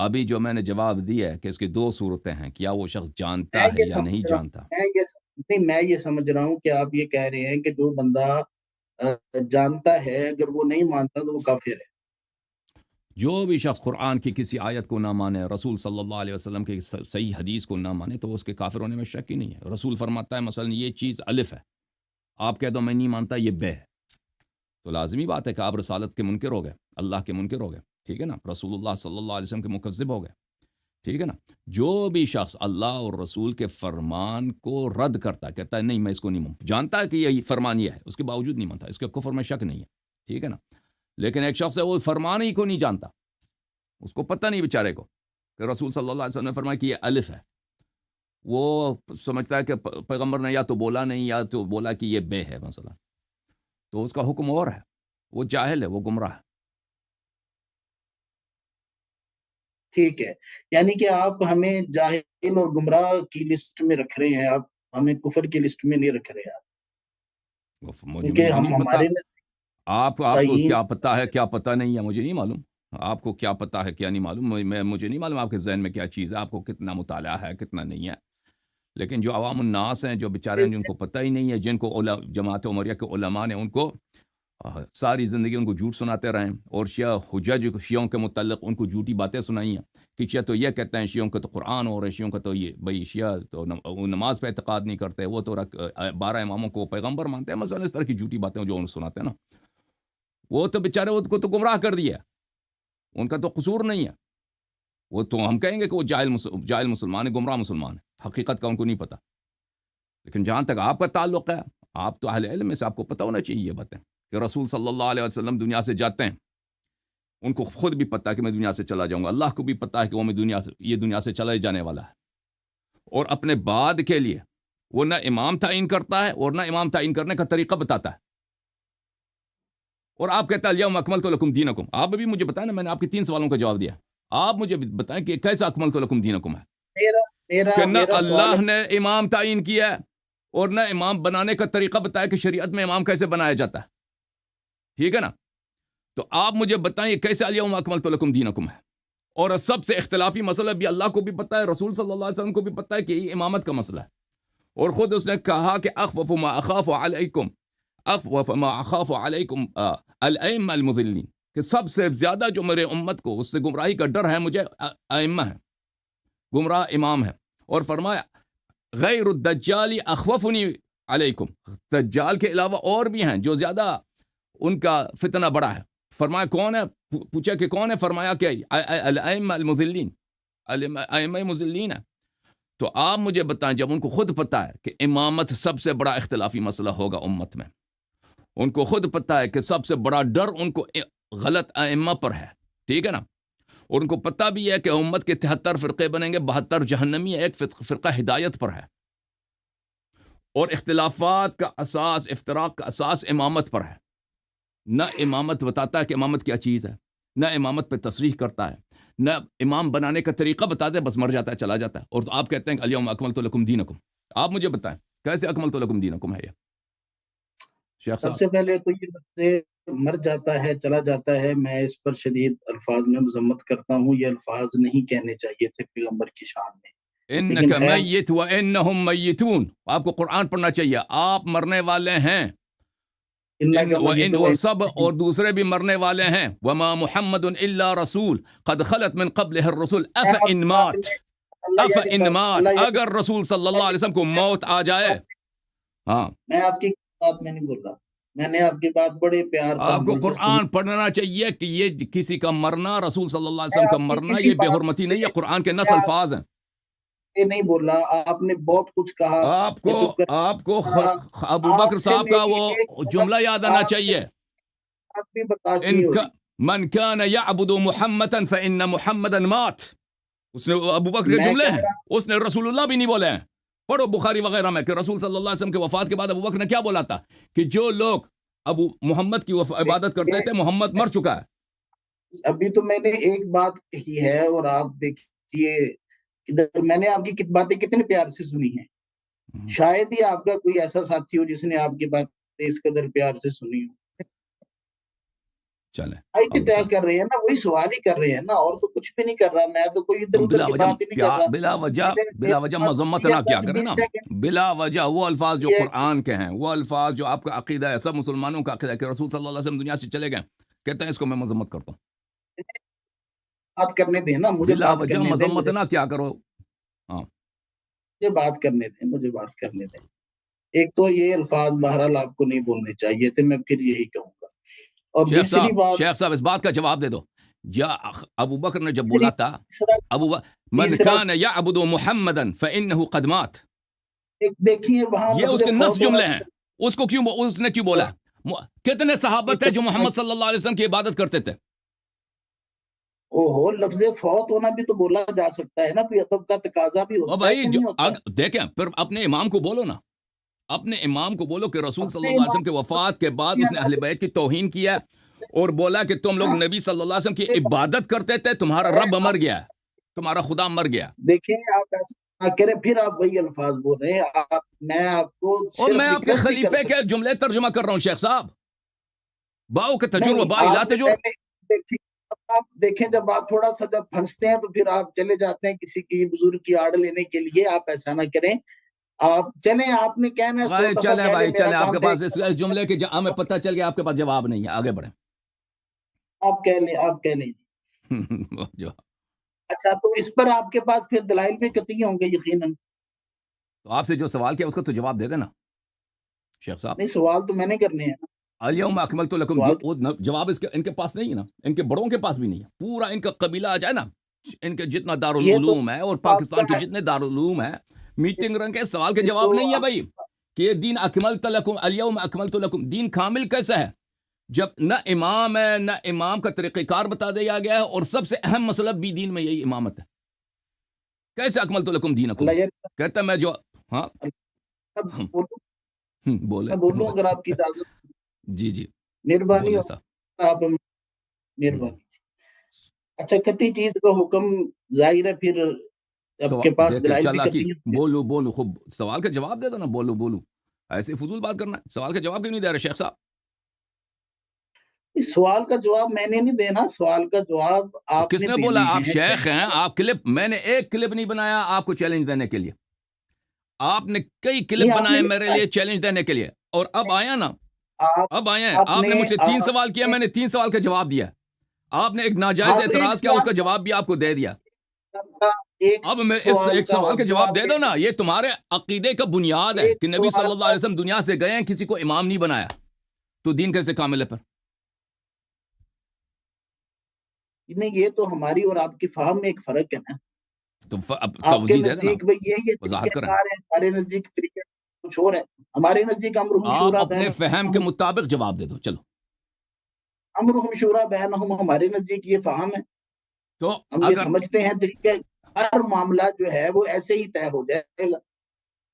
ابھی جو میں نے جواب دیا ہے کہ اس کی دو صورتیں ہیں، کیا وہ شخص میں جانتا ہے یہ یا سمجھ نہیں رہا ہوں جانتا۔ میں یہ سمجھ رہا ہوں کہ آپ یہ کہہ رہے ہیں کہ جو بندہ جانتا ہے اگر وہ نہیں مانتا تو وہ کافر ہے۔ جو بھی شخص قرآن کی کسی آیت کو نہ مانے، رسول صلی اللہ علیہ وسلم کی صحیح حدیث کو نہ مانے، تو اس کے کافر ہونے میں شک ہی نہیں ہے۔ رسول فرماتا ہے مثلا یہ چیز الف ہے، آپ کہہ دو میں نہیں مانتا یہ بے ہے، تو لازمی بات ہے کہ آپ رسالت کے منکر ہو گئے، اللہ کے منکر ہو گئے، ٹھیک ہے نا، رسول اللہ صلی اللہ علیہ وسلم کے مکذب ہو گئے، ٹھیک ہے نا۔ جو بھی شخص اللہ اور رسول کے فرمان کو رد کرتا ہے، کہتا ہے نہیں میں اس کو نہیں مانتا، جانتا ہے کہ یہ فرمان یہ ہے، اس کے باوجود نہیں مانتا، اس کے کفر میں شک نہیں ہے، ٹھیک ہے نا۔ لیکن ایک شخص ہے وہ فرمان ہی کو نہیں جانتا، اس کو پتہ نہیں بیچارے کو کہ رسول صلی اللہ علیہ وسلم نے فرمایا کہ یہ الف ہے، وہ سمجھتا ہے کہ پیغمبر نے یا تو بولا نہیں یا تو بولا کہ یہ بے ہے مثلا، تو اس کا حکم اور ہے، وہ جاہل ہے، وہ گمراہ ہے۔ ٹھیک ہے، یعنی کہ آپ ہمیں جاہل اور گمراہ کی لسٹ میں رکھ رہے ہیں، آپ ہمیں کفر کی لسٹ میں نہیں رکھ رہے آپ، مجھے کیونکہ نہیں پتا، ہمارے نزدیک آپ کو تعیین کیا پتا ہے کیا پتا نہیں ہے مجھے نہیں معلوم، آپ کو کیا پتا ہے کیا نہیں معلوم، مجھے نہیں معلوم آپ کے ذہن میں کیا چیز ہے، آپ کو کتنا مطالعہ ہے کتنا نہیں ہے، لیکن جو عوام الناس ہیں، جو بیچارے ہیں، جن کو پتہ ہی نہیں ہے، جن کو جماعت عمریہ کے علماء نے ان کو ساری زندگی ان کو جھوٹ سناتے رہے ہیں، اور شیعوں کے متعلق ان کو جھوٹی باتیں سنائی ہیں کہ شیعہ تو یہ کہتے ہیں، شیعوں کا تو قرآن اور ہے، شیعوں کا تو یہ بھائی شیعہ تو وہ نماز پہ اعتقاد نہیں کرتے، وہ تو 12 اماموں کو پیغمبر مانتے ہیں، مثلا اس طرح کی جھوٹی باتیں جو ان سناتے ہیں نا، وہ تو بیچارے ان کو تو گمراہ کر دیا، ان کا تو قصور نہیں ہے، وہ تو ہم کہیں گے کہ وہ جاہل مسلمان ہے، گمراہ مسلمان ہے، حقیقت کا ان کو نہیں پتا۔ لیکن جہاں تک آپ کا تعلق ہے، آپ تو اہل علم میں سے، آپ کو پتہ ہونا چاہیے یہ باتیں کہ رسول صلی اللہ علیہ وسلم دنیا سے جاتے ہیں، ان کو خود بھی پتہ ہے کہ میں دنیا سے چلا جاؤں گا، اللہ کو بھی پتہ ہے کہ وہ یہ دنیا سے چلا ہی جانے والا ہے، اور اپنے بعد کے لیے وہ نہ امام تعین کرتا ہے اور نہ امام تعین کرنے کا طریقہ بتاتا ہے، اور آپ کہتا ہے الیوم اکملت لکم دینکم۔ آپ بھی مجھے بتائیں نا، میں نے آپ کے 3 سوالوں کا جواب دیا، آپ مجھے بتائیں کہ کیسا اکملت لکم دینکم ہے میرا میرا کہ نہ میرا سوال اللہ نے امام تعین کیا ہے اور نہ امام بنانے کا طریقہ بتایا کہ شریعت میں امام کیسے بنایا جاتا ہے، ٹھیک ہے نا۔ تو آپ مجھے بتائیں یہ کیسے الیوم اکملت لکم دینکم ہے، اور سب سے اختلافی مسئلہ بھی اللہ کو بھی پتہ ہے، رسول صلی اللہ علیہ وسلم کو بھی پتہ ہے کہ یہ امامت کا مسئلہ ہے، اور خود اس نے کہا کہ اخوف ما اخاف علیکم الائمہ المضلین، کہ سب سے زیادہ جو میرے امت کو اس سے گمراہی کا ڈر ہے مجھے ائمہ ہے، گمراہ امام ہے، اور فرمایا غیر الدجال اخوفنی علیکم، دجال کے علاوہ اور بھی ہیں جو زیادہ ان کا فتنہ بڑا ہے، فرمایا کون ہے، پوچھا کہ کون ہے، فرمایا کہ الائمہ المضلین، ائمہ مضلین ہے۔ تو آپ مجھے بتائیں جب ان کو خود پتہ ہے کہ امامت سب سے بڑا اختلافی مسئلہ ہوگا امت میں، ان کو خود پتہ ہے کہ سب سے بڑا ڈر ان کو غلط ائمہ پر ہے، ٹھیک ہے نا، اور ان کو پتہ بھی ہے کہ امت کے 73 فرقے بنیں گے، 72 جہنمی ہے، ایک فرقہ ہدایت پر ہے، اور اختلافات کا اساس، افتراق کا اساس امامت پر ہے، نہ امامت بتاتا ہے کہ امامت کیا چیز ہے، نہ امامت پہ تصریح کرتا ہے، نہ امام بنانے کا طریقہ بتا دے، بس مر جاتا ہے چلا جاتا ہے، اور آپ کہتے ہیں کہ الیوم اکملت لکم دینکم۔ آپ مجھے بتائیں کیسے اکملت لکم دینکم ہے یہ شیخ سب صاحب؟ سے پہلے تو یہ سے مر جاتا ہے چلا جاتا ہے، میں اس پر شدید الفاظ میں مذمت کرتا ہوں، یہ الفاظ نہیں کہنے چاہیے تھے پیغمبر کی شان میں، انک لیکن خیر میت وانہم میتون، آپ کو قرآن پڑھنا چاہیے، آپ مرنے والے ہیں، انک میت اور سب اور دوسرے بھی مرنے والے ہیں، وما محمد الا رسول قد خلت من قبلہ الرسل افان مات، افان مات، اگر رسول صلی اللہ علیہ وسلم کو موت آ جائے، ہاں، میں آپ کی بات میں نہیں بول رہا، میں نے آپ کی بات بڑے پیار آپ کو تحمل سے سنی، قرآن پڑھنا چاہیے کہ یہ کسی کا مرنا، رسول صلی اللہ علیہ میں وسلم کا آپ کی مرنا کسی یہ بے بات حرمتی سے نہیں ہے، قرآن کے نص میں آپ الفاظ ہیں۔ سے نہیں بول رہا، آپ نے بہت کچھ کہا، میں چپ کر آپ کو رہا، ابو بکر آپ سے صاحب کا میری ایک وہ جملہ یاد آنا آپ سے چاہیے، بات بھی برداشت ان نہیں ہو رہی، من كان يعبد محمدا فإن محمدا مات، اس نے ابو بکر کے میں جملے کہہ ہیں، رہا اس نے رسول اللہ بھی نہیں بولے ہیں، پڑھو بخاری وغیرہ میں کہ رسول صلی اللہ علیہ وسلم کے وفات کے بعد ابو بکر نے کیا بولا تھا کہ جو لوگ ابو محمد کی عبادت کرتے تھے محمد مر چکا ہے۔ ابھی تو میں نے ایک بات کہی ہے اور آپ دیکھیے میں نے آپ کی باتیں کتنے پیار سے سنی ہیں، شاید ہی آپ کا کوئی ایسا ساتھی ہو جس نے آپ کی باتیں اس قدر پیار سے سنی ہو، چلیں آیت اب طے کر رہے ہیں نا، وہی سوال ہی کر رہے ہیں نا، اور تو کچھ بھی نہیں کر رہا، میں تو کوئی ادھر تم ادھر بلا کی وجہ بات ہی نہیں کر رہا. بلا وجہ مذمت نہ کیا کرے نا. بلا وجہ وہ الفاظ جو قرآن کے ہیں، وہ الفاظ جو آپ کا عقیدہ ہے، سب مسلمانوں کا عقیدہ ہے کہ رسول صلی اللہ علیہ وسلم دنیا سے چلے گئے، کہتے ہیں اس کو میں مذمت کرتا ہوں. بات کرنے دیں نا، مجھے بلا بات وجہ کرنے دیں، مذمت نہ کیا کرو. مجھے بات کرنے دیں، مجھے بات کرنے دیں. ایک تو یہ الفاظ بہرحال آپ کو نہیں بولنے چاہیے تھے، میں پھر یہی کہوں گا. اور دوسری بات، شیخ صاحب اس بات کا جواب دے دو. ابو بکر نے جب تیسرا بولا تھا من کان یعبد محمدا فانه قد مات، دیکھیے وہاں یہ اس کے نص فوت جملے ہونا، ہیں. اس نے کیوں بولا؟ کتنے صحابہ تھے جو محمد صلی اللہ علیہ وسلم کی عبادت کرتے تھے؟ اوہو، لفظ فوت ہونا بھی تو بولا جا سکتا ہے نا، کوئی ادب کا تقاضا بھی ہوتا ہے کہ نہیں ہوتا ہے؟ دیکھیں پھر اپنے امام کو بولو نا، اپنے امام کو بولو کہ رسول صلی اپنے اللہ علیہ وسلم امام کے وفات کے بعد اس نے اہل بیت کی توہین کیا اور بولا کہ تم لوگ نبی صلی اللہ علیہ وسلم کی عبادت کرتے تھے، تمہارا رب مر گیا، تمہارا خدا مر گیا. دیکھیں آپ ایسا نہ کریں، پھر آپ وہی الفاظ بول رہے ہیں. میں آپ کو اور میں صرف آپ کے ریکویسٹ ہی کر خلیفے کے سکتا جملے ترجمہ کر رہا ہوں شیخ صاحب. باؤ کے تجر و نہیں. با لا آپ نے تجر. پہلے آپ دیکھیں، جب آپ تھوڑا سا جب پھنستے ہیں تو پھر آپ چلے جاتے ہیں کسی کی بزرگ کی آڑ لینے کے لیے. آپ ایسا نہ کریں. آپ چلیں، آپ نے کہنا ہے 100 دفعہ چلیں کہہ بھائی لیں، میرا چلیں، آپ کام کے پاس اس جملے کے ہمیں پتہ چل گیا آپ کے پاس جواب نہیں ہے، آگے بڑھیں. آپ کہہ لیں. جو اچھا، تو اس پر آپ کے پاس پھر دلائل بھی قطعی ہوں گے یقیناً. تو آپ سے جو سوال کیا اس کا تو جواب دے دینا شیخ صاحب. نہیں، سوال تو میں نے کرنے ہیں. الیوم اکملت لکم، جواب اس کے ان کے پاس نہیں ہے نا، ان کے بڑوں کے پاس بھی نہیں ہے. پورا ان کا قبیلہ آ جائے نا، ان کے جتنا یہ تو دارالعلوم ہے اور پاکستان کے آپ جتنے دارالعلوم ہے، میٹنگ رنگ کے سوال کے یہ جواب تو نہیں ہے بھائی کہ یہ دین اکملت لکم الیوم اکملت لکم. دین کامل کیسا ہے جب نہ امام ہے، نہ امام کا طریقہ کار بتا دیا گیا ہے، اور سب سے اہم مسئلہ بھی دین میں یہی امامت ہے. کیسے اکملت لکم دینکم؟ کہتا میں جو ہاں بولے میں بولوں اگر آپ کی اجازت. جی جی مہربانی بولے ہو صاحب. آپ، مہربانی. اچھا، قطعی چیز کا حکم ظاہر ہے، پھر آپ کے پاس دلائل بھی قطعی ہیں. بولو خوب سوال کا جواب دے دو نا. بولو ایسے فضول بات کرنا ہے. سوال کا جواب کیوں نہیں دے رہے شیخ صاحب؟ سوال کا جواب میں نے نہیں دینا، سوال کا جواب آپ کس نے نے دینے بولا؟ ہیں. آپ شیخ ہیں، آپ کلپ، میں نے ایک کلپ نہیں بنایا آپ کو چیلنج دینے کے لیے. آپ نے کئی کلپ بنائے میرے لیے چیلنج دینے کے لیے، اور اب آیا نا، اب آئے ہیں. آپ نے مجھ سے 3 سوال کیا، میں نے 3 سوال کا جواب دیا. آپ نے ایک ناجائز اعتراض کیا، اس کا جواب بھی آپ کو دے دیا. اب میں اس ایک سوال کا جواب دے دو نا. یہ تمہارے عقیدے کا بنیاد ہے کہ نبی صلی اللہ علیہ وسلم دنیا سے گئے ہیں، کسی کو امام نہیں بنایا، تو دین کیسے کامل ہے پھر؟ نہیں، یہ تو ہماری اور آپ کی فہم میں ایک فرق ہے نا. تو آپ کے توضیح دے دینا، نزدیک بھئی یہ وضاحت کریں. ہمارے نزدیک طریقہ کچھ اور ہے. ہمارے نزدیک امرہم آپ شورا اپنے فہم کے مطابق جواب دے دو. چلو، امرہم شورا بینہم، ہمارے نزدیک یہ فہم ہے. تو ہم یہ سمجھتے ہیں طریقہ ہر معاملہ جو ہے وہ ایسے ہی طے ہو جائے گا،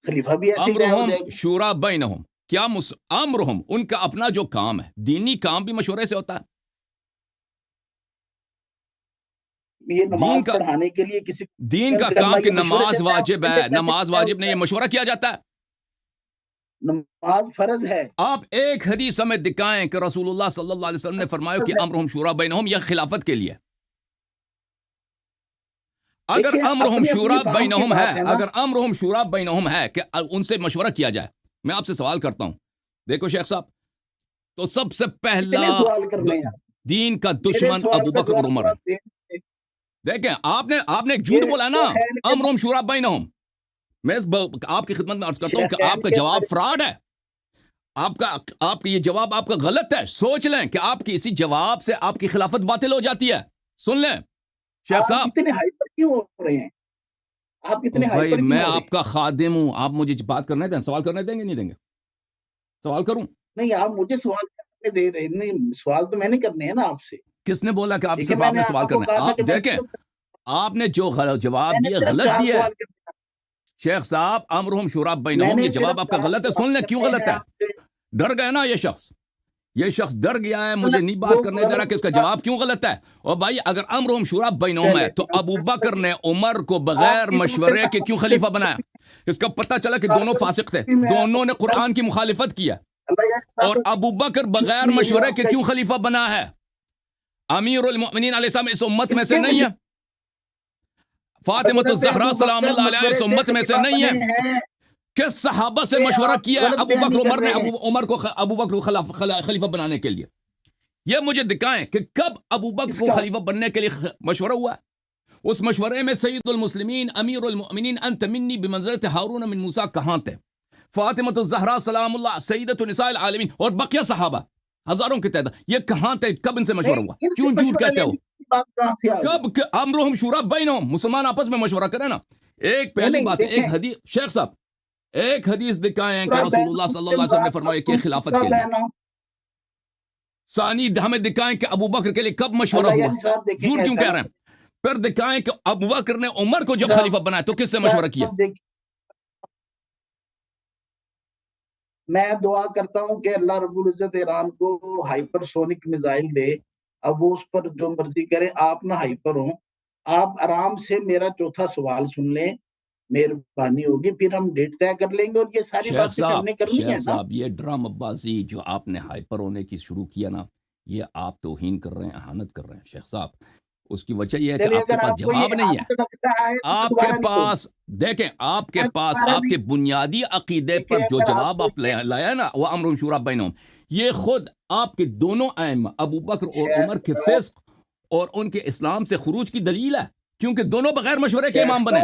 خلیفہ بھی ایسے ہی طے ہو جائے امرہم گا. شورا بینہم، کیا امرہم ان کا اپنا جو کام ہے، دینی کام بھی مشورے سے ہوتا ہے. یہ نماز پڑھانے کے لیے کسی دین کا کام کہ نماز واجب ہے، نماز واجب نہیں ہے، مشورہ کیا جاتا ہے. نماز فرض ہے. آپ ایک حدیث ہمیں دکھائیں کہ رسول اللہ صلی اللہ علیہ وسلم نے فرمایا کہ امرہم شورا بینہم، یہ خلافت کے لیے. اگر امرہم شورا بینہم ہے، اگر امرہم شورا بینہم ہے کہ ان سے مشورہ کیا جائے، میں آپ سے سوال کرتا ہوں. دیکھو شیخ صاحب، تو سب سے پہلا دین کا دشمن ابو بکر اور عمر ہے. دیکھیں آپ نے ایک جھوٹ بولا نا، امرہم شورا بینہم. میں آپ کی خدمت میں عرض کرتا ہوں کہ آپ کا جواب فراڈ ہے. آپ کا یہ جواب آپ کا غلط ہے. سوچ لیں کہ آپ کی اسی جواب سے آپ کی خلافت باطل ہو جاتی ہے. سن لیں شیخ صاحب، اتنے ہائپر کیوں ہو رہے ہیں آپ؟ اتنے بھائی ہائپر میں آپ کا خادم ہوں، آپ مجھے بات کرنے دیں. سوال کرنے دیں گے نہیں دیں گے؟ سوال کروں؟ نہیں، آپ مجھے سوال کرنے دے رہے. نہیں، سوال تو میں نے کرنے ہیں نا آپ سے. کس نے بولا کہ آپ صرف آپ نے سوال کرنا ہے؟ آپ دیکھیں، آپ نے جو جواب دیا غلط دیا ہے شیخ صاحب. امرہم شورا بینہم، یہ جواب آپ کا غلط ہے. سن لیں کیوں غلط ہے. ڈر گئے نا یہ شخص ڈر گیا ہے، مجھے نہیں بات کرنے دے رہا کہ اس کا جواب کیوں غلط ہے. اور بھائی اگر امرہم شورا بینہم ہے تو ابو بکر نے عمر کو بغیر مشورے کے کیوں خلیفہ بنایا؟ اس کا پتہ چلا کہ دونوں فاسق تھے، دونوں نے قرآن کی مخالفت کی ہے. اور ابو بکر بغیر مشورے کے کیوں خلیفہ بنا ہے؟ امیر المؤمنین علیہ السلام اس امت میں اس سے سے نہیں مجھے ہے، فاطمہ حضرت الزہرا ابو سلام بکر اللہ علیہ اس مشورے سے امت میں سے خلیفہ نہیں ہے۔ بنے ہیں، کس صحابہ سے یہ مشورہ آپ کیا ہے غلط ابو بکر بیانی کر عمر نے رہے ہیں۔ عمر کو ابو بکر کو خلیفہ بنانے کے لیے؟ یہ مجھے دکھائیں کہ کب ابو بکر اس کو کا خلیفہ بننے کے لیے مشورہ ہوا ہے۔ اس مشورے میں سید المسلمین امیر المؤمنین انت منی بمنزلت ہارون من موسیٰ کہاں تھے؟ فاطمہ الزہرا سلام اللہ سیدۃ نساء العالمین اور بقیہ صحابہ ہزاروں کی تعداد، یہ کہاں تھے؟ کب ان سے مشورہ نہیں، ہوا؟ ان سے کیوں جھوٹ مشورہ کہتے ہو؟ لینے کی بات کہاں سے آ گئی؟ کب امرہم شورا بینہم، مسلمان آپس میں مشورہ کریں نا۔ ایک نہیں پہلی نہیں، بات ہے، دیکھیں ایک حدیث شیخ صاحب ایک حدیث دکھائیں کہ شورا رسول اللہ صلی اللہ علیہ وسلم نے فرمایا کہ خلافت کے لیے۔ بہنوں، ثانی ہمیں دکھائیں کہ ابو بکر کے لیے کب مشورہ اللہ ہوا؟ یعنی صاحب دیکھیں جھوٹ کیوں ایسا کہہ ہے رہے ہیں؟ پھر دکھائیں کہ ابو بکر نے عمر کو جب صاحب خلیفہ بنایا تو کس سے مشورہ کیا؟ صاحب دیکھیں، میں دعا کرتا ہوں کہ اللہ رب العزت ایران کو ہائپر سونک میزائل دے، اب وہ اس پر جو مرضی کرے، آپ نہ ہائپر ہوں، آپ آرام سے میرا چوتھا سوال سن لیں، مہربانی ہوگی، پھر ہم ڈیٹ طے کر لیں گے، اور یہ ساری باتیں ہم نے کرنی ہے شیخ نا۔ صاحب یہ ڈرامہ بازی جو آپ نے ہائپر ہونے کی شروع کیا نا، یہ آپ توہین کر رہے ہیں، اہانت کر رہے ہیں شیخ صاحب۔ اس کی وجہ یہ ہے کہ چلیے آپ کے اگر پاس آپ کو یہ جواب نہیں ہے۔ عادت لگتا ہے تو میں آپ کے دوبارہ نہیں بولوں پاس دیکھیں، آپ کے میں پاس دوبارہ آپ کے نہیں، بنیادی عقیدے دیکھیں پر جو اگر آپ جواب کو آپ لایا نا وہ امر شورا بینہم، یہ خود آپ کے دونوں ائمہ ابو بکر اور عمر کے فسق اور ان کے اسلام سے خروج کی دلیل ہے، کیونکہ دونوں بغیر مشورے کے امام بنے۔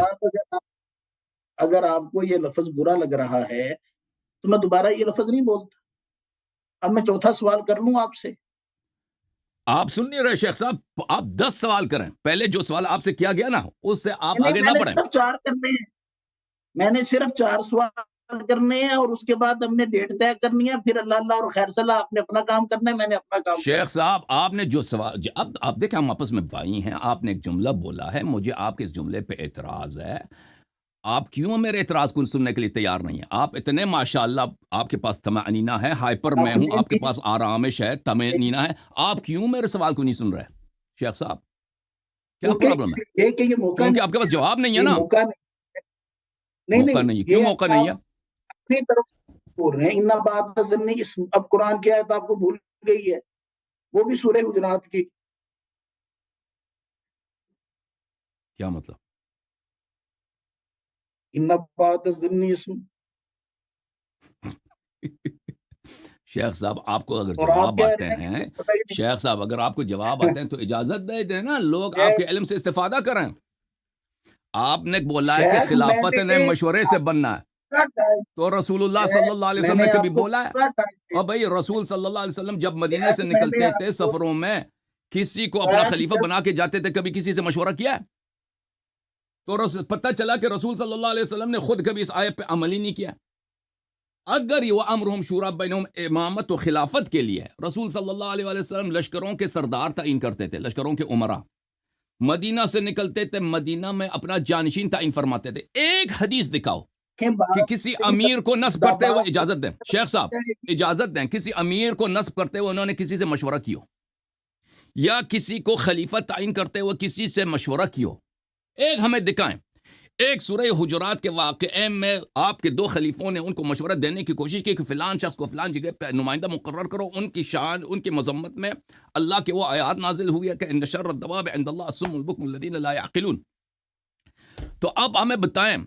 اگر آپ کو یہ لفظ برا لگ رہا ہے تو میں دوبارہ یہ لفظ نہیں بولتا۔ اب میں چوتھا سوال کر لوں آپ سے۔ آپ سن نہیں رہے شیخ صاحب، آپ 10 سوال کریں، پہلے جو سوال آپ سے کیا گیا نا اس سے آپ نہیں، آگے میں نہ نے بڑھیں۔ صرف 4 کرنے ہیں، میں نے صرف 4 سوال کرنے ہیں، اور اس کے بعد ہم نے ڈیٹ طے کرنی ہے، پھر اللہ اللہ اور خیر صلاح، آپ نے اپنا کام کرنا ہے، میں نے اپنا کام کرنا شیخ صاحب آپ نے جو سوال اب آپ دیکھیں ہم آپس میں بھائی ہیں، آپ نے ایک جملہ بولا ہے، مجھے آپ کے اس جملے پہ اعتراض ہے۔ آپ کیوں میرے اعتراض کو سننے کے لیے تیار نہیں ہیں؟ آپ اتنے ماشاءاللہ آپ کے پاس طمأنینہ ہے، ہائپر میں ہوں، آپ کے پاس آرامش ہے، طمأنینہ ہے، آپ کیوں میرے سوال کو نہیں سن رہے شیخ صاحب؟ کیا پرابلم ہے؟ کہ یہ موقع کیونکہ نہیں، آپ کے پاس جواب نہیں ہے یہ نا۔ موقع نہیں، موقع نہیں، نہیں ہے، کیوں یہ موقع نہیں ہے؟ آپ اپنی طرف سے بول رہے ہیں، ان بات ضمنی، اب قرآن کی آیت آپ کو بھول گئی ہے، وہ بھی سورہ حجرات کی۔ کیا مطلب؟ ان بات ضمنی اسم، شیخ صاحب آپ کو اگر اور آپ جواب کہہ آتے رہے ہیں ہیں، کہ پتہ ہی نہیں۔ شیخ صاحب اگر آپ کو جواب آتے ہیں تو اجازت دے دیں نا، لوگ آپ کے علم سے استفادہ کریں۔ آپ نے بولا ہے کہ شیخ میں خلافت نے نے مشورے سے بننا ہے، تو رسول اللہ صلی اللہ علیہ میں وسلم نے نے کبھی آپ کو بولا ہے؟ پورا ٹائم اور بھائی رسول صلی اللہ علیہ وسلم جب مدینہ سے میں نے نکلتے تھے آپ کو سفروں میں کسی کو اپنا خلیفہ بنا کے جاتے تھے، کبھی کسی سے مشورہ کیا ہے؟ تو پتہ چلا کہ رسول صلی اللہ علیہ وسلم نے خود کبھی اس آیت پہ عمل ہی نہیں کیا۔ اگر یہ امرہم شورا بینہم امامت و خلافت کے لیے ہے، رسول صلی اللہ علیہ وسلم لشکروں کے سردار تعین کرتے تھے، لشکروں کے عمرہ مدینہ سے نکلتے تھے، مدینہ میں اپنا جانشین تعین فرماتے تھے۔ ایک حدیث دکھاؤ کہ کسی امیر کو نصب کرتے ہوئے، اجازت دیں شیخ صاحب اجازت دیں، کسی امیر کو نصب کرتے ہوئے انہوں نے کسی سے مشورہ کیو، یا کسی کو خلیفہ تعین کرتے ہوئے کسی سے مشورہ کیو؟ ایک ہمیں دکھائیں۔ ایک سورہ حجرات کے واقعے میں آپ کے 2 خلیفوں نے ان کو مشورہ دینے کی کوشش کی کہ فلان شخص کو فلان جگہ پہ نمائندہ مقرر کرو، ان کی شان، ان کی مذمت میں اللہ کے وہ آیات نازل ہوئی ہے کہ ان شر الدواب عند اللہ الصم البکم الذین لا یعقلون۔ تو اب ہمیں بتائیں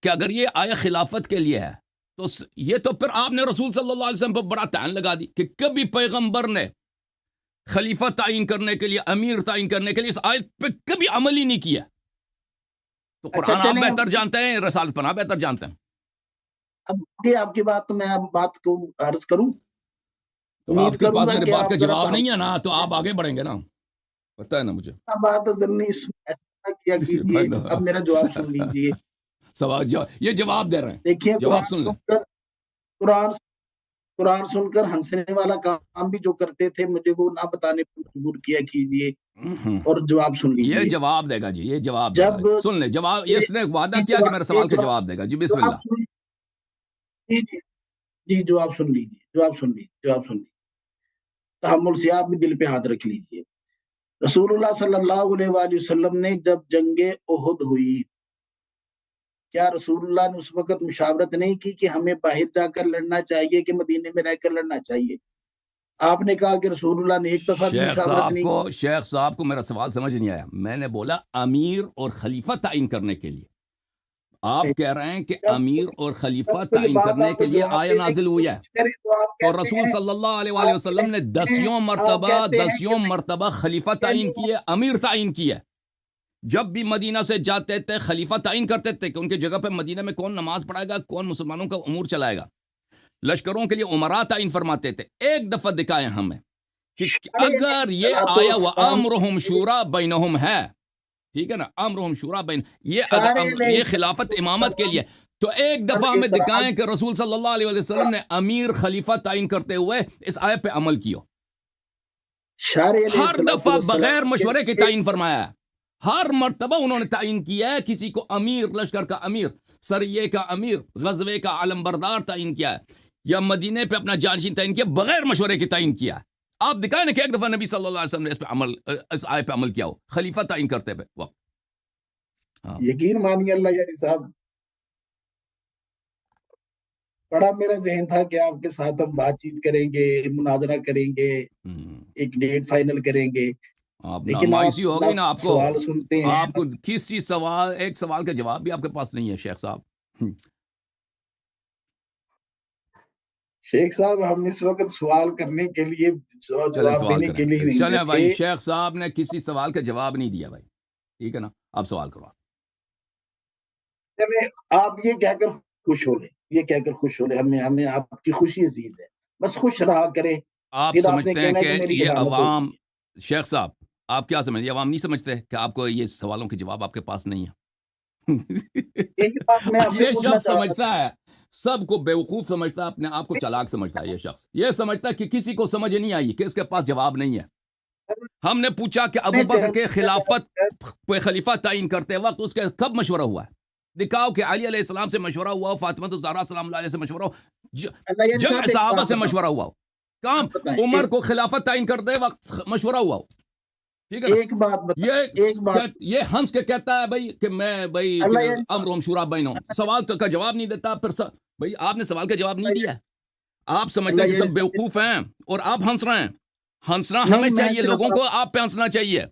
کہ اگر یہ آیا خلافت کے لیے ہے تو یہ تو پھر آپ نے رسول صلی اللہ علیہ وسلم پر بڑا تعین لگا دی کہ کبھی پیغمبر نے خلیفہ تعین کرنے کے لیے، امیر تعین کرنے کے لیے اس آیت پہ کبھی عمل ہی نہیں کیا۔ تو قرآن آپ بہتر جانتے ہیں، رسالت پناہ بہتر جانتے ہیں۔ اب یہ آپ کی بات تو میں اب بات کو عرض کروں، تو آپ کے پاس میرے بات کا جواب آپ نہیں ہے نا، تو آپ آگے بڑھیں گے نا، پتہ ہے نا مجھے۔ بات ضمنی ایسا کیا کیجیے، اب میرا جواب سن لیجیے۔ یہ جواب دے رہے ہیں، دیکھیے جواب سن لیں۔ قرآن سن کر ہنسنے والا کام بھی جو کرتے تھے مجھے وہ نہ بتانے پر مجبور کیا کیجیے، اور جواب سن لیجیے۔ یہ جواب دے گا جی، یہ جواب دے گا، سن لیں جواب۔ اس نے وعدہ کیا کہ میرے سوال کا جواب دے گا جی، بسم اللہ۔ جی جی جی، جواب سن لیجیے۔ تحمل سے آپ بھی دل پہ ہاتھ رکھ لیجیے۔ رسول اللہ صلی اللہ علیہ وآلہ وسلم نے جب جنگ احد ہوئی، کیا رسول اللہ نے اس وقت مشاورت نہیں کی کہ ہمیں باہر جا کر لڑنا چاہیے کہ مدینے میں رہ کر لڑنا چاہیے؟ آپ نے کہا کہ رسول اللہ نے ایک دفعہ بھی مشاورت نہیں کی. شیخ صاحب کو میرا سوال سمجھ نہیں آیا. میں نے بولا امیر اور خلیفہ تعین کرنے کے لیے. آپ کہہ رہے ہیں کہ امیر اور خلیفہ جب کوئی تعین بات کرنے آپ کے کو لیے جواب آیا دینے نازل کی ہوئی ہے. کوشش کریں تو آپ اور کہتے رسول ہیں صلی اللہ علیہ وآلہ آپ وسلم نے کہتے ہیں 10 آپ کہتے ہیں کہ مرتبہ خلیفہ تعین کیے, امیر تعین کیے. جب بھی مدینہ سے جاتے تھے خلیفہ تعین کرتے تھے کہ ان کی جگہ پہ مدینہ میں کون نماز پڑھائے گا, کون مسلمانوں کا امور چلائے گا. لشکروں کے لیے عمراء تعین فرماتے تھے. ایک دفعہ دکھائے ہمیں کہ اگر یہ آیا وَأَمْرُهُمْ شُورَى بَيْنَهُمْ ہے, ٹھیک ہے نا, امرهم شورا بین, یہ خلافت امامت کے لیے, تو ایک دفعہ ہمیں دکھائیں کہ رسول صلی اللہ علیہ وسلم نے امیر خلیفہ تعین کرتے ہوئے اس آیت پہ عمل کیو. ہر دفعہ بغیر مشورے کے تعین فرمایا ہے. ہر مرتبہ انہوں نے تعین کیا ہے کسی کو امیر, لشکر کا امیر, سریے کا امیر, غزوے کا علمبردار تعین کیا ہے, یا مدینے پہ اپنا جانشین تعین کیا, بغیر مشورے کے تعین کیا ہے. آپ دکھائیں نا کہ ایک دفعہ نبی صلی اللہ علیہ وسلم نے اس آیت پہ عمل کیا ہو خلیفہ تعین کرتے پہ وقت. یقین مانیے اللہ یاری صاحب, بڑا میرا ذہن تھا کہ آپ کے ساتھ ہم بات چیت کریں گے, مناظرہ کریں گے, ایک ڈیٹ فائنل کریں گے, آپ لیکن مایوسی ہو گئی نا آپ کو. سوال سنتے ہیں, آپ کو کسی سوال, ایک سوال کا جواب بھی آپ کے پاس نہیں ہے شیخ صاحب. شیخ صاحب ہم اس وقت سوال کرنے کے لیے, جواب دینے کے لیے نہیں چلیں بھائی, تھے. شیخ صاحب نے کسی سوال کا جواب نہیں دیا بھائی, ٹھیک ہے نا, آپ سوال کرو. آپ یہ کہہ کر خوش ہو لیں, یہ کہہ کر خوش ہو لیں, ہمیں آپ کی خوشی عزیز ہے, بس خوش رہا کریں. آپ پھر نے سمجھتے ہیں کہنا کہ میری یہ غلامت عوام, ہوگی. شیخ صاحب آپ کیا سمجھتے ہیں, عوام نہیں سمجھتے کہ آپ کو یہ سوالوں کے جواب آپ کے پاس نہیں ہے. یہی بات میں آپ سے یہ پوچھنا شخص چاہتا سمجھتا ہے, سب کو بیوقوف سمجھتا ہے, اپنے آپ کو چالاک سمجھتا ہے. یہ شخص یہ سمجھتا ہے کہ کسی کو سمجھ نہیں آئی, کہ اس کے پاس جواب نہیں ہے. ہم نے پوچھا کہ ابو بکر کے خلافت پہ خلیفہ تعین کرتے وقت اس کے کب مشورہ ہوا ہے؟ دکھاؤ کہ علی علیہ السلام سے مشورہ ہوا ہو, فاطمہ الزہرا سلام اللہ علیہ سے مشورہ ہو, جمع صحابہ سے مشورہ ہوا ہو, کام عمر کو خلافت تعین کرتے وقت مشورہ ہوا ہو. ٹھیک ہے نا, ایک بات یہ ہنس کے کہتا ہے بھائی کہ میں بھائی امرهم شورا بینہم, سوال کا جواب نہیں دیتا. پھر بھائی آپ نے سوال کا جواب نہیں دیا, آپ سمجھتے ہیں کہ سب بیوقوف ہیں اور آپ ہنس رہے ہیں. ہنسنا ہمیں چاہیے, لوگوں کو آپ پہ ہنسنا چاہیے.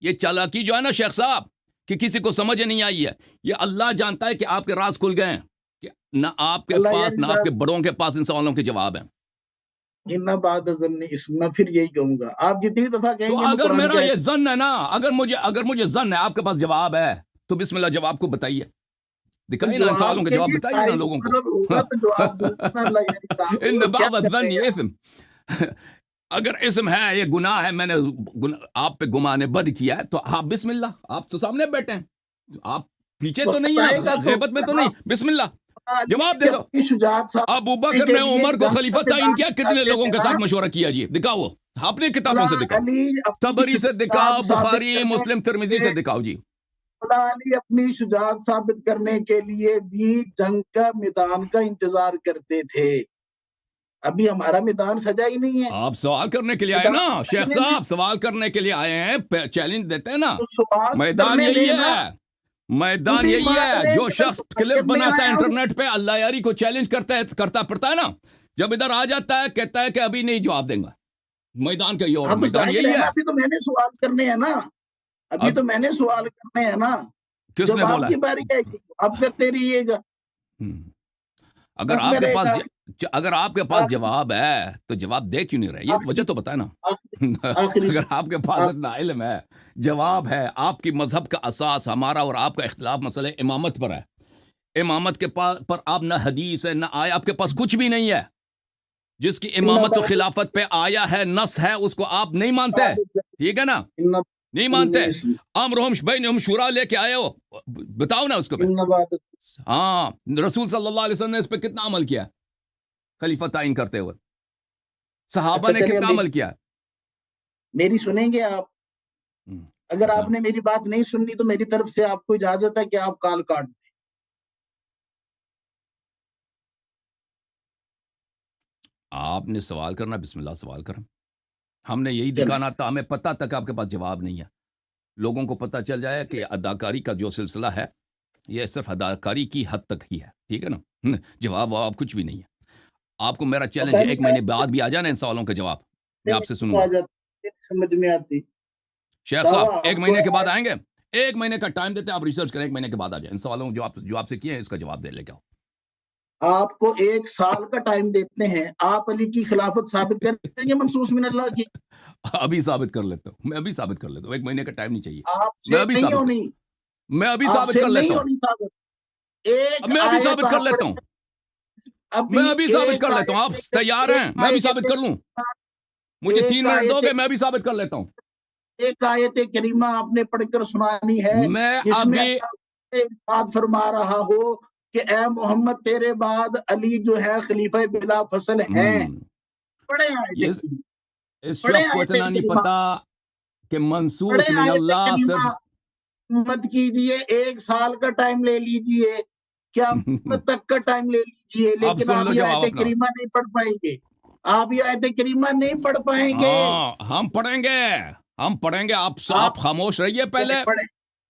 یہ چالاکی جو ہے نا شیخ صاحب, کہ کسی کو سمجھ نہیں آئی ہے, یہ اللہ جانتا ہے کہ آپ کے راز کھل گئے ہیں, کہ نہ آپ کے پاس نہ آپ کے بڑوں کے پاس ان سوالوں کے جواب ہیں. میں پھر یہی کہوں گا, آپ جتنی دفعہ کہیں تو گے اگر میرا یہ ظن ہے نا, اگر مجھے ظن ہے آپ کے پاس جواب ہے, تو بسم اللہ جواب کو بتائیے, دکھائیے نا سوالوں کے جواب بتائیے نا لوگوں کو. ان بعض الظن اثم, اگر اسم ہے, یہ گناہ ہے, میں نے آپ پہ گمان بد کیا ہے, تو آپ بسم اللہ, آپ تو سامنے بیٹھے ہیں, آپ پیچھے تو نہیں ہیں, غیبت میں تو نہیں, بسم اللہ جواب دے دو. ابو بکر نے عمر کو خلیفہ تعین کیا, کتنے لوگوں کے ساتھ مشورہ کیا, جی دکھاؤ, اپنی کتابوں سے دکھاؤ, طبری سے دکھاؤ, بخاری, مسلم, ترمذی سے دکھاؤ. جی علی اپنی شجاعت ثابت کرنے کے لیے بھی جنگ کا میدان کا انتظار کرتے تھے. ابھی ہمارا میدان سجا ہی نہیں ہے. آپ سوال کرنے کے لیے آئے نا شیخ صاحب, سوال کرنے کے لیے آئے ہیں, چیلنج دیتے ہیں نا. میدان یہی ہے, میدان یہی ہے. جو شخص کلپ بناتا ہے انٹرنیٹ پہ, اللہ یاری کو چیلنج کرتا پڑتا ہے نا, جب ادھر آ جاتا ہے کہتا ہے کہ ابھی نہیں جواب دیں گا. میدان کا یہ اور میدان یہی ہے. ابھی تو میں نے سوال کرنے ہیں نا, ابھی تو میں نے سوال کرنے ہیں نا. کس نے بولا؟ کی باری ہے, اب کرتے رہیے گا. اگر آپ کے پاس جواب ہے تو جواب دے کیوں نہیں رہے, یہ وجہ تو بتائے نا. اگر آپ کے پاس اتنا علم ہے, جواب ہے, آپ کی مذہب کا اساس, ہمارا اور آپ کا اختلاف مسئلہ امامت پر ہے, امامت کے پر آپ نہ حدیث ہے نہ آیا, آپ کے پاس کچھ بھی نہیں ہے. جس کی امامت و خلافت پہ آیا ہے, نص ہے, اس کو آپ نہیں مانتے, ٹھیک ہے نا, نہیں مانتے. امرهم بینہم شورا لے کے آئے ہو, بتاؤ نا اس کو. ہاں, رسول صلی اللہ علیہ وسلم نے اس پہ کتنا عمل کیا, خلیفہ تعین کرتے ہوئے, صحابہ نے کتنا عمل کیا. میری سنیں گے آپ؟ اگر آپ نے میری بات نہیں سننی تو میری طرف سے آپ کو اجازت ہے کہ آپ کال کاٹ دیں. آپ نے سوال کرنا, بسم اللہ سوال کریں. ہم نے یہی دکھانا تھا, ہمیں پتہ تک آپ کے پاس جواب نہیں ہے. لوگوں کو پتہ چل جائے کہ اداکاری کا جو سلسلہ ہے یہ صرف اداکاری کی حد تک ہی ہے, ٹھیک ہے نا, جواب کچھ بھی نہیں ہے. آپ کو میرا چیلنج ہے, 1 مہینے بعد بھی آ جانا ان سوالوں کا جواب, میں آپ سے آ سنوں گا. جاتی ہے، سمجھ میں آتی. شیخ دعویٰ صاحب ایک آپ مہینے کو کے بعد آئیں گے, 1 مہینے کا ٹائم دیتے ہیں, آپ ریسرچ کریں, 1 مہینے کے بعد آ جائیں. ان سوالوں جو آپ سے کیے ہیں اس کا جواب دے لے کے آؤ. آپ کو 1 سال کا ٹائم دیتے ہیں, آپ علی کی خلافت ثابت کریں گے منصوص من اللہ کی؟ ابھی ثابت کر لیتا ہوں, میں ابھی ثابت کر لیتا ہوں, 1 مہینے کا ٹائم نہیں چاہیے. آپ میں سے ابھی نہیں ثابت ہونی, میں ابھی آپ ثابت سے کر لیتا نہیں ہوں. ہونی ثابت. ایک میں ابھی آیت ثابت کر آپ لیتا ہوں. ابھی میں ابھی ثابت ایک کر لیتا ہوں. آپ آیت تیار ہیں؟ میں ابھی ثابت کر لوں. مجھے 3 منٹ دو گے, میں ابھی ثابت کر لیتا ہوں. ایک آیت کریمہ آپ نے پڑھ کر سنانی ہے میں جس میں ابھی اللہ ارشاد فرما رہا ہو کہ اے محمد تیرے بعد علی جو ہے خلیفہ بلا فصل ہیں. پڑھے آیت اس کریمہ, اس پڑھے شخص کو آیت اتنا نہیں کریمہ, پتا کہ پڑھے منصوص من آیت اللہ کریمہ. صرف مت کیجئے, 1 سال کا ٹائم لے لیجئے, قیامت تک کا ٹائم لے لیجئے, اب لیکن سن آپ لو یہ جواب آیت اپنا. کریمہ نہیں پڑھ پائیں گے. آپ یہ آیت کریمہ نہیں پڑھ پائیں گے. ہاں ہم پڑھیں گے, ہم پڑھیں گے. آپ خاموش رہیے پہلے. پڑھیں,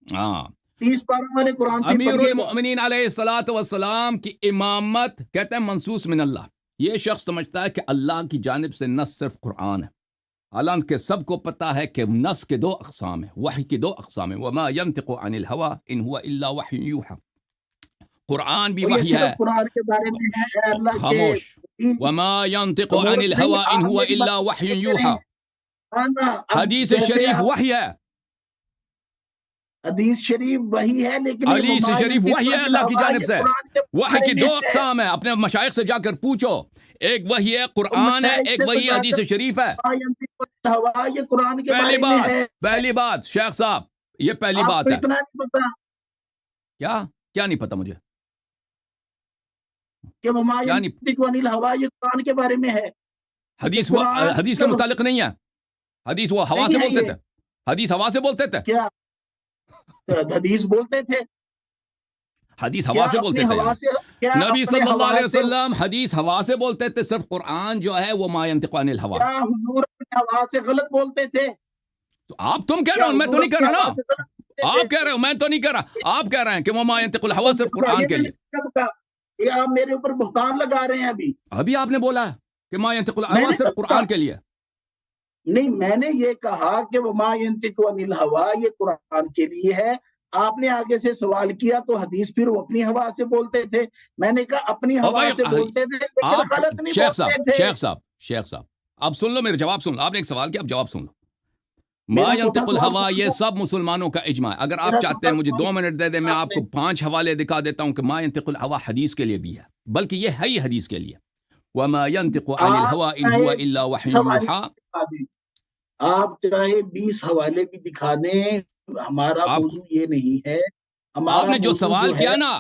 ہاں 30 پاروں والے قرآن سے امیر پڑھیے گا. المؤمنین علیہ الصلوۃ والسلام کی امامت کہتے ہیں منصوص من اللہ. یہ شخص سمجھتا ہے کہ اللہ کی جانب سے نص صرف قرآن ہے, حالانکہ سب کو پتا ہے کہ نص کے 2 اقسام ہیں, وحی کی 2 اقسام ہیں. وما ينطق عن الهوى ان هو الا وحی یوحى. قرآن بھی اور یہ وحی ہے. صرف قرآن کے بارے میں ہے, اے اللہ کے خاموش. وما ينطق خاموش عن نہیں, الهوى ان آپ هو میری الا بات وحی سنتے یوحى. رہیں. اب حدیث جیسے شریف آپ وحی ہے, حدیث شریف وہی ہے, لیکن یہ حدیث وما شریف ينطق وحی ہے عن اللہ کی الهوى جانب یہ سے. قرآن کے وحی بارے کی میں 2 ہے. اقسام ہیں, اپنے مشائخ سے جا کر پوچھو. ایک وحی ہے تو قرآن ہے, مشائخ ایک سے وحی بتا حدیث کر شریف ہے. وما ينطق عن الهوى یہ قرآن کے پہلی بارے میں ہے. بات شیخ صاحب, یہ پہلی آپ بات کو ہے. اتنا نہیں پتا کیا نہیں پتا مجھے, کہ وما کیا نہیں. ينطق عن الهوى یہ قرآن کے بارے میں ہے. حدیث قرآن حدیث کے متعلق نہیں ہے. حدیث وہ ہوا نہیں سے ہے بولتے یہ. تھے. حدیث ہوا سے بولتے تھے. کیا حدیث بولتے تھے؟ حدیث کیا ہوا سے اپنی بولتے تھے. ہوا یعنی سے, کیا نبی اپنے صلی اللہ ہوا علیہ سے, وسلم حدیث ہوا سے بولتے تھے. صرف قرآن جو ہے وہ ما ينطق عن الهوى. کیا حضور اپنی ہوا سے غلط بولتے تھے؟ تم کہہ کیا رہے ہو, میں تو حضور نہیں کہہ اپنی رہا ہوا نا. سے غلط بولتے آپ تھے؟ کہہ رہے ہو, میں تو نہیں کہہ رہا. آپ کہہ رہے ہیں کہ وہ ما ينطق الهوى صرف قرآن کے یہ میں لیے. نے کب کہا؟ یہ آپ میرے اوپر بہتان لگا رہے ہیں. ابھی آپ نے بولا کہ ما ينطق میں الهوى نے صرف کب کہا؟ قرآن کے لیے. نہیں, میں نے یہ کہا کہ وما ينطق عن الهوى یہ قرآن کے لیے ہے. آپ نے آگے سے سوال کیا تو حدیث پھر وہ اپنی ہوا سے بولتے تھے. میں نے کہا اپنی اور ہوا بھائی سے بولتے تھے لیکن آپ غلط نہیں شیخ بولتے تھے. صاحب اب سن لو میرے جواب سن لو. آپ نے ایک سوال کیا, اب جواب سن لو. ما میرا ينطق چوتھا سوال الهوى سن یہ لو. سب مسلمانوں کا اجماع ہے. اگر آپ میرا چاہتے ہیں چوتھا مجھے سوال 2 منٹ دے دیں, میں آپ آپ نے کو 5 حوالے دکھا دیتا ہوں کہ ما ينطق الهوى حدیث کے لیے بھی ہے, بلکہ یہ ہے ہی حدیث کے لیے. وما ينطق عن آپ الهوى ان چاہے هو الا 20 وحي حوالے يوحى. دکھا دیں, آپ چاہے 20 حوالے بھی دکھا دیں, ہمارا آپ موضوع یہ نہیں ہے. آپ ہمارا نے جو موضوع سوال جو ہے, کیا نا,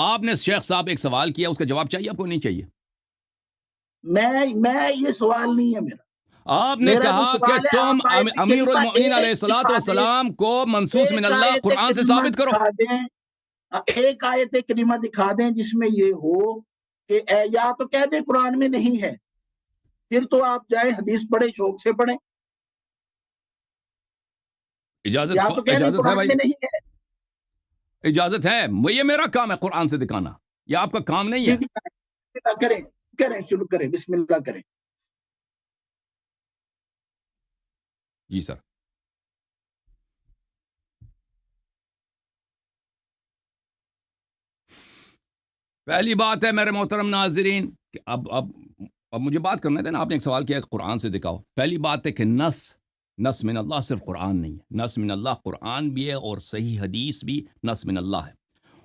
آپ نے شیخ صاحب ایک سوال کیا, اس کا جواب چاہیے آپ کو, نہیں چاہیے؟ میں یہ سوال نہیں ہے میرا. آپ نے میرا جو کہا کہ سوال ہے, تم آپ آیت امیر کریمہ المؤمنین ایک علیہ الصلوۃ دکھا دیں, والسلام کو منصوص من ایک اللہ آیت قرآن سے کریمہ ثابت کرو. دکھا دیں, ایک آیت کریمہ دکھا دیں جس میں یہ ہو کہ یا تو کہہ دیں قرآن میں نہیں ہے, پھر تو آپ جائیں حدیث پڑھیں, شوق سے پڑھیں. یا تو کہہ دیں اجازت ہے قرآن بھائی, میں نہیں ہے. اجازت ہے. یہ میرا کام ہے قرآن سے دکھانا, یہ آپ کا کام نہیں ہے. کریں کریں شروع کریں, بسم اللہ کریں. جی سر. پہلی بات ہے میرے محترم ناظرین کہ اب مجھے بات کرنا تھا نا. آپ نے ایک سوال کیا کہ قرآن سے دکھاؤ. پہلی بات ہے کہ نص من اللہ صرف قرآن نہیں ہے. نص من اللہ قرآن بھی ہے اور صحیح حدیث بھی نص من اللہ ہے.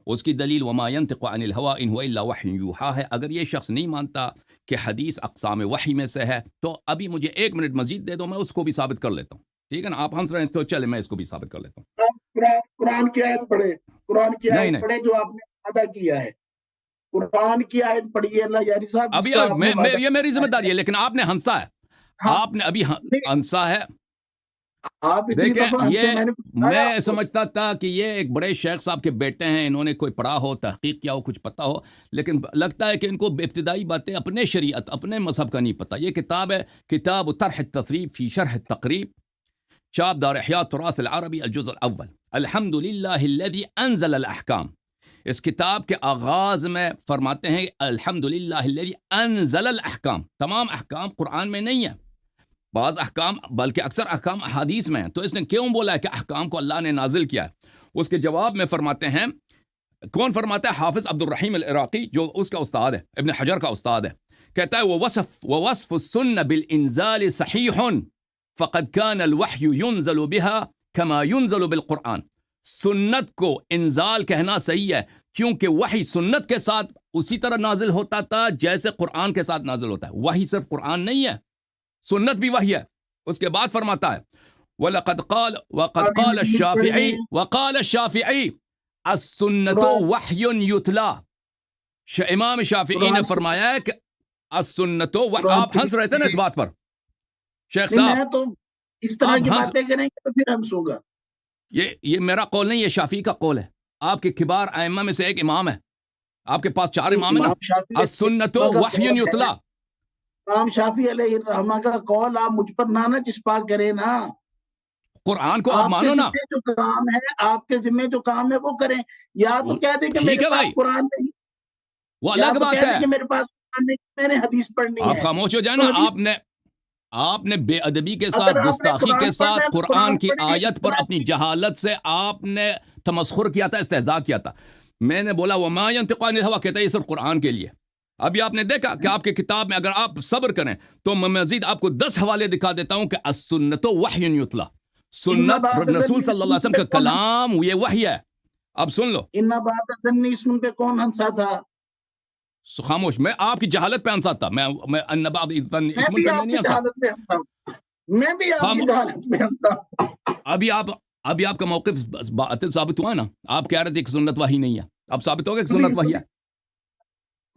اس کی دلیل وما ينطق عن الهوى ان هو الا وحي يوحى ہے. اگر یہ شخص نہیں مانتا کہ حدیث اقسام وحی میں سے ہے تو ابھی مجھے 1 منٹ مزید دے دو, میں اس کو بھی ثابت کر لیتا ہوں. ٹھیک ہے نا, آپ ہنس رہے ہیں تو چلے میں اس کو بھی ثابت کر لیتا ہوں. قرآن کی آیت پڑھے, قرآن کی نہیں آیت نہیں, پڑھے جو آپ نے وعدہ کیا ہے. قرآن کی آیت پڑھیے اللہ یاری صاحب, جس ابھی کا آپ نے وعدہ یہ میری ذمہ داری ہے, لیکن آپ نے ہنسا ہے. ہاں, آپ نے ابھی نہیں, ہنسا ہے. آپ اتنی دیکھیں دفعہ ہم سے, میں نے بتایا میں آپ کو. سمجھتا تھا کہ یہ ایک بڑے شیخ صاحب کے بیٹے ہیں, انہوں نے کوئی پڑھا ہو, تحقیق کیا ہو, کچھ پتا ہو, لیکن لگتا ہے کہ ان کو ابتدائی باتیں اپنے شریعت اپنے مذہب کا نہیں پتا. یہ کتاب ہے کتاب طرح التثریب فی شرح التقریب, چاپ دار احیاء التراث العربی الجزء الاول. الحمد للہ الذی انزل الاحکام. اس کتاب کے آغاز میں فرماتے ہیں الحمد للہ الذی انزل الاحکام. تمام احکام قرآن میں نہیں ہے, بعض احکام بلکہ اکثر احکام احادیث میں ہیں، تو اس نے کیوں بولا ہے کہ احکام کو اللہ نے نازل کیا ہے؟ اس کے جواب میں فرماتے ہیں، کون فرماتا ہے؟ حافظ عبد الرحیم العراقی، جو اس کا استاد ہے، ابن حجر کا استاد ہے، کہتا ہے ووصف السنة بالانزال صحیح فقد كان الوحی ينزل بها كما ينزل بالقرآن. سنت کو انزال کہنا صحیح ہے کیونکہ وحی سنت کے ساتھ اسی طرح نازل ہوتا تھا جیسے قرآن کے ساتھ نازل ہوتا ہے. وحی صرف قرآن نہیں ہے، سنت بھی وحی ہے. اس کے بعد فرماتا ہے وقد قال الشافعی السنت وحی یتلا. امام شافعی نے فرمایا ہے کہ السنت آپ ہنس رہے تھے نا اس بات پر شیخ صاحب؟ میں تو اس طرح کی باتیں کریں گے تو پھر ہنسوں گا. یہ میرا قول نہیں، یہ شافعی کا قول ہے. آپ کے کبار ائمہ میں سے ایک امام ہے، آپ کے پاس 4 امام ہیں نا. السنت وحی یتلا. امام شافعی علیہ الرحمہ کا قول آپ مجھ پر نہ چسپا کریں نا. قرآن کو آپ مانو نا. جو کام ہے آپ کے ذمہ جو کام ہے وہ کریں. یا تو کہہ دیں کہ میرے پاس قرآن نہیں، وہ الگ بات ہے. کہ میرے پاس قرآن نہیں، میں نے حدیث پڑھنی ہے. آپ خاموش ہو جائیں نا. آپ نے بے ادبی کے ساتھ، گستاخی کے ساتھ قرآن کی آیت پر اپنی جہالت سے آپ نے تمسخر کیا تھا، استہزاء کیا تھا. میں نے بولا وما ينطق عن الهوى، کہتا ہے یہ صرف قرآن کے لیے. ابھی آپ نے دیکھا کہ آپ کی کتاب میں اگر آپ صبر کریں تو میں مزید آپ کو 10 حوالے دکھا دیتا ہوں کہ السنت وحی یتلا. سنت رسول صلی اللہ علیہ وسلم کا کلام یہ وحی ہے. اب سن لو. ان بات زنی اسم پہ کون ہنسا تھا؟ خاموش. میں آپ کی جہالت پہ ہنسا تھا. میں ان بعض الظن اثم پہ نہیں ہنسا. میں بھی آپ کی جہالت پہ ہنسا. ابھی آپ کا موقف باطل ثابت ہوا نا. آپ کہہ رہے تھے کہ سنت وحی نہیں ہے، اب ثابت ہو گیا کہ سنت وحی ہے.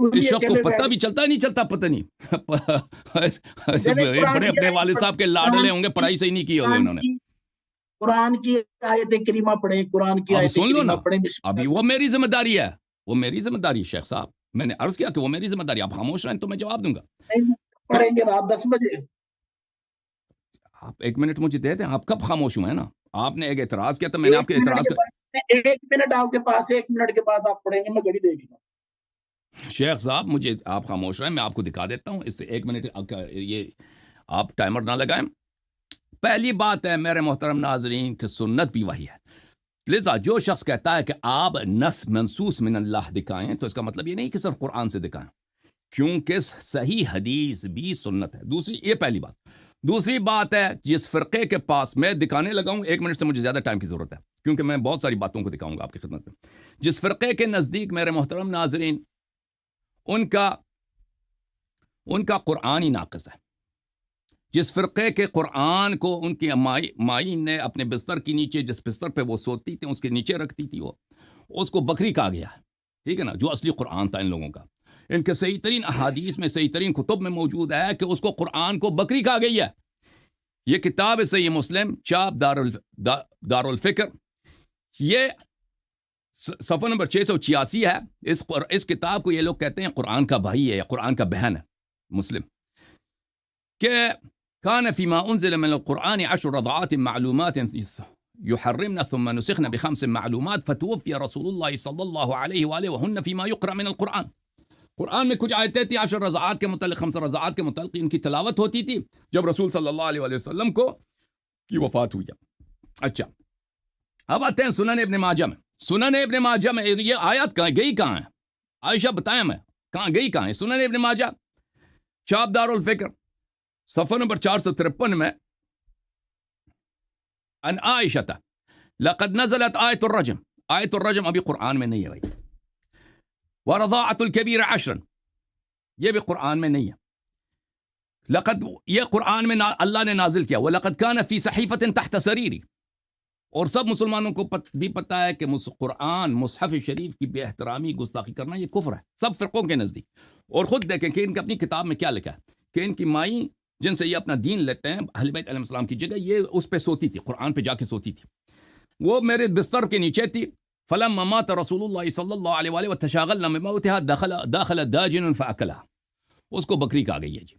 اس شخص کو پتہ بھی چلتا نہیں چلتا پتہ نہیں. بڑے اپنے والد صاحب کے لاڈلے ہوں گے، پڑھائی صحیح نہیں کی ہوگی انہوں نے. قرآن کی آیت کریمہ پڑھیں، قرآن کی آیت کریمہ پڑھیں. ابھی وہ میری ذمہ داری ہے، وہ میری ذمہ داری ہے شیخ صاحب. میں نے عرض کیا کہ وہ میری ذمہ داری. آپ خاموش رہیں تو میں جواب دوں گا. پڑھیں گے رات 10 بجے. آپ 1 منٹ مجھے دے دیں. آپ کب خاموش ہوئے ہیں نا؟ آپ نے ایک اعتراض کیا تھا، میں نے آپ کے اعتراض کا 1 منٹ آپ کے پاس ہے، 1 منٹ کے بعد آپ پڑھیں گے، میں گھڑی دیکھ لوں. شیخ صاحب مجھے آپ خاموش رہیں، میں آپ کو دکھا دیتا ہوں. اس سے 1 منٹ یہ آپ ٹائمر نہ لگائیں. پہلی بات ہے میرے محترم ناظرین کہ سنت بھی وحی ہے. لذا جو شخص کہتا ہے کہ آپ نص منسوس من اللہ دکھائیں تو اس کا مطلب یہ نہیں کہ صرف قرآن سے دکھائیں، کیونکہ صحیح حدیث بھی سنت ہے. یہ پہلی بات. دوسری بات ہے جس فرقے کے پاس میں دکھانے لگا ہوں، 1 منٹ سے مجھے زیادہ ٹائم کی ضرورت ہے کیونکہ میں بہت ساری باتوں کو دکھاؤں گا آپ کی خدمت میں. جس فرقے کے نزدیک میرے محترم ناظرین ان کا قرآن ہی ناقص ہے، جس فرقے کے قرآن کو ان کی مائی نے اپنے بستر کے نیچے، جس بستر پہ وہ سوتی تھی اس کے نیچے رکھتی تھی، وہ اس کو بکری کہا گیا ہے. ٹھیک ہے نا؟ جو اصلی قرآن تھا ان لوگوں کا. ان کے صحیح ترین احادیث میں، صحیح ترین کتب میں موجود ہے کہ اس کو قرآن کو بکری کہا گئی ہے. یہ کتاب ہے صحیح مسلم، چاپ دار الفکر. یہ صفحہ نمبر 686 ہے. اس کتاب کو یہ لوگ کہتے ہیں قرآن کا بھائی ہے یا قرآن کا بہن ہے مسلم. کہ كان فيما أنزل من القرآن 10 رضعات معلومات يحرمن ثم نسخن ب5 معلومات فتوفي رسول الله صلى الله عليه وآله وهن فيما يقرأ من القرآن. قرآن میں کچھ آیتیں تھیں 10 رضعات کے متعلق، 5 رضعات کے متعلق ان کی تلاوت ہوتی تھی جب رسول صلی اللہ علیہ وآلہ وسلم کی وفات ہوئی. اچھا اب آتے ہیں سنن ابن ماجہ میں. سنن ابن ماجہ میں یہ آیت گئی کہاں ہے؟ عائشہ بتائیں میں کہاں گئی کہاں ہے؟ سنن ابن ماجہ چاپ دار الفکر صفحہ نمبر 453 میں ان عائشہ لقد نزلت آیت الرجم. آیت الرجم ابھی قرآن میں نہیں ہے بھائی. ورضاعت الکبیر 10 یہ بھی قرآن میں نہیں ہے. لقد یہ قرآن میں اللہ نے نازل کیا. وَلَقَدْ كَانَ فِي صَحِيفَةٍ تَحْتَ سَرِيرِ. اور سب مسلمانوں کو بھی پتہ ہے کہ قرآن مصحف شریف کی بے احترامی گستاخی کرنا یہ کفر ہے سب فرقوں کے نزدیک. اور خود دیکھیں کہ ان کی اپنی کتاب میں کیا لکھا ہے کہ ان کی مائی جن سے یہ اپنا دین لیتے ہیں اہل بیت علیہ السلام کی جگہ، یہ اس پہ سوتی تھی، قرآن پہ جا کے سوتی تھی. وہ میرے بستر کے نیچے تھی. فلما مات رسول اللہ صلی اللہ علیہ وآلہ وتشاغلنا بموتها داخل داجن فاکلها. اس کو بکری کہا گئی ہے جی.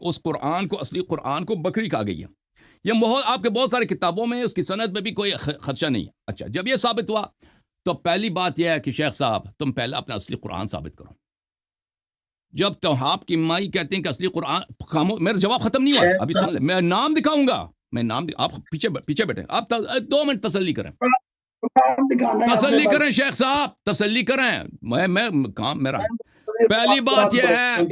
اس قرآن کو، اصلی قرآن کو بکری کہا گئی ہے. یہ آپ کے بہت ساری کتابوں میں اس کی سند میں بھی کوئی خدشہ نہیں ہے. اچھا جب یہ ثابت ہوا تو پہلی بات یہ ہے کہ شیخ صاحب تم پہلے اپنا اصلی قرآن ثابت کرو. جب تو آپ کی مائی کہتے ہیں کہ اصلی قرآن میرا جواب ختم نہیں ہوا شیخ ابھی، صاحب سن لیں، میں نام دکھاؤں گا، میں نام آپ پیچھے بیٹھے، آپ 2 منٹ تسلی کریں، قرآن دکھانا ہے آپ نے تسلی بس. کریں شیخ صاحب، تسلی کریں، میں کام میرا ہے. مجھے پہلی بات قرآن یہ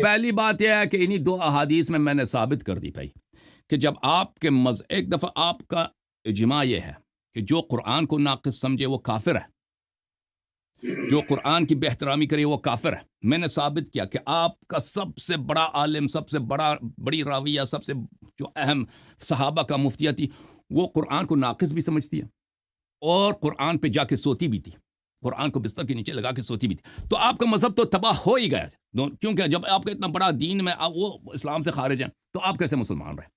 پڑھیں گے. ہے کہ انہی 2 احادیث میں نے ثابت کر دی بھائی کہ جب آپ کے ایک دفعہ آپ کا اجماع یہ ہے کہ جو قرآن کو ناقص سمجھے وہ کافر ہے، جو قرآن کی بے احترامی کرے وہ کافر ہے. میں نے ثابت کیا کہ آپ کا سب سے بڑا عالم، سب سے بڑی راویہ، سب سے جو اہم صحابہ کا مفتیہ تھی، وہ قرآن کو ناقص بھی سمجھتی ہے اور قرآن پہ جا کے سوتی بھی تھی، قرآن کو بستر کے نیچے لگا کے سوتی بھی تھی. تو آپ کا مذہب تو تباہ ہو ہی گیا، کیونکہ جب آپ کا اتنا بڑا دین میں وہ اسلام سے خارج ہیں تو آپ کیسے مسلمان رہے؟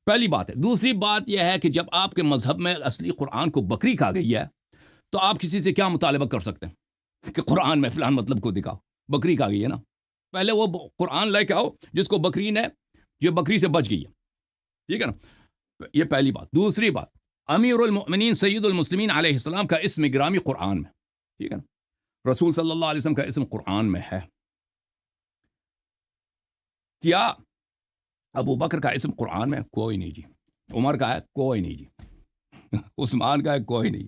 پہلی بات ہے. دوسری بات یہ ہے کہ جب آپ کے مذہب میں اصلی قرآن کو بکری کھا گئی ہے تو آپ کسی سے کیا مطالبہ کر سکتے ہیں کہ قرآن میں فلان مطلب کو دکھاؤ؟ بکری کھا گئی ہے نا، پہلے وہ قرآن لے کے آؤ جس کو بکری نے، جو بکری سے بچ گئی ہے، ٹھیک ہے نا؟ یہ پہلی بات. دوسری بات، امیر المؤمنین سید المسلمین علیہ السلام کا اسم گرامی قرآن میں، ٹھیک ہے نا؟ رسول صلی اللہ علیہ وسلم کا اسم قرآن میں ہے. کیا ابو بکر کا اسم قرآن میں؟ کوئی نہیں جی. عمر کا ہے؟ کوئی نہیں جی. عثمان کا ہے؟ کوئی نہیں.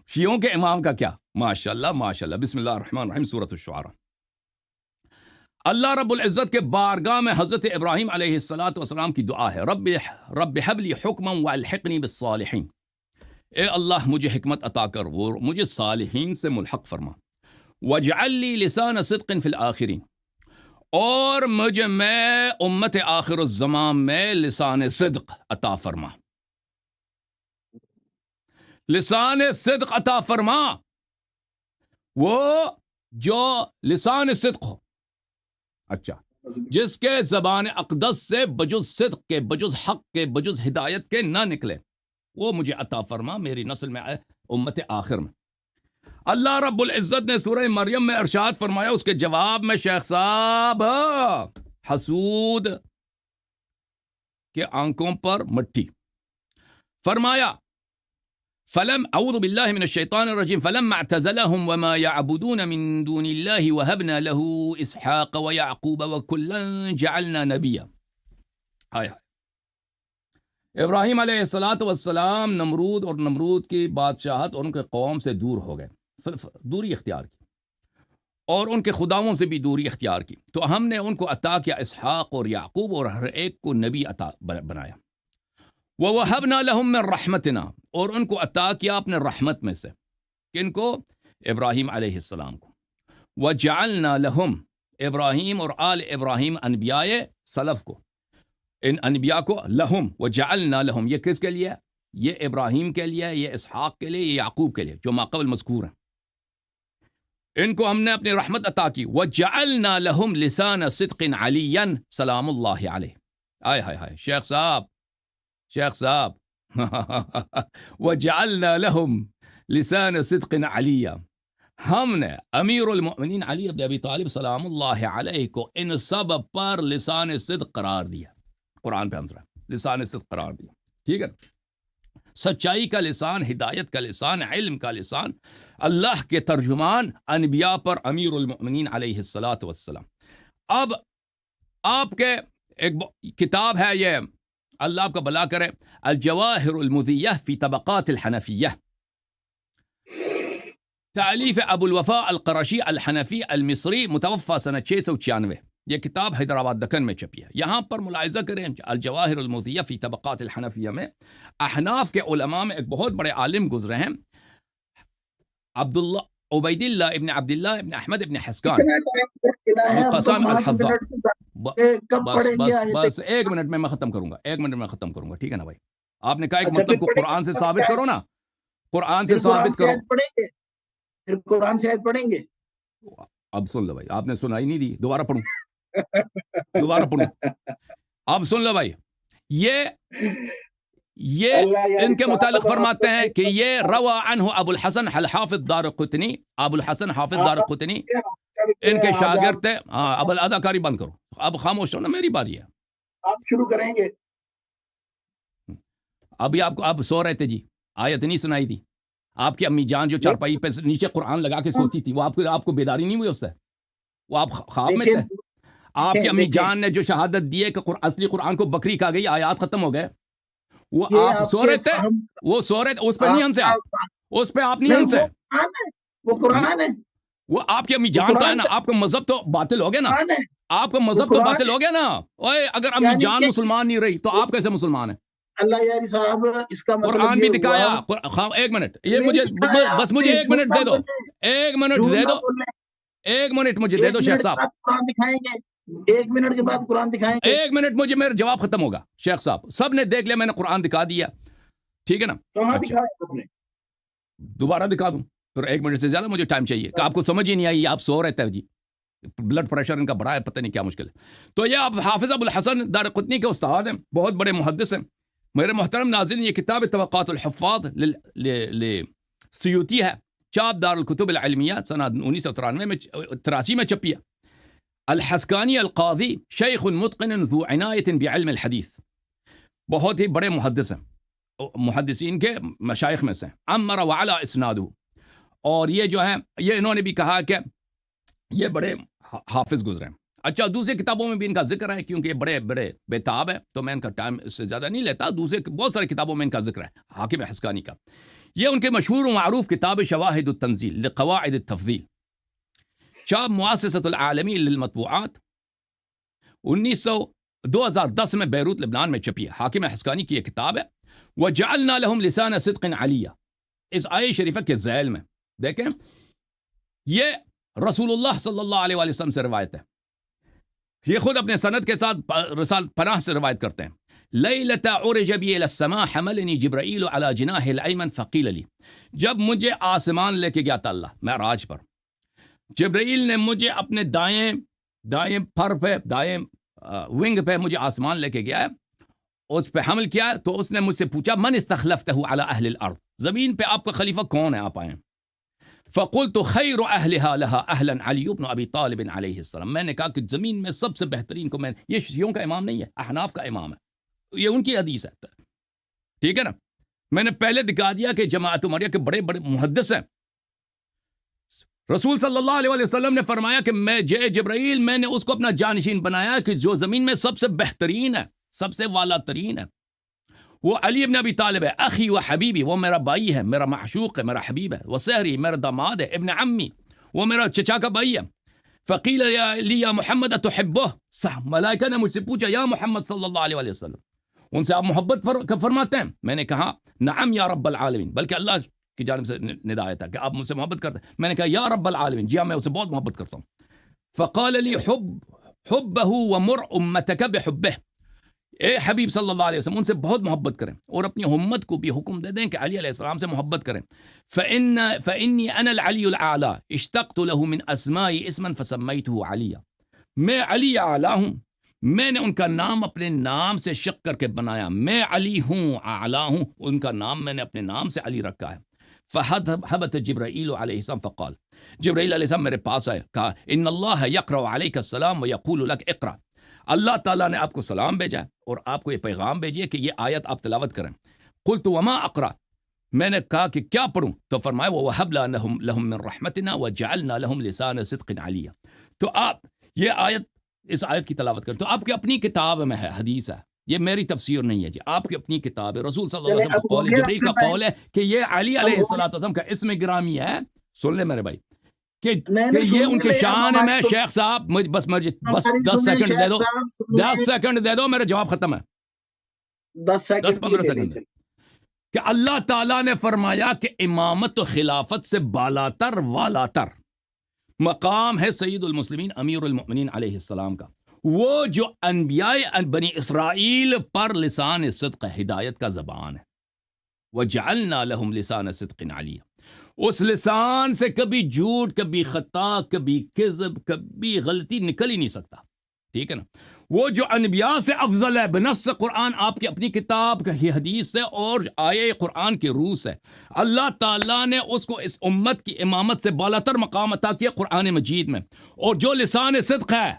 شیعوں کے امام کا کیا؟ ماشاءاللہ ماشاءاللہ. بسم اللہ الرحمن الرحیم، سورۃ الشعراء. اللہ رب العزت کے بارگاہ میں حضرت ابراہیم علیہ السلام کی دعا ہے، رب حب لی حکما والحقنی بالصالحین. اے اللہ مجھے حکمت عطا کر، وہ مجھے صالحین سے ملحق فرما. واجعل لی لسان صدق فی الآخرین، اور میں امت آخر الزمان میں لسان صدق عطا فرما. لسان صدق عطا فرما، وہ جو لسان صدق ہو، اچھا، جس کے زبان اقدس سے بجز صدق کے، بجز حق کے، بجز ہدایت کے نہ نکلے، وہ مجھے عطا فرما میری نسل میں، امت آخر میں. اللہ رب العزت نے سورہ مریم میں ارشاد فرمایا اس کے جواب میں، شیخ صاحب، حسود کے آنکھوں پر مٹھی، فرمایا فلم اعوذ باللہ من الشیطان الرجیم فلما اعتزلهم وما يعبدون من دون الله وهبنا له اسحاق ويعقوب وكلا جعلنا نبيا. ابراہیم علیہ السلام نمرود اور نمرود کی بادشاہت اور ان کے قوم سے دور ہو گئے، دوری اختیار کی، اور ان کے خداؤں سے بھی دوری اختیار کی. تو ہم نے ان کو عطا کیا اسحاق اور یعقوب، اور ہر ایک کو نبی عطا بنایا. وَوَهَبْنَا لَهُم مِّن رَحْمَتِنَا، اور ان کو عطا کیا اپنے رحمت میں سے. کن کو؟ ابراہیم علیہ السلام کو. وَجَعَلْنَا لَهُم، ابراہیم اور آل ابراہیم انبیاء سلف کو، ان انبیاء کو، لہم وجعلنا لہم، یہ کس کے لیے؟ یہ ابراہیم کے لیے، یہ اسحاق کے لیے، یہ یعقوب کے لیے، جو ماقبل مذکور ہیں. ان کو ہم نے اپنی رحمت عطا کی. وجعلنا لہم لسان صدق علیا سلام اللہ علیہ. آئے ہائے ہائے شیخ صاحب، شیخ صاحب وجعلنا لہم لسان صدق علیا، ہم نے امیر المؤمنین علی بن ابی طالب سلام اللہ علیہ کو ان سب پر لسان صدق قرار دیا. قرآن پہ آنسر ہے، لسان صدق قرار دیا، ٹھیک ہے. سچائی کا لسان، ہدایت کا لسان، علم کا لسان، اللہ کے ترجمان انبیاء پر امیر المؤمنین علیہ السلام. اب آپ کے ایک کتاب ہے، یہ اللہ آپ کا بلا کرے، الجواہر المضیہ فی طبقات الحنفیہ، تالیف ابو الوفاء القرشی الحنفی المصری، متوفى سنہ 696. یہ کتاب حیدرآباد دکن میں چھپی ہے. یہاں پر ملاحظہ کریں، الجواہر المضیہ فی طبقات الحنفیہ میں احناف کے علماء میں ایک بہت بڑے عالم گزرے ہیں، عبید اللہ ابن عبداللہ ابن احمد ابن حسکان القسام الحضا. بس 1 منٹ میں ختم کروں گا، 1 منٹ میں ختم کروں گا، ٹھیک ہے نا بھائی؟ آپ نے کہا ایک مطلب کو قرآن سے ثابت کرو نا، قرآن سے ثابت کرو. پھر قرآن سے آیت پڑھیں گے. اب سن لو بھائی، آپ نے سنائی نہیں دی، دوبارہ پڑھوں، دوبارہ پڑھوں. اب سن لو بھائی، یہ ان کے متعلق فرماتے ہیں کہ یہ روا عنہ ابو الحسن الحافظ دارقطنی، ابو الحسن حافظ دارقطنی ان کے شاگرد تھے. ہاں، اب اداکاری بند کرو، اب خاموش ہو نا، میری باری ہے. آپ شروع کریں گے. ابھی آپ کو، آپ سو رہے تھے جی، آیت نہیں سنائی تھی. آپ کی امی جان جو چارپائی پہ نیچے قرآن لگا کے سوتی تھی، وہ آپ کو بیداری نہیں ہوئی اس سے؟ وہ آپ خواب میں تھے؟ آپ کی امی دیکھیں، جان نے جو شہادت دی ہے کہ اصلی قرآن کو بکری کھا گئی، آیات ختم ہو گئے، وہ یہ آپ سو کے رہے تھے، فہم وہ سو رہے تھے، اس پہ نہیں ہنسے آپ آپ، کا اس پہ آپ نہیں نہیں، ہنسے، وہ قرآن ہے، وہ قرآن ہے، وہ آپ کی امی وہ جان تو ہے قرآن نا، آپ کا مذہب تو باطل ہو گیا نا، قرآن ہے، آپ کا وہ مذہب تو قرآن باطل ہے، ہو گیا نا۔ اوے اگر امی یعنی جان کہ مسلمان نہیں رہی تو آپ کیسے مسلمان ہیں؟ اللہ یاری صاحب، اس کا مطلب قرآن بھی یہ ہوا دکھایا، ایک منٹ، یہ نہیں مجھے دکھایا بس آپ مجھے نے، ایک جھوٹ منٹ نہ دے دو، بولیں، ایک منٹ جھوٹ دے نہ دو، بولیں، ایک منٹ مجھے دے ایک دو شیخ منٹ کے صاحب، بعد قرآن دکھائیں گے، ایک منٹ کے بعد قرآن دکھائیں گے، ایک منٹ مجھے، میرا جواب ختم ہوگا شیخ صاحب، سب نے دیکھ لیا، میں نے قرآن دکھا دیا، ٹھیک ہے نا؟ کہاں اچھا دکھایا آپ نے؟ دوبارہ دکھا دوں؟ پھر ایک منٹ سے زیادہ مجھے ٹائم چاہیے، کہ آپ کو سمجھ ہی نہیں آئی، آپ سو رہے تھے جی، بلڈ پریشر ان کا بڑا ہے، پتہ نہیں کیا مشکل ہے۔ تو یہ آپ حافظ ابو الحسن دارقطنی کے استاد ہیں، بہت بڑے محدث ہیں۔ میرے محترم ناظرین، یہ کتاب توقعات الحفاظ سیوطی ہے، چاپ دار الکتب العلمیہ سنہ 1993 میں 83 میں چھپی ہے۔ الحسکانی القاضی شیخ متقن ذو عنایت بعلم الحدیث، بہت ہی بڑے محدث ہیں، محدثین کے مشائخ میں سے، امر وعلا اسنادہ، اور یہ جو ہے، یہ انہوں نے بھی کہا کہ یہ بڑے حافظ گزرے ہیں۔ اچھا، دوسری کتابوں میں بھی ان کا ذکر ہے، کیونکہ یہ بڑے بڑے بےتاب ہے، تو میں ان کا ٹائم اس سے زیادہ نہیں لیتا، دوسرے بہت ساری کتابوں میں ان کا ذکر ہے، حاکم حسکانی کا۔ یہ ان کے مشہور و معروف کتاب شواہد التنزیل لقواعد التفضیل، چاپ مؤسسۃ العالمی للمطبوعات، 2010 میں بیروت لبنان میں چھپی ہے، حاکم حسکانی کی یہ کتاب ہے۔ وجعلنا لهم لسان صدق علیہ، اس آیہ شریفہ کے ذیل میں دیکھیں، یہ رسول اللہ صلی اللہ علیہ وآلہ وسلم سے روایت ہے، یہ خود اپنے سند کے ساتھ رسالت پناہ سے روایت کرتے ہیں۔ لیلۃ عرج بی الی السماء حملنی جبرائیل علی جناح الایمن فقیل لی، جب مجھے آسمان لے کے گیا تھا اللہ معراج پر، جبرائیل نے مجھے اپنے دائیں پر پہ، دائیں ونگ پہ مجھے آسمان لے کے گیا ہے، اس پہ حمل کیا ہے، تو اس نے مجھ سے پوچھا من استخلفتہ علی اہل الارض، زمین پہ آپ کا خلیفہ کون ہے، آپ آئیں۔ فقلت خیر اہلها لها اہلا علی بن ابی طالب علیہ السلام، میں نے کہا کہ زمین میں سب سے بہترین کو، میں یہ شیعوں کا امام نہیں ہے، احناف کا امام ہے، یہ ان کی حدیث ہے، ٹھیک ہے نا؟ میں نے پہلے دکھا دیا کہ جماعت عمریہ کے بڑے بڑے محدث ہیں۔ رسول صلی اللہ علیہ وسلم نے فرمایا کہ میں جبرائیل، میں نے اس کو اپنا جانشین بنایا کہ جو زمین میں سب سے بہترین ہے، سب سے والا ترین ہے، وہ علی ابن ابی طالب ہے، اخی و حبیبی، وہ میرا بھائی ہے، میرا معشوق ہے، میرا حبیب ہے، وہ سحری، میرا داماد ہے، ابن عمی، وہ میرا چچا کا بھائی ہے۔ فقیل لی یا محمد اتحبہ، ملائکہ نے مجھ سے پوچھا یا محمد صلی اللہ علیہ وسلم، ان سے آپ محبت فرماتے ہیں؟ میں نے کہا نعم یا رب العالمین، بلکہ اللہ کی جانب سے ندایت ہے کہ آپ مجھ سے محبت کرتے ہیں۔ میں نے کہا یا رب العالمین، جی ہاں میں اسے بہت محبت کرتا ہوں۔ فقال لی حبہ ومر امتک بحبہ، اے حبیب صلی اللہ علیہ وسلم، ان سے بہت محبت کریں اور اپنی امت کو بھی حکم دے دیں کہ علی علیہ السلام سے محبت کریں۔ فإنی انا العلی الاعلی اشتقت له من اسمائی اسما فسمیته علیہ، میں علی اعلی ہوں، میں نے ان کا نام اپنے نام سے شق کر کے بنایا، میں علی ہوں، اعلی ہوں، ان کا نام میں نے اپنے نام سے علی رکھا ہے۔ فحبت جبرائیل علیہ السلام فقال، جبرائیل علیہ السلام میرے پاس آئے، کہا ان اللہ یقرأ علیک السلام ویقول لک اقرأ، اللہ تعالیٰ نے آپ کو سلام بھیجا ہے اور آپ کو یہ پیغام بھیجیے کہ یہ آیت آپ تلاوت کریں۔ قلت وما اقرأ، میں نے کہا کہ کیا پڑھوں؟ تو فرمایا وَوَهَبْ لَهُمْ مِنْ رَحْمَتِنَا وَجَعَلْنَا لَهُمْ لِسَانَ صِدْقٍ عَلِيًّا، تو آپ یہ آیت، اس آیت کی تلاوت کریں۔ تو آپ کی اپنی کتاب میں ہے، حدیث ہے، یہ میری تفسیر نہیں ہے جی، آپ کی اپنی کتاب ہے، رسول صلی اللہ علیہ وسلم کا قول ہے، جبریل کا قول ہے کہ یہ علی علیہ السلام کا اسم گرامی ہے۔ سن لے میرے بھائی کہ یہ ان کے شان ہے۔ میں شیخ صاحب بس 10 سیکنڈ دے دو، 10 سیکنڈ دے دو، میرا جواب ختم ہے، 10-15 سیکنڈ، کہ اللہ تعالیٰ نے فرمایا کہ امامت و خلافت سے بالاتر والاتر مقام ہے سید المسلمین امیر المؤمنین علیہ السلام کا، وہ جو انبیاء بنی اسرائیل پر لسان صدق ہدایت کا زبان ہے۔ وجعلنا لهم لسان صدق علیہ، اس لسان سے کبھی جھوٹ، کبھی خطا، کبھی کذب، کبھی غلطی نکل ہی نہیں سکتا، ٹھیک ہے نا؟ وہ جو انبیاء سے افضل ہے بنص قرآن، آپ کی اپنی کتاب کی حدیث سے اور آیے قرآن کے روح سے، اللہ تعالیٰ نے اس کو اس امت کی امامت سے بالاتر مقام عطا کیا قرآن مجید میں، اور جو لسان صدق ہے،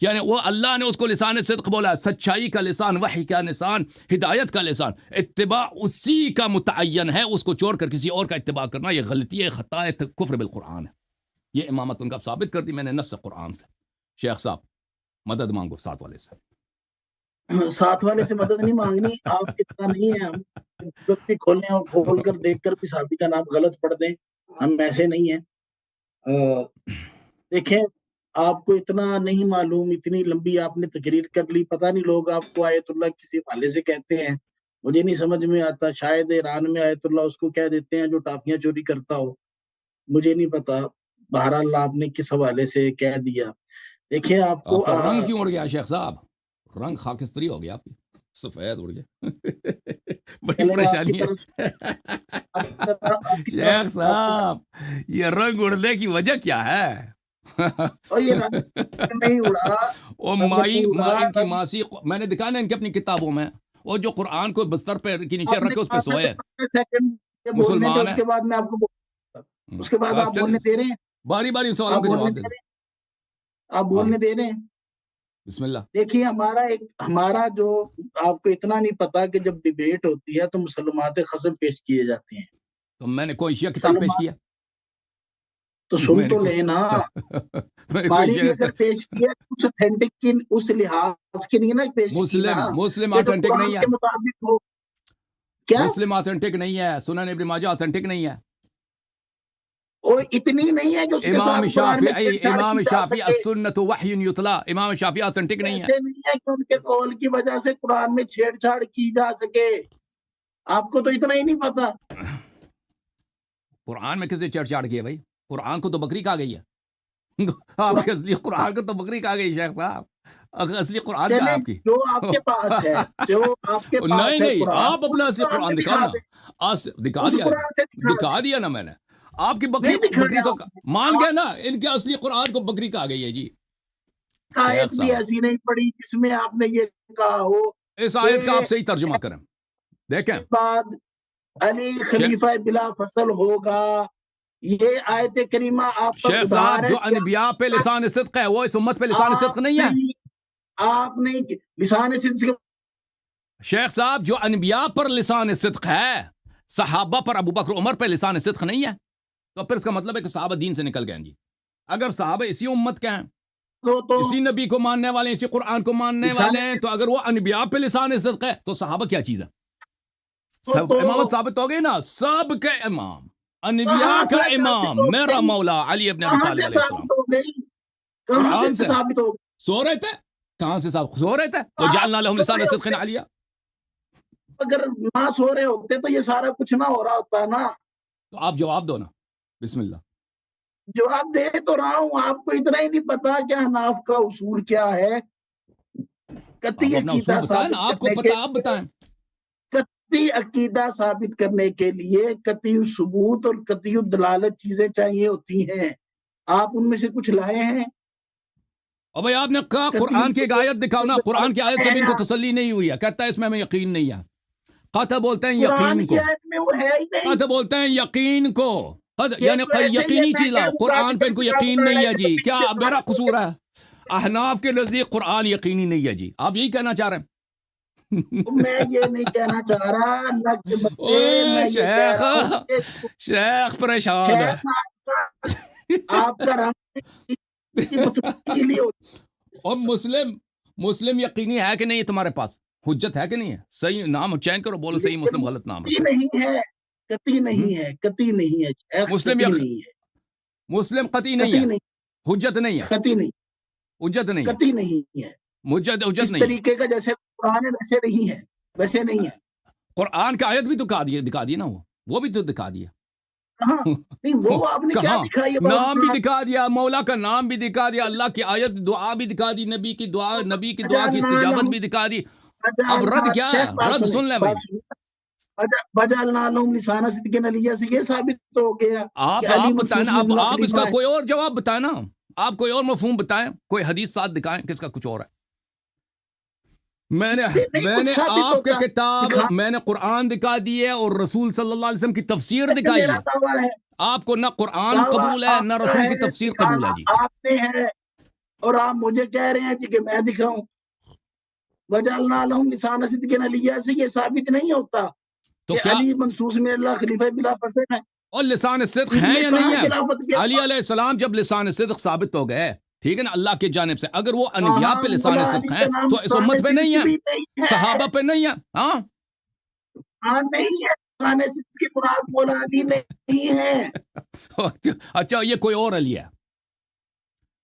یعنی وہ اللہ نے اس کو لسان صدق بولا، سچائی کا لسان، وحی کا لسان، ہدایت کا لسان، اتباع اسی کا متعین ہے، اس کو چھوڑ کر کسی اور کا اتباع کرنا یہ غلطی ہے، خطا ہے، کفر بالقرآن ہے۔ یہ امامت ان کا ثابت کر دی میں نے نص قرآن سے۔ شیخ صاحب مدد مانگو ساتھ والے سے. ساتھ والے سے مدد نہیں مانگنی، آپ اتنا نہیں ہے ہم بھی کھولیں اور کھول کر دیکھ کر بھی صحابی کا نام غلط پڑھ دیں، ہم ایسے نہیں ہیں. دیکھیں آپ کو اتنا نہیں معلوم، اتنی لمبی آپ نے تقریر کر لی، پتہ نہیں لوگ آپ کو آیت اللہ کسی حوالے سے کہتے ہیں، مجھے نہیں سمجھ میں آتا. شاید ایران میں آیت اللہ اس کو کہہ دیتے ہیں جو ٹافیاں چوری کرتا ہو، مجھے نہیں پتا. بہرحال آپ نے کس حوالے سے کہہ دیا. دیکھیں آپ کو آپ کا رنگ کیوں اڑ گیا شیخ صاحب؟ رنگ خاکستری ہو گیا، آپ کی سفید اڑ گیا. بڑی پریشانی ہے شیخ صاحب، یہ رنگ اڑنے کی وجہ کیا ہے؟ اور یہ رنگ نہیں اڑا، وہ مائی ان کی ماسی، میں نے دکھا نا ان کی اپنی کتابوں میں، وہ جو قرآن کو بستر پہ کے نیچے رکھے اس پہ سوئے مسلمان اس ہے. کے بعد میں آپ کو اس کے بعد آپ بولنے دے رہے ہیں، باری باری سوالوں کے جواب دے دیں. آپ بولنے دے رہے ہیں. بسم اللہ. دیکھیے ہمارا جو آپ کو اتنا نہیں پتا کہ جب ڈیبیٹ ہوتی ہے تو مسلمات خصم پیش کیے جاتے ہیں. تو میں نے کوئی شیعہ کتاب پیش کیا تو سن تو لینا، ہماری بھی اگر پیش کیا اس اتھینٹک کی اس لحاظ کی نہیں نا پیش کی نا، مسلم آتھینٹک نہیں ہے، کے مطابق ہو. کیا مسلم آتھینٹک نہیں ہے، سنن ابن ماجہ آتھینٹک نہیں ہے، وہ اتنی نہیں ہے کہ اس کے ساتھ قرآن میں امام شافعی السنۃ وحی یتلا، امام شافعی آتھینٹک نہیں ہے. ایسے نہیں ہے کہ ان کے قول کی وجہ سے قرآن میں چھیڑ چھاڑ کی جا سکے. آپ کو تو اتنا ہی نہیں پتا. قرآن میں کسے چھیڑ چھاڑ کی ہے بھائی؟ قرآن کو تو بکری کھا گئی ہے. آپ کے اصلی قرآن کو تو بکری کھا گئی شیخ صاحب. اصلی قرآن کیا ہے آپ کی؟ جو آپ کے پاس ہے، جو آپ کے پاس ہے نہیں قرآن، آپ اپنا اصلی قرآن دکھاؤ نا. دکھا دیا نا میں نے. آپ کی بکری تو مان گئے نا، ان کے اصلی قرآن کو بکری کھا گئی ہے جی. آیت بھی ایسی نہیں پڑی جس میں آپ نے یہ کہا ہو. اس آیت کا آپ صحیح ترجمہ کریں. دیکھیں بعد علی خلیفہ بلا فصل ہوگا، یہ آیت کریمہ آپ شیخ صاحب جو انبیاء پہ لسان صدق ہے وہ اس امت پہ لسان صدق نہیں ہے. آپ نے لسان صدق، شیخ صاحب جو انبیاء پر لسان صدق ہے، صحابہ پر ابو بکر عمر پہ لسان صدق نہیں ہے، تو پھر اس کا مطلب ہے کہ صحابہ دین سے نکل گئے جی. اگر صحابہ اسی امت کے ہیں، اسی نبی کو ماننے والے، اسی قرآن کو ماننے والے ہیں، تو اگر وہ انبیاء پہ لسان صدق ہے تو صحابہ کیا چیز ہے؟ امامت ثابت ہو گئی نا. سب کے امام، انبیاء کا امام میرا مولا علی ابن ابی طالب علیہ السلام. قرآن سے سو رہے تھے؟ کہاں سے صاحب سو رہے تھے؟ وجعلنا لهم لسان صدق علیا. اگر نہ سو رہے ہوتے تو یہ سارا کچھ نہ ہو رہا ہوتا نا. تو آپ جواب دو نا. بسم اللہ. جواب دے تو رہا ہوں، آپ کو اتنا ہی نہیں پتا کہ حناف کا اصول کیا ہے. قطعی عقیدہ ثابت کرنے کے لیے قطعی ثبوت اور قطعی دلالت چیزیں چاہیے ہوتی ہیں. آپ ان میں سے کچھ لائے ہیں؟ اور بھائی آپ نے کہا قرآن کی ایک آیت دکھاؤ نا. قرآن کی آیت سے بھی ان کو تسلی نہیں ہوئی ہے، کہتا ہے اس میں ہمیں یقین نہیں ہے. قطع بولتے ہیں یقین کو، قطع بولتے ہیں یقین کو، یعنی یقینی چیز لاؤ. قرآن پہ ان کو یقین نہیں ہے جی. کیا میرا قصور ہے؟ احناف کے نزدیک قرآن یقینی نہیں ہے جی. آپ یہی کہنا چاہ رہے ہیں؟ میں یہ نہیں کہنا چاہ رہا. شیخ پریشان ہے. آپ کا اور مسلم یقینی ہے کہ نہیں تمہارے پاس؟ حجت ہے کہ نہیں ہے؟ صحیح نام چین کرو، بولو صحیح مسلم، غلط نام رکھو. نہیں ہے، قطعی نہیں ہے، قطعی نہیں ہے. مسلم قطعی نہیں ہے، حجت نہیں ہے، قطعی نہیں، حجت نہیں ہے، قطعی نہیں ہے. حجت اس نہیں ہے. طریقے کا جیسے قرآن ہے ویسے نہیں ہے، ویسے نہیں ہے. قرآن کا آیت بھی تو دکھا دی نا، وہ بھی تو دکھا دیا. نہیں وہ آپ نے کیا دکھائی؟ نام بھی دکھا دیا، مولا کا نام بھی دکھا دیا، اللہ کی آیت دعا بھی دکھا دی، نبی کی دعا کی استجابت بھی دکھا دی. اب رد کیا ہے؟ رد سن لیں بھائی. وجعلنا لهم لسان صدق علیا سے یہ ثابت ہو گیا. آپ بتائیں نا، آپ اس کا کوئی اور جواب بتائیں نا، آپ کوئی اور مفہوم بتائیں، کوئی حدیث ساتھ دکھائیں کہ اس کا کچھ اور ہے. میں نے آپ کے کتاب، میں نے قرآن دکھا دی ہے اور رسول صلی اللہ علیہ وسلم کی تفسیر دکھائی ہے. آپ کو نہ قرآن قبول ہے نہ رسول کی تفسیر قبول ہے جی. آپ نے ہے اور آپ مجھے کہہ رہے ہیں جی کہ میں دکھاؤں. وجعلنا لهم لسان صدق علیا سے یہ ثابت نہیں ہوتا کہ علی منصوص میں اللہ خلیفہ بلا فصل ہے. اور لسان صدق ہے یا نہیں ہے؟ علی علیہ السلام جب لسان صدق ثابت ہو گئے، ٹھیک ہے نا، اللہ کی جانب سے. اگر وہ انبیاء پہ لسان صدق ہیں تو اس امت پہ نہیں ہے، صحابہ پہ نہیں ہے. ہاں نہیں ہے، لسان صدق کی مراد مولا علی نہیں ہے. اچھا یہ کوئی اور علی ہے،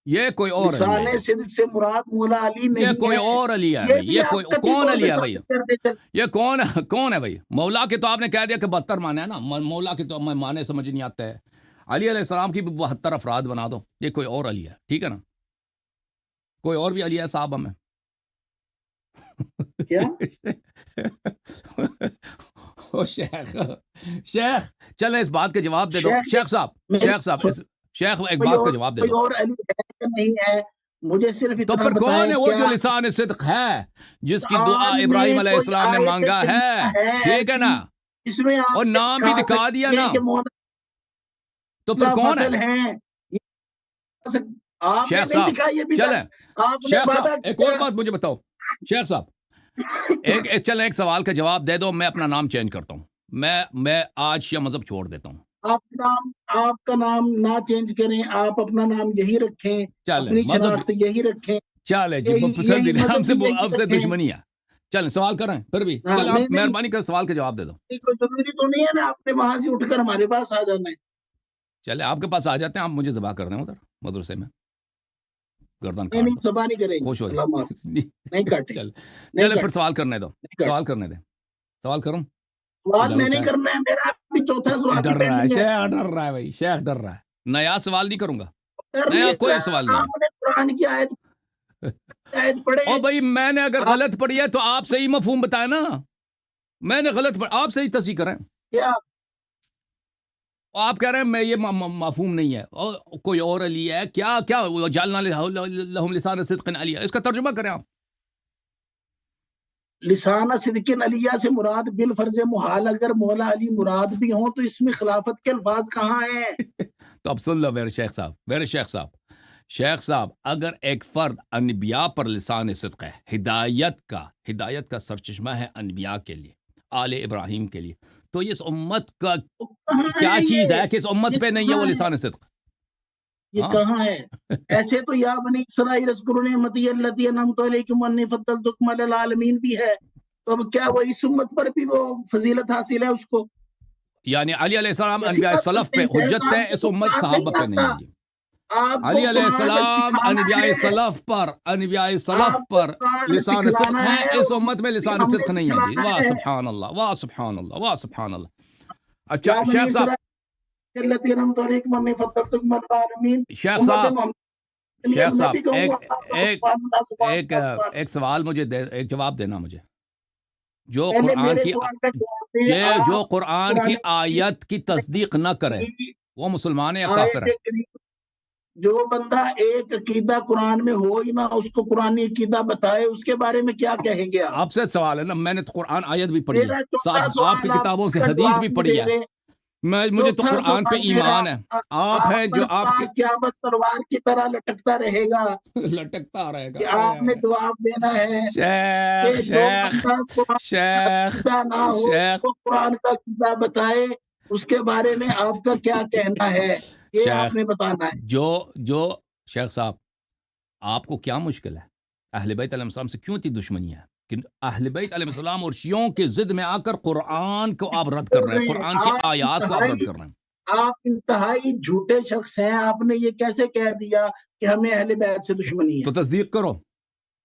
یہ کوئی اور علی ہے، لسان صدق سے مراد مولا علی نہیں یہ کوئی ہے. اور علی ہے یہ بھائی. بھی یہ آپ کوئی قطعی کون طور علی پہ ہے بھائی؟ ثابت کر دیتے. یہ کون ہے بھائی؟ مولا کے تو آپ نے کہہ دیا کہ 72 معنی ہے نا، مولا کے تو ہمیں معنی سمجھ نہیں آتے ہیں. علی علیہ السلام کی بھی 72 افراد بنا دو. یہ کوئی اور علی ہے، ٹھیک ہے نا؟ کوئی اور بھی علی ہے صاحب ہمیں؟ کیا او شیخ چلے اس بات کا جواب دے دو. شیخ صاحب ایک بات کا جواب دے کوئی دو. اور علی ہے کہ نہیں ہے؟ مجھے صرف تو اتنا پھر کون بتائیں ہے وہ جو کیا لسان صدق ہے، جس کی دعا قرآن ابراہیم میں علیہ کوئی السلام نے آیت مانگا ہے؟ کریمہ ٹھیک ہے نا؟ ایسی اس میں آپ اور یہ نام بھی دکھا دیا سکتے نا، ہیں کہ مولا تو پھر کون ہے؟ فصل ہیں. آپ نے شیخ نہیں صاحب دکھا یہ بھی چلیں، آپ نے شیخ وعدہ صاحب ایک اور کیا. بات مجھے بتاؤ. شیخ صاحب ایک سوال کا جواب دے دو. میں اپنا نام چینج کرتا ہوں. میں آج شیعہ مذہب چھوڑ دیتا ہوں. آپ کا نام نہ چینج کریں، آپ اپنا نام یہی رکھیں، چلیں اپنی مذہب، شناخت یہی رکھیں. چلے جی پسند یہی نہیں، ہم مذہب سے بھی یہی اب سے رکھیں. دشمنی ہے. چلیں سوال کریں پھر بھی. ہاں، چلیں آپ نہیں مہربانی کر سوال کا جواب دے دو. کوئی ضروری تو نہیں ہے نا آپ نے وہاں سے اٹھ کر ہمارے پاس آ جانا ہے. چلے آپ کے پاس آ جاتے ہیں، آپ مجھے ذبح کر دیں ادھر مدرسے میں، گردن کاٹ نہیں دو، صبح نہیں کریں گے. خوش ہو اللہ معاف. نہیں کاٹیں. چلے پھر سوال کرنے دو. سوال کرنے دیں. سوال کروں؟ سوال میں نہیں کرنا ہے، میرا بھی چوتھا سوال ڈر رہا ہے پینڈنگ ہے. شیخ، ڈر رہا ہے بھائی، شیخ ڈر رہا ہے. نیا سوال نہیں کروں گا، کر نیا لیے کوئی سوال نہیں آپ نے قرآن کی آیت پڑھے. او بھائی میں نے اگر غلط پڑھی ہے تو آپ صحیح مفہوم بتائیں نا. میں نے غلط پڑھ، آپ صحیح تصحیح کریں. کیا آپ کہہ رہے ہیں میں یہ مفہوم نہیں ہے، کوئی اور علی ہے کیا جعلنا لہم لسان صدق علیہ، اس کا ترجمہ کریں آپ. لسانہ صدقین علیہ سے مراد بالفرض محال اگر مولا علی مراد بھی ہوں تو اس میں خلافت کے الفاظ کہاں ہیں؟ تو اب سن لو میرے شیخ صاحب اگر ایک فرد انبیاء پر لسان صدق ہے، ہدایت کا سرچشمہ ہے انبیاء کے لیے، آل ابراہیم کے لیے، تو اس امت کا کیا چیز ہے کہ اس امت پہ نہیں ہے وہ لسان صدق؟ یہ کہاں ہے؟ ایسے تو یا بنی اسرائیل اذکروا نعمتی التی انعمت علیکم انی فضلتکم علی العالمین بھی ہے، تو اب کیا وہ اس امت پر بھی وہ فضیلت حاصل ہے اس کو؟ یعنی علی علیہ السلام انبیاء سلف پہ حجت ہے، اس امت صحابہ پہ نہیں ہے جی. علی علیہ السلام انبیاء سلف پر لسان صدق ہے، اس امت میں لسان صدق نہیں ہے جی. واہ سبحان اللہ، واہ سبحان اللہ، واہ سبحان اللہ. اچھا شیخ صاحب ایک سوال مجھے ایک جواب دینا مجھے. جو قرآن کی آیت کی تصدیق نہ کرے وہ مسلمان ہے یا کافر ہے؟ جو بندہ ایک عقیدہ قرآن میں ہو ہی نہ اس کو قرآنی عقیدہ بتائے، اس کے بارے میں کیا کہیں گے آپ سے سوال ہے نا، میں نے تو قرآن آیت بھی پڑھی ہے، ساتھ آپ کی کتابوں سے حدیث بھی پڑھی ہے. مجھے تو قرآن پہ ایمان ہے. آپ ہیں جو آپ کی قیامت تلوار کی طرح لٹکتا رہے گا کہ آپ نے جواب دینا ہے. شیخ نہ ہو اس کو قرآن کا عقیدہ بتائے، اس کے بارے میں آپ کا کیا کہنا ہے یہ آپ نے بتانا ہے. جو شیخ صاحب آپ کو کیا مشکل ہے؟ اہل بیت علیہ السلام سے کیوں اتنی دشمنی ہے کہ اہل بیت علیہ السلام اور شیعوں کے ضد میں آ کر قرآن کو آپ رد کر رہے ہیں، قرآن کی آیات کو آپ رد کر رہے ہیں؟ آپ انتہائی جھوٹے شخص ہیں. آپ نے یہ کیسے کہہ دیا کہ ہمیں اہل بیت سے دشمنی ہے؟ تو تصدیق کرو،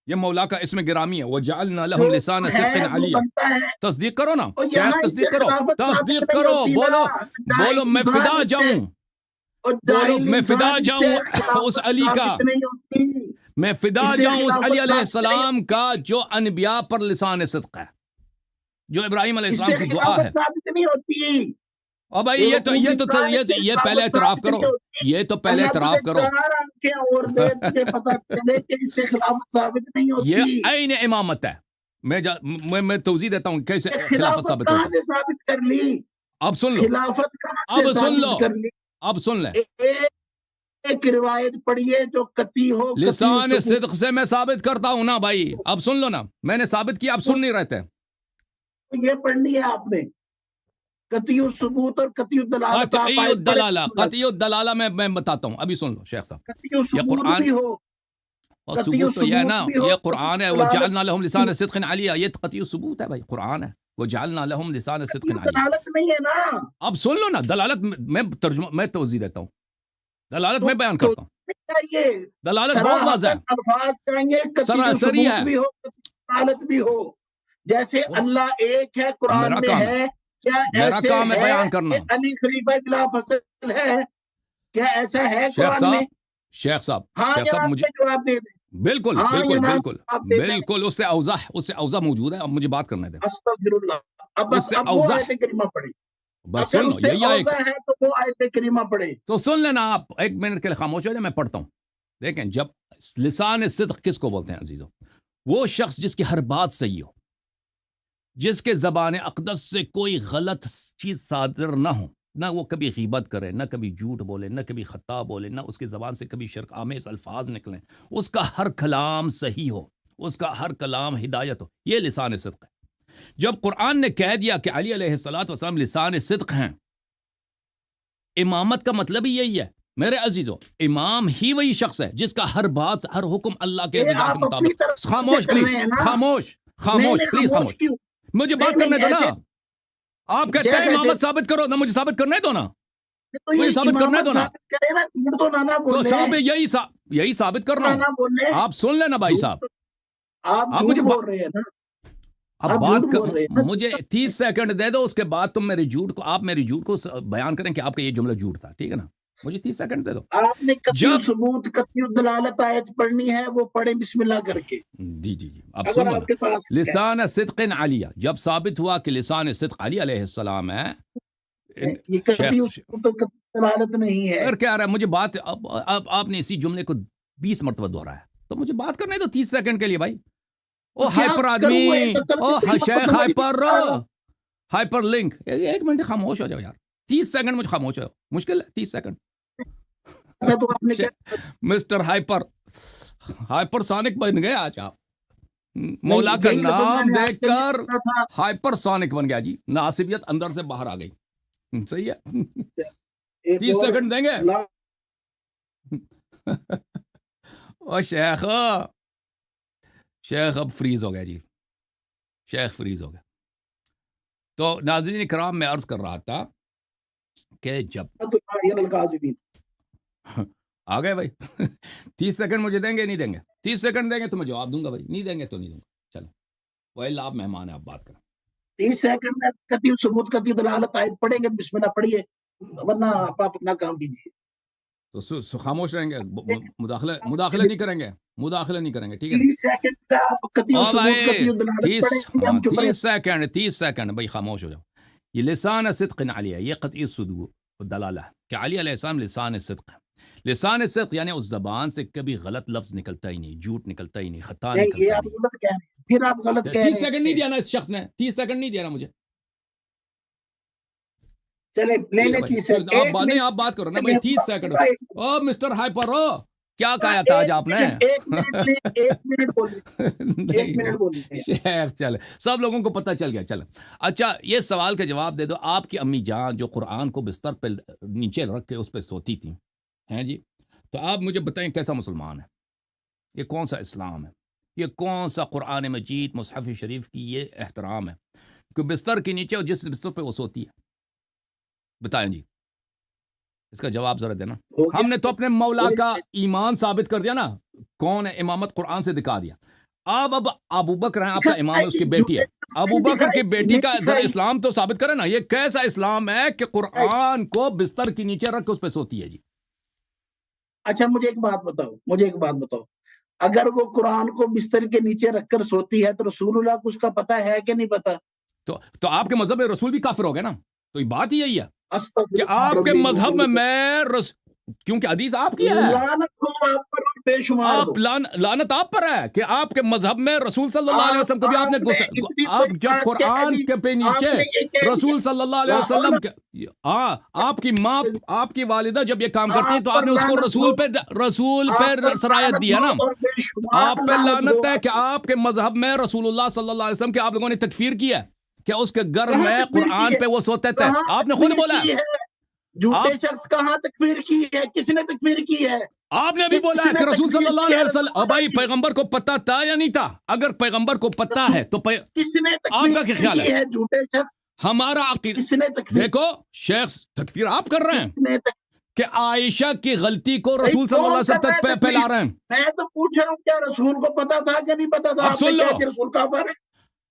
یہ مولا کا اسم گرامی ہے، وَجَعَلْنَا لَهُمْ لِسَانَ صِدْقٍ عَلِيًّا. تصدیق کرو نا شیخ، تصدیق کرو. بولو میں فدا جاؤں، بولو میں فدا جاؤں اس علی کا، میں فدا جاؤں اس علی علیہ السلام کا جو انبیاء پر لسان صدق ہے، جو ابراہیم علیہ السلام کی دعا ہے. ثابت نہیں ہوتی. اور بھائی یہ پہلے اعتراف کرو، یہ تو پہلے اعتراف کرو. یہ عین امامت ہے. میں توضیح دیتا ہوں کیسے خلافت ثابت ہوتی ہے. ثابت کر لی. اب سن لو، اب سن لو، اب سن لیں. ایک روایت پڑھیے جو قطعی ہو. لسان صدق سے میں ثابت کرتا ہوں نا بھائی، اب سن لو نا، میں نے ثابت کیا، اب سن نہیں رہتے. یہ پڑھنی ہے آپ نے، قطعی الثبوت اور قطعی الدلالہ. قطعی الدلالہ میں بتاتا ہوں، ابھی سن لو شیخ صاحب. قطعی الثبوت بھی ہو اور قطعی ثبوت تو یہ ہے نا، ثبوت بھی ہو، یہ قرآن ہے، قطعی وَجَعَلْنَا لَهُمْ دلالت لِسَانَ صِدْقٍ عَلِيًّا، یہ قطعی ثبوت ہے بھائی، قرآن ہے، وَجَعَلْنَا لَهُمْ لِسَانَ صِدْقٍ قطعی عَلِيًّا۔ دلالت نہیں ہے نا، اب سن لو نا، دلالت میں ترجمہ میں توضیح دیتا ہوں، دلالت تو میں بیان تو کرتا ہوں، چاہیے دلالت بہت واضح صراحتاً الفاظ چاہیے، قطعی سراسری ثبوت ہے، بھی ہو، قطعی دلالت بھی ہو، جیسے وہ اللہ ایک ہے قرآن میرا میں کام ہے، ہے، کیا میرا ایسے کام ہے ہے بیان کہ کرنا۔ علی خلیفہ بلا فصل ہے؟ کیا ایسا ہے شیخ قرآن میں؟ صاحب، شیخ صاحب، ہاں شیخ یا صاحب نام مجھے میں جواب دے دیں، بالکل ہاں یا بالکل نام بالکل میں جواب دے دیں۔ بالکل، اس سے اوضح موجود ہے، اب مجھے بات کرنے دیں، استغفر اللہ۔ اب اس سے اب وہ اوضح، آیت کریمہ پڑھیں، بس اگر سن لو، اس سے یہی آئے اوضح ہے تو وہ آیت کریمہ پڑھے۔ تو سن لینا، آپ ایک منٹ کے لیے خاموش ہو جائے، میں پڑھتا ہوں۔ دیکھیں، جب لسان صدق کس کو بولتے ہیں عزیزوں؟ وہ شخص جس کی ہر بات صحیح ہو، جس کے زبان اقدس سے کوئی غلط چیز صادر نہ ہو، نہ وہ کبھی غیبت کرے، نہ کبھی جھوٹ بولے، نہ کبھی خطا بولے، نہ اس کی زبان سے کبھی شرک آمیز الفاظ نکلیں، اس کا ہر کلام صحیح ہو، اس کا ہر کلام ہدایت ہو، یہ لسان صدق ہے۔ جب قرآن نے کہہ دیا کہ علی علیہ الصلوۃ والسلام لسان صدق ہیں، امامت کا مطلب ہی یہی ہے میرے عزیزو، امام ہی وہی شخص ہے جس کا ہر بات، ہر حکم اللہ کے یہ رضا کے آپ اپنی مطابق۔ طرف سے خاموش کر پلیز، رہے ہیں نا، خاموش نہیں خاموش نہیں پلیز، خاموش خاموش، کیوں؟ مجھے نہیں بات کرنے نہیں دو نا، ایسے آپ کہتے شیخ ہیں ایسے امامت ثابت کرو، نہ مجھے ثابت کرنے دو نا، تو مجھے یہ ثابت کرنے امامت دو نا، ثابت کرے نا، جھوٹ تو نہ تو بولے، صاحب یہی ثابت کر رہا ہوں، نہ بولے، آپ سن لینا بھائی صاحب، آپ آپ جھوٹ مجھے بول رہے ہیں نا، اب آپ بات جھوٹ بول رہے ہیں نا۔ مجھے 30 سیکنڈ دے دو، اس کے بعد تم میرے جھوٹ کو، آپ میری جھوٹ کو بیان کریں کہ آپ کا یہ جملہ جھوٹ تھا، ٹھیک ہے نا؟ مجھے 30 سیکنڈ دے دو۔ آپ نے قطعی جب ثبوت، قطعی دلالت آیت پڑھنی ہے، وہ پڑھیں بسم اللہ کر کے، جی، اب اگر سن لو نا، آپ کے پاس ہے۔ لسان صدق علیہ، جب ثابت ہوا کہ لسان صدق علی علیہ السلام ہے، یہ قطعی شیخ ثبوت و قطعی دلالت نہیں ہے۔ پھر کیا رہا ہے، مجھے بات، اب آپ نے اسی جملے کو 20 مرتبہ دہرایا، تو مجھے بات کرنے دو 30 سیکنڈ کے لیے بھائی۔ او تو کیا ہائپر کروں میں آدمی، تو کل او کے کو شیخ سمجھ نہیں ہائپر، آ رہا۔ ہائپر لنک، ایک منٹ خاموش ہو جاؤ یار، 30 سیکنڈ مجھے خاموش ہو، مشکل ہے 30 سیکنڈ۔ اچھا تو آپ نے کیا مسٹر ہائپر سونک بن گئے آج آپ، مولا کا یہی لفظ میں نام نے آپ دیکھ کے لیے کر کہا تھا۔ ہائپر سونک بن گیا جی، ناصبیت اندر سے باہر آ گئی، صحیح ہے؟ ایک 30 اور سیکنڈ دیں گے؟ لا- او شیخ اب فریز ہو گیا جی، شیخ فریز ہو گیا۔ تو ناظرین کرام، میں عرض کر رہا تھا کہ جب آ گئے بھائی 30 سیکنڈ مجھے دیں گے نہیں دیں گے؟ 30 سیکنڈ دیں گے تو میں جواب دوں گا بھائی، نہیں دیں گے تو نہیں دوں گا، چلو وہ آپ مہمان ہیں، آپ بات کریں۔ 30 سیکنڈ میں قطعی ثبوت، قطعی دلالت آیت پڑھیں گے، بسم اللہ پڑھیے، ورنہ آپ اپنا کام کیجیے۔ تو خاموش رہیں گے، مداخلہ نہیں کریں گے، مداخلہ نہیں کریں گے، ٹھیک ہے نا؟ 30 سیکنڈ کا آپ قطعی او ثبوت، بھائی قطعی دلالت پڑھیں گے، ہم چپ رہے 30 سیکنڈ بھائی، خاموش ہو جاؤ۔ یہ لسان صدق علیہ، یہ قطعی صدق دلالہ ہے کہ علی علیہ السلام لسان صدق ہے۔ لسان صدق یعنی اس زبان سے کبھی غلط لفظ نکلتا ہی نہیں، جھوٹ نکلتا ہی نہیں، خطا نہیں، نکلتا یہ ہی آپ نہیں۔ غلط کہہ رہے ہیں، پھر آپ غلط کہہ 30 رہے سیکنڈ نہیں ہیں۔ دیا نا اس شخص نے، 30 سیکنڈ نہیں دیا نا مجھے، چلے لے ٹھیک ہے لیں بھائی، 30 سیکنڈ، نہیں آپ بات کرو نا بھائی، 30 سیکنڈ۔ او مسٹر ہائپر، کیا کہا تھا آج آپ نے؟ ایک منٹ بولیے، ایک منٹ نہیں بولیے۔ شیخ، چلے سب لوگوں کو پتہ چل گیا، چل اچھا یہ سوال کا جواب دے دو، آپ کی امی جان جو قرآن کو بستر پہ نیچے رکھ کے اس پہ سوتی تھیں، ہیں جی، تو آپ مجھے بتائیں کیسا مسلمان ہے؟ یہ کون سا اسلام ہے؟ یہ کون سا قرآن مجید مصحف شریف کی یہ احترام ہے کہ بستر کے نیچے، اور جس بستر پہ وہ سوتی ہے، بتائیں جی، اس کا جواب ذرا دینا۔ ہم نے تو اپنے مولا کا ایمان ثابت کر دیا نا، کون ہے امامت قرآن سے دکھا دیا۔ اب ابو بکر ہیں آپ کا امام ہے، اس کی بیٹی ہے، ابو بکر کی بیٹی کا ذرا اسلام تو ثابت کرے نا، یہ کیسا اسلام ہے کہ قرآن کو بستر کے نیچے رکھ کے اس پہ سوتی ہے جی؟ اچھا مجھے ایک بات بتاؤ، اگر وہ قرآن کو بستر کے نیچے رکھ کر سوتی ہے تو رسول اللہ کو اس کا پتہ ہے کہ نہیں پتہ؟ تو آپ کے مذہب میں رسول بھی کافر ہو گئے نا، تو یہ بات ہی یہی ہے کہ استغفر آپ کے ربی مذہب من میں کیونکہ حدیث آپ کی ہے، لعنت ہو آپ پر اور بے شمار ہو۔ لعنت آپ پر ہے کہ آپ کے مذہب میں رسول صلی اللہ علیہ وسلم کو بھی آپ نے اتنی آپ بڑی جب بات قرآن کہہ دی، کے پہ نیچے آپ نے یہ کہہ رسول دیا، صلی اللہ علیہ لا وسلم حول آپ کی ماں، آپ کی والدہ جب یہ کام کرتی ہیں آپ تو آپ پر نے اس کو لعنت ہو، رسول آپ پہ پر سرایت دی ہے نا، لعنت ہو اور بے شمار آپ پہ لعنت ہو۔ لعنت ہے کہ آپ کے مذہب میں رسول اللہ صلی اللہ علیہ وسلم کے آپ لوگوں نے تکفیر کیا ہے کہ اس کے گھر کہاں میں تکفیر کی قرآن ہے؟ پہ وہ سوتے تھے، کہاں آپ نے خود تکفیر بولا کی ہے، ہے؟ جھوٹے آپ شخص کہاں تکفیر کی ہے؟ کس نے تکفیر کی ہے؟ آپ نے ابھی بولا ہے کہ رسول صلی اللہ علیہ وسلم بھائی پیغمبر کو پتہ تھا یا نہیں تھا؟ اگر پیغمبر کو پتہ ہے تو کس نے آپ کا کیا خیال ہے؟ جھوٹے شخص ہمارا عقیدہ کس نے تکفیر دیکھو شیخ تکفیر آپ کر رہے ہیں کس نے کہ عائشہ کی غلطی کو رسول صلی اللہ علیہ وسلم تک پھیلا رہے ہیں. میں تو پوچھ رہا ہوں کیا رسول کو پتا تھا کہ نہیں پتا تھا؟ اب سن لو رسول کافر ہے.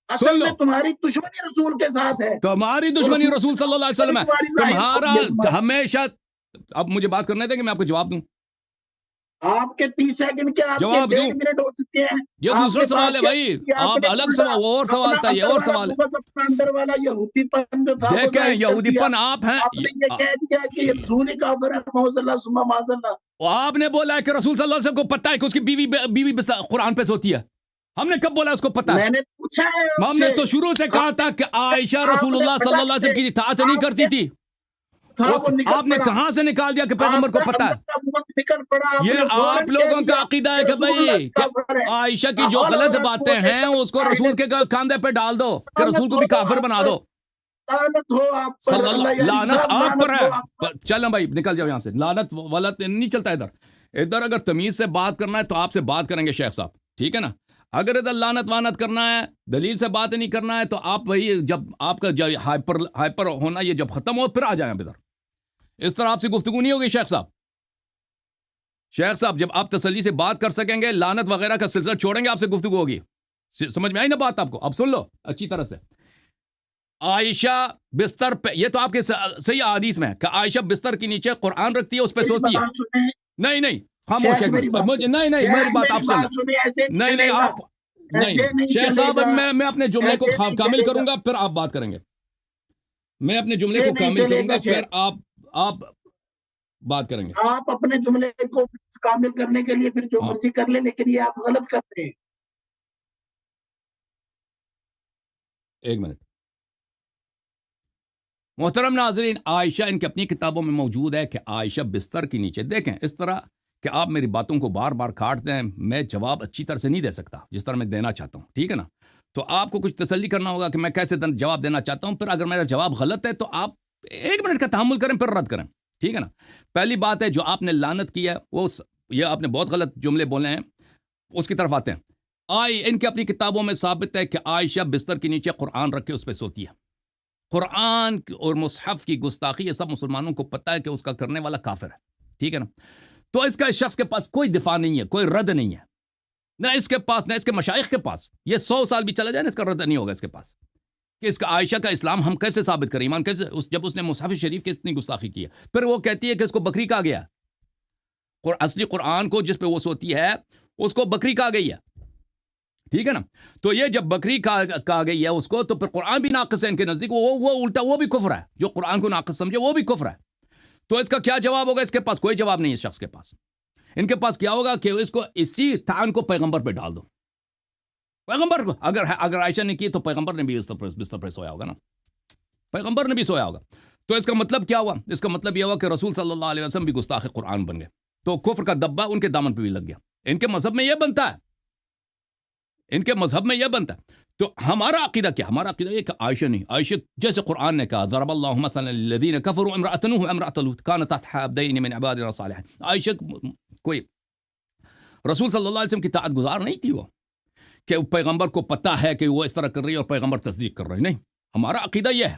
سن اصل لو میں تمہاری دشمنی رسول کے ساتھ ہے. تمہاری دشمنی رسول صلی اللہ علیہ وسلم ہے. تمہارا تمہارا ہمیشہ اب مجھے بات کرنے دیں کہ میں آپ کو جواب دوں. آپ کے 30 سیکنڈ کے آپ کے جواب 1.5 دوں. منٹ ہو چکے ہیں. یہ دوسرا سوال ہے بھائی. آپ الگ سوال وہ اور سوال تھا. یہ اور سوال ہے. اپنا اندر والا یہودی پن جو تھا دیکھیں یہودی پن آپ ہیں. آپ نے یہ کہہ دیا کہ یہ رسول ہی کافر ہے. معاذ اللہ ثم معاذ اللہ. آپ نے بولا ہے کہ رسول صلی اللہ علیہ وسلم کو پتہ ہے کہ اس کی بیوی قرآن پہ سوتی ہے. ہم نے کب بولا اس کو پتہ ہے؟ میں نے پوچھا ہے ہم نے تو شروع سے کہا تھا کہ عائشہ رسول اللہ صلی اللہ علیہ وسلم کی اطاعت نہیں کرتی تھی. آپ نے کہاں سے نکال دیا کہ پیغمبر کو پتہ ہے؟ یہ آپ لوگوں کا عقیدہ ہے کہ بھائی عائشہ کی جو غلط باتیں ہیں اس کو رسول کے کاندھے پہ ڈال دو کہ رسول کو بھی کافر بنا دو. لعنت آپ پر ہے. چلیں بھائی نکل جاؤ یہاں سے. لعنت ولت نہیں چلتا ادھر اگر تمیز سے بات کرنا ہے تو آپ سے بات کریں گے شیخ صاحب, ٹھیک ہے نا. اگر ادھر لعنت وانت کرنا ہے, دلیل سے بات نہیں کرنا ہے, تو آپ وہی جب آپ کا ہائپر ہونا یہ جب ختم ہو پھر آ جائیں ادھر. اس طرح آپ سے گفتگو نہیں ہوگی شیخ صاحب. شیخ صاحب جب آپ تسلی سے بات کر سکیں گے, لعنت وغیرہ کا سلسلہ چھوڑیں گے, آپ سے گفتگو ہوگی. سمجھ میں آئی نا بات آپ کو؟ اب سن لو اچھی طرح سے. عائشہ بستر پہ, یہ تو آپ کے صحیح حدیث میں کہ عائشہ بستر کے نیچے قرآن رکھتی ہے, اس پہ سوتی ہے. نہیں خاموش ہے. نہیں میری بات آپ سن. نہیں آپ نہیں شیخ صاحب, میں اپنے جملے کو کامل کروں گا پھر آپ بات کریں گے. میں اپنے جملے کو کامل کروں گا پھر آپ بات کریں گے. آپ اپنے جملے کو کامل کرنے کے لیے پھر جو مرضی کر لیں, لیکن یہ آپ غلط کرتے ہیں. ایک منٹ. محترم ناظرین, عائشہ ان کی اپنی کتابوں میں موجود ہے کہ عائشہ بستر کے نیچے, دیکھیں اس طرح کہ آپ میری باتوں کو بار بار کاٹتے ہیں, میں جواب اچھی طرح سے نہیں دے سکتا جس طرح میں دینا چاہتا ہوں, ٹھیک ہے نا. تو آپ کو کچھ تسلی کرنا ہوگا کہ میں کیسے جواب دینا چاہتا ہوں. پھر اگر میرا جواب غلط ہے تو آپ 1 منٹ کا تحمل کریں پھر رد کریں, ٹھیک ہے نا. پہلی بات ہے جو آپ نے لعنت کی ہے وہ یہ آپ نے بہت غلط جملے بولے ہیں, اس کی طرف آتے ہیں. ان کے اپنی کتابوں میں ثابت ہے کہ عائشہ بستر کے نیچے قرآن رکھ کے اس پہ سوتی ہے. قرآن اور مصحف کی گستاخی یہ سب مسلمانوں کو پتہ ہے کہ اس کا کرنے والا کافر ہے, ٹھیک ہے نا. تو اس کا اس شخص کے پاس کوئی دفاع نہیں ہے, کوئی رد نہیں ہے, نہ اس کے پاس نہ اس کے مشائخ کے پاس. یہ 100 سال بھی چلا جائے نا, اس کا رد نہیں ہوگا اس کے پاس کہ اس کا عائشہ کا اسلام ہم کیسے ثابت کریں, ایمان کیسے, جب اس نے مصحف شریف کی اتنی گستاخی کی ہے. پھر وہ کہتی ہے کہ اس کو بکری کہا گیا, اور اصلی قرآن کو جس پہ وہ سوتی ہے اس کو بکری کہا گئی ہے, ٹھیک ہے نا. تو یہ جب بکری کہا گئی ہے اس کو, تو پھر قرآن بھی ناقص ہے ان کے نزدیک. وہ الٹا وہ بھی کفر ہے, جو قرآن کو ناقص سمجھے وہ بھی کفر ہے. تو اس کا کیا جواب ہوگا؟ اس کے پاس کوئی جواب نہیں ہے اس شخص کے پاس. ان کے پاس کیا ہوگا کہ اس کو اسی تھان کو پیغمبر پہ ڈال دو. پیغمبر کو اگر عائشہ نے کی تو پیغمبر نے بھی بستر پہ سویا ہوگا نا, پیغمبر نے بھی سویا ہوگا. تو اس کا مطلب کیا ہوا؟ اس کا مطلب یہ ہوا کہ رسول صلی اللہ علیہ وسلم بھی گستاخ قرآن بن گئے. تو کفر کا دبا ان کے دامن پہ بھی لگ گیا. ان کے مذہب میں یہ بنتا ہے, ان کے مذہب میں یہ بنتا ہے. تو ہمارا عقیدہ کیا؟ ہمارا عقیدہ یہ کہ عائشہ نہیں, عائشہ جیسے قرآن نے کہا ضرب اللہ مثلا للذین کفروا امرأۃ نوح وامرأۃ لوط كانتا تحت عبدین من عبادنا الصالحین. عائشہ کوئی رسول صلی اللہ علیہ وسلم کی اطاعت گزار نہیں تھی, وہ کہ پیغمبر کو پتہ ہے کہ وہ اس طرح کر رہی ہے اور پیغمبر تصدیق کر رہے. نہیں, ہمارا عقیدہ یہ ہے.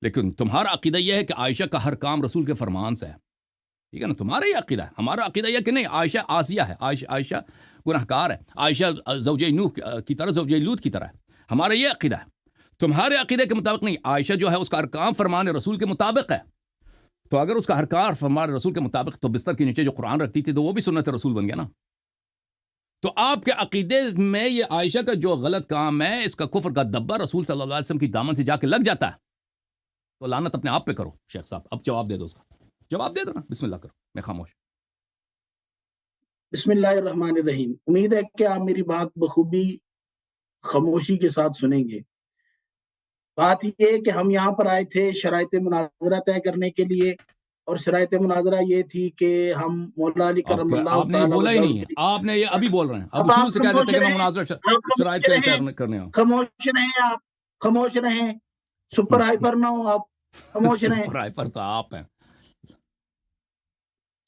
لیکن تمہارا عقیدہ یہ ہے کہ عائشہ کا ہر کام رسول کے فرمان سے ہے, ٹھیک ہے نا. تمہارا یہ عقیدہ ہے. ہمارا عقیدہ یہ کہ نہیں, عائشہ عاصیہ ہے, عائشہ گناہگار ہے, عائشہ زوجہ نوح کی طرح زوجہ لوط کی طرح ہے. ہمارا یہ عقیدہ ہے. تمہارے عقیدے کے مطابق نہیں. عائشہ جو ہے اس کا ارکان فرمان رسول کے مطابق ہے. تو اگر اس کا ارکان فرمان رسول کے مطابق, تو بستر کے نیچے جو قرآن رکھتی تھی تو وہ بھی سنت رسول بن گیا نا. تو آپ کے عقیدے میں یہ عائشہ کا جو غلط کام ہے, اس کا کفر کا دبا رسول صلی اللہ علیہ وسلم کی دامن سے جا کے لگ جاتا ہے. تو لعنت اپنے آپ پہ کرو شیخ صاحب. اب جواب دے دو, اس کا جواب دے دو نا. بسم اللہ کرو, میں خاموش. بسم اللہ الرحمن الرحیم. امید ہے کہ آپ میری بات بخوبی خاموشی کے ساتھ سنیں گے. بات یہ ہے کہ ہم یہاں پر آئے تھے شرائط مناظرہ طے کرنے کے لیے, اور شرائط مناظرہ یہ تھی کہ ہم مولا علی کرم اللہ آپ نے یہ بولا ہی نہیں ہے, آپ نے یہ ابھی بول رہے ہیں. اب شروع سے کہہ دیتے کہ میں مناظرہ شرائط طے کرنے ہوں. خاموش رہیں آپ, خاموش رہیں, سپر ہائپر نہ ہو آپ, خاموش رہیں. سپر ہائپر تو آپ ہیں.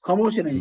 خاموش رہیں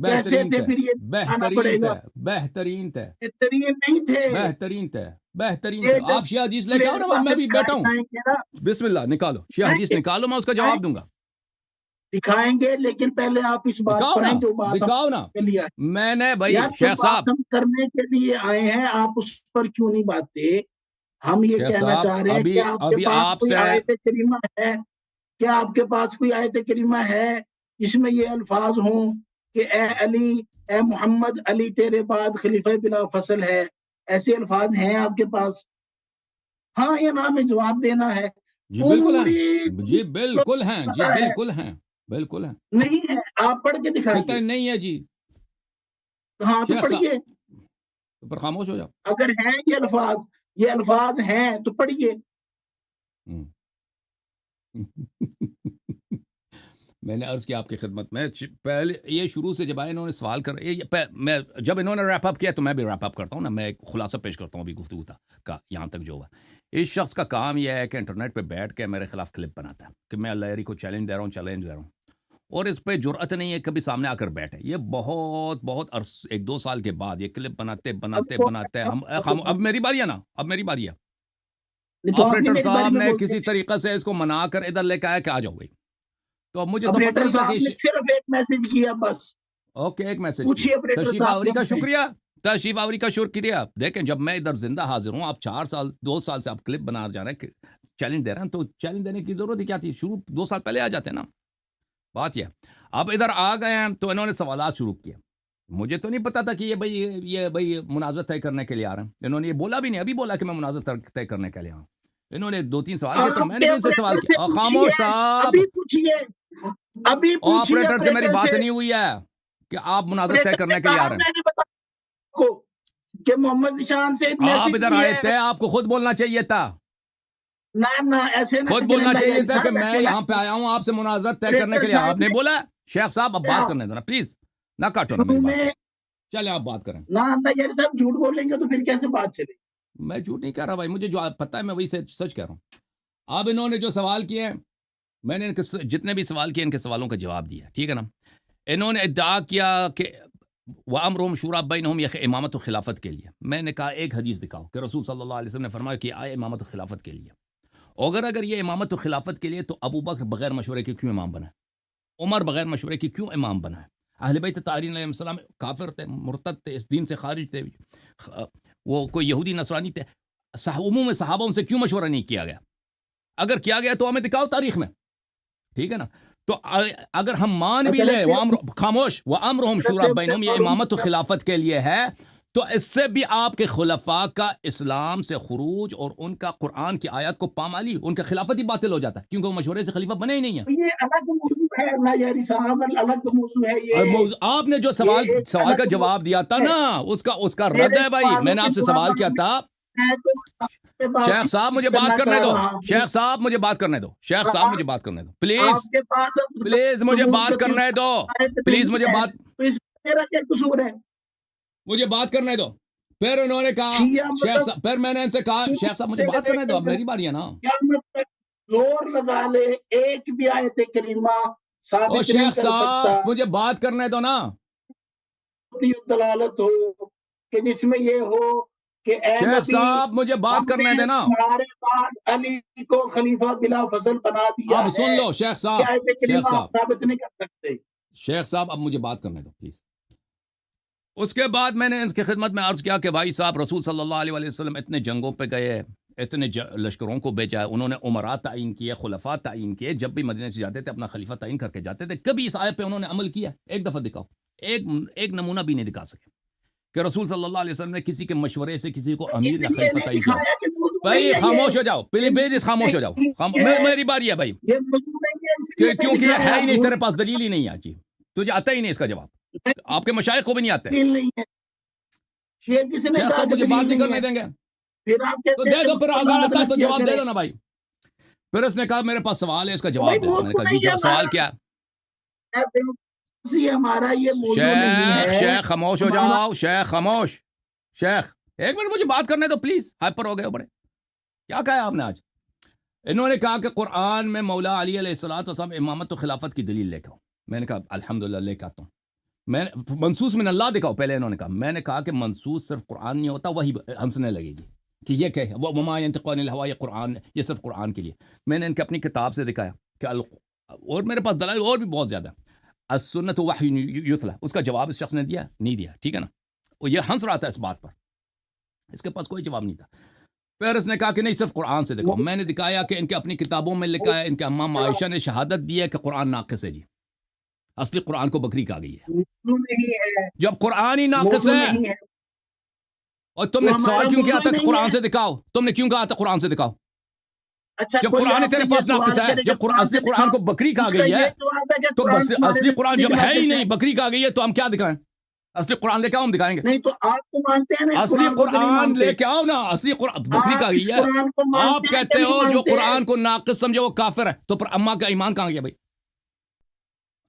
کیسے بہترین تھے تھے، پھر یہ آنا پڑے بہترین گا؟ تھے، بہترین تھے، بہترین نہیں تھے. بہترین تھے، بہترین یہ تھے. جب آپ شیعہ حدیث لے کے آؤ میرے نا، پاس میں بھی بیٹھا ہوں. دکھائیں گے نا، بسم اللہ نکالو، شیعہ حدیث نکالو، میں اس کا جواب دوں گا. دکھائیں گے، لیکن پہلے آپ اس بات دکھاؤ پر نا، ہیں جو بات ہم دکھاؤ نا. کے لیے آئے. میں نے بھائی یار جو شیخ بات صاحب، ہم کرنے کے لیے آئے ہیں آپ اس پر کیوں نہیں باتیں؟ ہم یہ شیخ کہنا صاحب چاہ رہے ہیں کہ آپ کے ابھی پاس آپ کوئی سے آیت کریمہ ہے؟ کیا آپ کے پاس کوئی آیت کریمہ ہے جس میں یہ الفاظ ہوں کہ اے علی، اے محمد، علی تیرے بعد خلیفہ بلا فصل ہے؟ ایسے الفاظ ہیں آپ کے پاس؟ ہاں یا نہ میں جواب دینا ہے. جی بالکل ہیں، پوری جی بالکل ہیں، جی پتہ ہے بالکل ہیں، بالکل ہیں. نہیں ہے، آپ پڑھ کے کہتے دکھائیے. ہیں نہیں ہے جی. ہاں تو شیخ صاحب پڑھیے. تو پھر خاموش ہو جاؤ. اگر ہیں یہ الفاظ ہیں تو پڑھیے. ہم. میں نے عرض کیا آپ کی خدمت میں، پہلے یہ شروع سے جب آئے انہوں نے سوال کر، میں جب انہوں نے ریپ اپ کیا تو میں بھی ریپ اپ کرتا ہوں نا، میں ایک خلاصہ پیش کرتا ہوں ابھی گفتگو کا یہاں تک جو ہوا. اس شخص کا کام یہ ہے کہ انٹرنیٹ پہ بیٹھ کے میرے خلاف کلپ بناتا ہے کہ میں لہری کو چیلنج دے رہا ہوں، اور اس پہ جرأت نہیں ہے کبھی سامنے آ کر بیٹھے. یہ بہت ایک دو سال کے بعد یہ کلپ بناتے اب میری باری ہے نا، اب میری باری ہے. تو آپ آپریٹر میری باری صاحب میں نے بولتے کسی ہیں. طریقے سے اس کو منا کر ادھر لے کے آیا کہ آ جاؤ بھائی. تو اب مجھے تو پتہ آپریٹر نہیں تھا صاحب کہ نے صرف ایک میسج کیا بس. اوکے ایک میسج کیا. پوچھیے آپریٹر تشریف صاحب آوری کا سے. شکریہ، تشریف آوری کا شکریہ. دیکھیں جب میں ادھر زندہ حاضر ہوں، آپ 2 سال سے آپ کلپ بنا جا رہے ہیں، چیلنج دے رہے ہیں، تو چیلنج دینے کی ضرورت ہی کیا تھی؟ شروع 2 سال پہلے آ جاتے ہیں نا. بات یہ اب ادھر آ گئے ہیں تو انہوں نے سوالات شروع کیے. مجھے تو نہیں پتا تھا کہ یہ بھائی مناظر طے کرنے کے لیے آ رہے ہیں. انہوں نے یہ بولا بھی نہیں، ابھی بولا کہ میں مناظر طے کرنے کے لیے آؤں. انہوں نے 2-3 سوال کیے تو میں نے بھی ان سے سوال کیا. خاموش صاحب، ابھی پوچھیے آپریٹر سے میری آپریٹر بات سے. نہیں ہوئی ہے کہ آپ مناظر طے کرنے کے لیے آ رہے ہیں. میں نے بتا کو کہ محمد ذیشان سے ایک آپ میسج ادھر کی آئے ہے. تھے، آپ کو خود بولنا چاہیے تھا، نہ ایسے نہ خود کریں بولنا اللہ چاہیے یاری تھا کہ صاحب، میں ایسے نہ یہاں پہ کریں. آیا ہوں آپ سے مناظرت طے کرنے آپریٹر کے لیے. آپ صاحب نے بولا شیخ صاحب اب بات کرنے دو نا پلیز، نہ کاٹو نا میری شروع بات. میں چلے آپ بات کریں. نہ اللہ یاری صاحب جھوٹ بولیں گے تو پھر کیسے بات چلے؟ میں جھوٹ نہیں کہہ رہا بھائی، مجھے جو پتہ ہے میں وہی سچ کہہ رہا ہوں. اب انہوں نے جو سوال کیے ہیں، میں نے جتنے بھی سوال کیے ان کے سوالوں کا جواب دیا، ٹھیک ہے نا. انہوں نے ادعا کیا کہ وَأَمْرُهُمْ شُورَىٰ بَيْنَهُمْ، یہ امامت و خلافت کے لیے. میں نے کہا ایک حدیث دکھاؤ کہ رسول صلی اللہ علیہ وسلم نے فرمایا کہ آئے امامت و خلافت کے لیے. اگر یہ امامت و خلافت کے لیے تو ابو بکر بغیر مشورے کے کیوں امام بنا ہے؟ عمر بغیر مشورے کے کیوں امام بنا ہے؟ اہل بیت طاہرین علیہ السلام کافر تھے، مرتد تھے، اس دین سے خارج تھے، وہ کوئی یہودی نصرانی تھے. عموم صحابہ ان سے کیوں مشورہ نہیں کیا گیا؟ اگر کیا گیا تو ہمیں دکھاؤ تاریخ میں، ٹھیک ہے نا. تو اگر ہم مان بھی لیں خاموش وَأَمْرُهُمْ شُورَىٰ بَيْنَهُمْ، یہ امامت و خلافت کے لیے ہے، تو اس سے بھی آپ کے خلفاء کا اسلام سے خروج اور ان کا قرآن کی آیات کو پامالی، ان کا خلافت ہی باطل ہو جاتا ہے، کیونکہ وہ مشورے سے خلیفہ بنے ہی نہیں ہیں. یہ الگ موضوع ہے اللہ یاری صاحب، الگ موضوع ہے یہ. آپ نے جو یہ ایک سوال کا الگ جواب دیا تھا ہے. نا، اس کا رد میرے ہے بھائی. میں سوالوں نے کے آپ سے سوال جواب کیا تھا. میں تو آپ سے بات شیخ صاحب مجھے کرنا بات کرنے چاہ دو، رہا ہوں. شیخ صاحب مجھے بات کرنے دو، شیخ صاحب مجھے بات کرنے دو پلیز، آپ کے پاس پلیز مجھے ثبوت بات کا کرنے دو، آیت پلیز نہیں مجھے ہے، بات، تو اس میں میرا کیا قصور ہے؟ مجھے بات کرنے دو. پھر انہوں نے کہا شیعہ شیخ مطلب صاحب، پھر میں نے ان سے کہا شیخ صاحب مجھے بات کرنے دو، اب میری باری ہے نا. کیا مطلب زور لگا لے ایک بھی آیت کریمہ او ثابت نہیں شیخ کر صاحب سکتا. مجھے بات کرنے دو نا. دلالت ہو کہ جس میں یہ ہو کہ اے شیخ نبی، صاحب مجھے بات ہم کرنے نے دینا. تمہارے بعد علی کو خلیفہ بلا فضل بنا دیا اب سن ہے. لو شیخ یہ صاحب، آیت شیخ کریمہ صاحب، آپ ثابت نہیں کر سکتے. شیخ صاحب اب مجھے بات کرنے دو پلیز. اس کے بعد میں نے اس کی خدمت میں عرض کیا کہ بھائی صاحب رسول صلی اللہ علیہ وسلم اتنے جنگوں پہ گئے، اتنے لشکروں کو بھیجا، انہوں نے عمراء تعین کیے، خلفاء تعین کیے، جب بھی مدینے سے جاتے تھے اپنا خلیفہ تعین کر کے جاتے تھے. کبھی اس آیت پہ انہوں نے عمل کیا؟ ایک دفعہ دکھاؤ، ایک نمونہ بھی نہیں دکھا سکے کہ رسول صلی اللہ علیہ وسلم نے کسی کے مشورے سے کسی کو امیر اس یا لیے خلیفہ نہیں تعین کیا. دکھایا کہ موضوع بھائی نہیں ہے خاموش ہو یہ. جاؤ پلیز، خاموش ہو جاؤ. میری باری ہے بھائی، یہ موضوع نہیں ہے، اس لیے نہیں کیونکہ یہ دکھایا. ہے ہی آپ نہیں، جھوٹ تیرے پاس دلیل ہی نہیں ہے. جی تجھے آتا ہی نہیں اس کا جواب، آپ کے مشائخ کو بھی نہیں آتے. دلیل نہیں ہے. یہ کسی نے شیخ کہا صاحب کہ مجھے دلیل بات نہیں کرنے ہے. دیں گے پھر آپ تو کہتے دے ہیں دو، پھر کہ اگر آتا ہے تو کیا جواب دے کرے. دو نا بھائی. پھر اس نے کہا میرے پاس سوال ہے، اس کا بھائی جواب دے. میں نے موضوع کہا جی نہیں ہے سوال ہمارا. کیا؟ ہمارا یہ موضوع نہیں ہے. شیخ خاموش ہو ہمارا جاؤ، شیخ خاموش. شیخ ایک منٹ مجھے بات کرنے دو پلیز، ہائپر ہو گئے ہو بڑے. کیا کہا آپ نے آج؟ انہوں نے کہا کہ قرآن میں مولا علی علیہ الصلوۃ والسلام امامت و خلافت کی دلیل لے کے آؤ. میں نے کہا الحمدللہ لے کے آتا ہوں. میں منصوص من اللہ دکھاؤ. پہلے انہوں نے کہا, میں نے کہا کہ منصوص صرف قرآن نہیں ہوتا, وہی ہنسنے لگے گی کہ یہ کہ وہ وما ينطق عن الهوى, یہ قرآن, یہ صرف قرآن کے لیے. میں نے ان کے اپنی کتاب سے دکھایا کہ اور میرے پاس دلائل اور بھی بہت زیادہ. السنت وحی یتلا, اس کا جواب اس شخص نے دیا نہیں دیا, ٹھیک ہے نا, وہ یہ ہنس رہا تھا اس بات پر, اس کے پاس کوئی جواب نہیں تھا. پھر اس نے کہا کہ نہیں صرف قرآن سے دکھاؤ. میں نے دکھایا کہ ان کے اپنی کتابوں میں لکھا ہے, ان کے امام عائشہ نے شہادت دی ہے کہ قرآن ناقص ہے جی, اصلی قرآن کو بکری کہا گئی ہے. موضوع نہیں ہے, جب قرآن ہی ناقص موضوع ہے, نہیں ہے. اور تم نے وہ ہمارا سوال کیوں کیا موضوع تھا ہی کہ نہیں قرآن ہے. سے دکھاؤ, تم نے کیوں کہا تھا قرآن سے دکھاؤ, اچھا جب کوئی قرآن آپ تیرے سے پاس یہ ناقص سوال ہے, کرے جب کہ قرآن اصلی سے قرآن دکھاؤ, کو بکری کہا اس کا گئی ہے, یہ جواب ہے کہ تو قرآن بس تمہارے اصلی قرآن جب نزدیک ہے ہی ناقص نہیں, بکری کہا گئی ہے, تو ہم کیا دکھائیں؟ اصلی قرآن لے کے آؤ, ہم دکھائیں گے. نہیں تو آپ تو مانتے ہیں نا اس اصلی قرآن کو کہ نہیں قرآن مانتے؟ لے کے آؤ نا, اصلی قرآن بکری آپ کہا اس گئی ہے. قرآن کو آپ مانتے ہیں کہ کہتے نہیں ہو جو مانتے؟ قرآن کو ناقص سمجھے وہ کافر ہے, تو پھر اماں کا ایمان کہاں گیا بھائی؟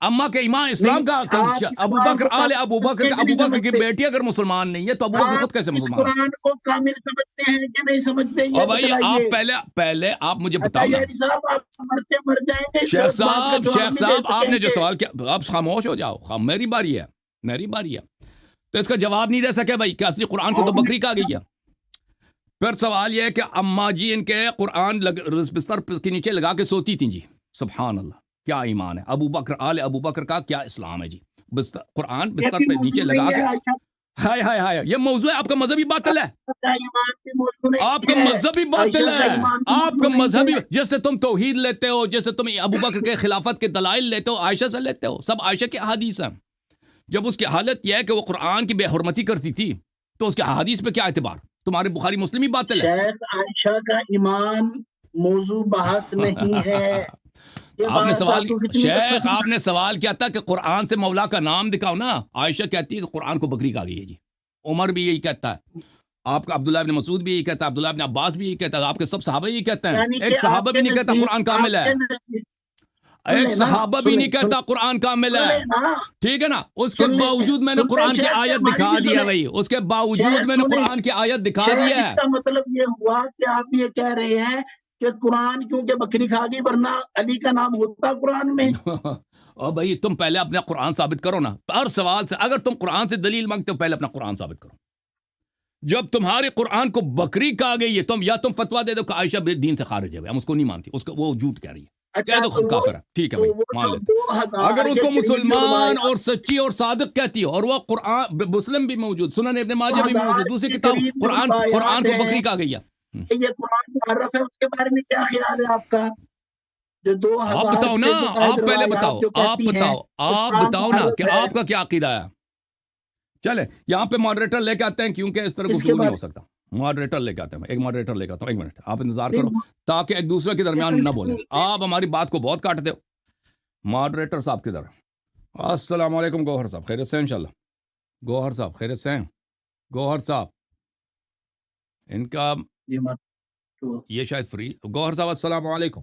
اماں کے ایمان اسلام نہیں کا, آپ اس ابو قرآن بکر کو آل کامل ابو بکر سمجھتے ہیں کہ ابو نہیں بکر کی سمجھتے؟ بیٹی اگر مسلمان نہیں ہے تو ابو بکر خود کیسے آپ اس مسلمان ہے؟ قرآن کو کامل سمجھتے ہیں کہ نہیں سمجھتے اور یہ بھائی بتلائیے. آپ پہلے آپ مجھے اچھا بتاؤ نا. یاری صاحب آپ مرتے مر جائیں گے شیخ اس بات کا جواب شیخ نہیں دے صاحب آپ سکیں نے جو گے. سوال کیا, آپ خاموش ہو جاؤ, میری باری ہے, میری باری ہے, تو اس کا جواب نہیں دے سکے بھائی کہ اصلی قرآن کو تو آپ نے بکری کہا گئی ہے. پھر سوال یہ ہے کہ اماں جی ان کے قرآن بستر کے نیچے لگا کے سوتی تھیں جی, سبحان اللہ, کیا ایمان ہے. ابو بکر آل ابو بکر کا کیا اسلام ہے جی, قرآن یہ بستر بھی پہ نیچے موضوع لگا نہیں کے, ہے. عائشہ ہائے ہائے ہائے, یہ موضوع ہے, آپ کا مذہبی باطل ہے, کا ایمان بھی موضوع آپ کا نہیں ہے. مذہبی باطل عائشہ کا ہے, ایمان بھی آپ کا موضوع نہیں مذہبی, ہے. جیسے تم توحید لیتے ہو, جیسے تم ابو بکر کے خلافت کے دلائل لیتے ہو, عائشہ سے لیتے ہو, سب عائشہ کی احادیث ہیں. جب اس کی حالت یہ ہے کہ وہ قرآن کی بے حرمتی کرتی تھی, تو اس کے احادیث پہ کیا اعتبار؟ تمہارے بخاری مسلم ہی باطل ہے. شیخ عائشہ کا ایمان موضوع بحث نہیں ہے. یہ آپ نے بات سوال, آپ کو کتنی دفعہ شیخ آپ نے سوال کیا تھا کہ قرآن سے مولا کا نام دکھاؤ نا. عائشہ کہتی ہے کہ قرآن کو بکری کہا گئی ہے جی, عمر بھی یہی کہتا ہے, آپ کا عبداللہ ابن مسعود بھی یہی کہتا ہے, عبداللہ ابن عباس بھی یہی کہتا ہے, آپ کے سب صحابہ یہی کہتے ہیں. یعنی ایک کہ آپ صحابہ کے بھی نہیں کہتا نزدیک قرآن کامل ہے, ایک صحابہ بھی نہیں کہتا قرآن کامل سن ہے, لیں نا, ٹھیک ہے نا. اس کے سن لیں. باوجود میں نے سن لیں قرآن کی شیخ آیت صاحب, ہماری دکھا بھی دیا سنیں. بھائی, اس کے باوجود شیخ میں نے سنیں. قرآن کی آیت دکھا شیخ دی ہے. اس کا مطلب یہ ہوا کہ آپ یہ کہہ رہے ہیں کہ قرآن کیونکہ بکری کھا گئی, ورنہ علی کا نام ہوتا قرآن میں. اور بھائی تم پہلے اپنا قرآن ثابت کرو نا, ہر سوال سے اگر تم قرآن سے دلیل مانگتے ہو, پہلے اپنا قرآن ثابت کرو. جب تمہارے قرآن کو بکری کہا گئی ہے, تم یا تم فتوا دے دو کہ عائشہ دین سے خارج ہے, ہم اس کو نہیں مانتی, اس کو وہ جھوٹ کہہ رہی ہے, اچھا کہہ دو کافر ہے, ٹھیک ہے بھائی مان لیتے. اگر اس کو مسلمان اور سچی اور صادق کہتی ہو, اور وہ قرآن مسلم بھی موجود, سنن ابن ماجہ بھی موجود, دوسری کتاب قرآن کو بکری کہا گئی ہے. یہ قرآن محرف ہے, اس کے بارے میں کیا خیال ہے آپ کا؟ جو آپ 2000 بتاؤ نا, سے جو قائد آپ پہلے روایات بتاؤ, جو آپ کہتی ہیں بتاؤ, کہ آپ قرآن بتاؤ نا کہ محرف ہے. آپ کا کیا عقیدہ ہے. چلے یہاں پہ ماڈریٹر لے کے آتے ہیں, کیونکہ اس طرح اس کے گفتگو نہیں بعد ہو سکتا. ماڈریٹر لے کے آتے ہیں, ایک ماڈریٹر لے کے آتا ہوں, ایک منٹ آپ انتظار کرو, تاکہ ایک دوسرے کے درمیان نہ بولیں. آپ ہماری بات کو بہت کاٹتے ہو. ماڈریٹر صاحب کدھر؟ السلام علیکم گوہر صاحب, خیریت سے ہیں انشاءاللہ؟ گوہر صاحب خیریت سے ہیں؟ گوہر صاحب ان کا یہ شاید فری. گوہر صاحب السلام علیکم,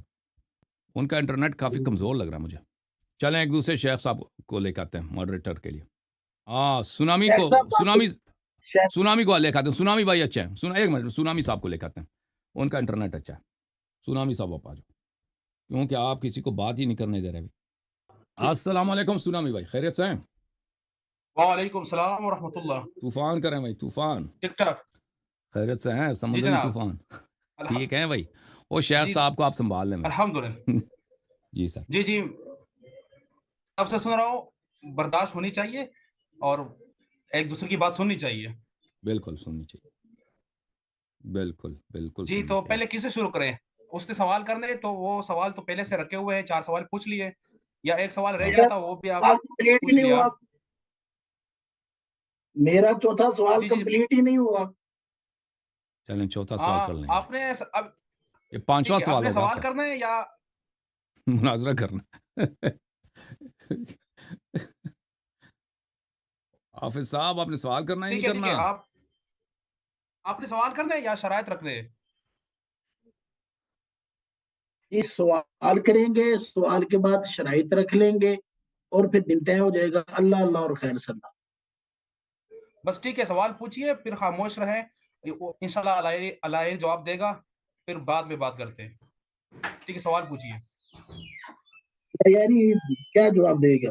ان کا انٹرنیٹ کافی کمزور لگ رہا ہے مجھے. چلیں ایک دوسرے شیخ صاحب کو لے کے آتے ہیں ماڈریٹر کے لیے. ہاں سونامی کو لے کے آتے ہیں. سونامی بھائی اچھا ہے, ایک منٹ, سونامی صاحب کو لے کے آتے ہیں, ان کا انٹرنیٹ اچھا ہے. سونامی صاحب آپ آ جاؤ, کیونکہ آپ کسی کو بات ہی نہیں کرنے دے رہے. السلام علیکم سونامی بھائی, خیریت سے ہیں؟ وعلیکم السلام ورحمۃ اللہ. طوفان کریں بھائی, طوفان ٹھیک ٹھاک, خیریت سے ہیں؟ سمندری طوفان ٹھیک ہے بھائی. وہ شیخ صاحب کو آپ سنبھال لیں. الحمدللہ. جی سر. جی اب سے سن رہا ہوں, برداشت ہونی چاہیے اور ایک دوسرے کی بات سننی چاہیے. بالکل سننی چاہیے, بالکل بالکل. جی تو پہلے کس سے شروع کریں؟ اس نے سوال کرنے, تو وہ سوال تو پہلے سے رکھے ہوئے ہیں, 4 سوال پوچھ لیے, یا ایک سوال رہ گیا تھا وہ بھی آپ پوچھ لیا. میرا چوتھا سوال کمپلیٹ ہی نہیں ہوا. چلیں چوتھا سوال کر لیں. آپ نے یہ 5واں سوال ہوگا. سوال کرنا ہے یا مناظرہ کرنا؟ حافظ صاحب آپ نے سوال کرنا ہے نہیں کرنا؟ آپ نے سوال کرنا ہے یا شرائط رکھ رہے ہیں؟ جی سوال کریں گے, سوال کے بعد شرائط رکھ لیں گے, اور پھر دن طے ہو جائے گا. اللہ اللہ اور خیر صلی اللہ. بس ٹھیک ہے, سوال پوچھیے, پھر خاموش رہیں, انشاءاللہ اللہ جواب دے گا, پھر بعد میں بات کرتے ہیں. ٹھیک ہے, سوال پوچھیے. یاری کیا جواب دے گا؟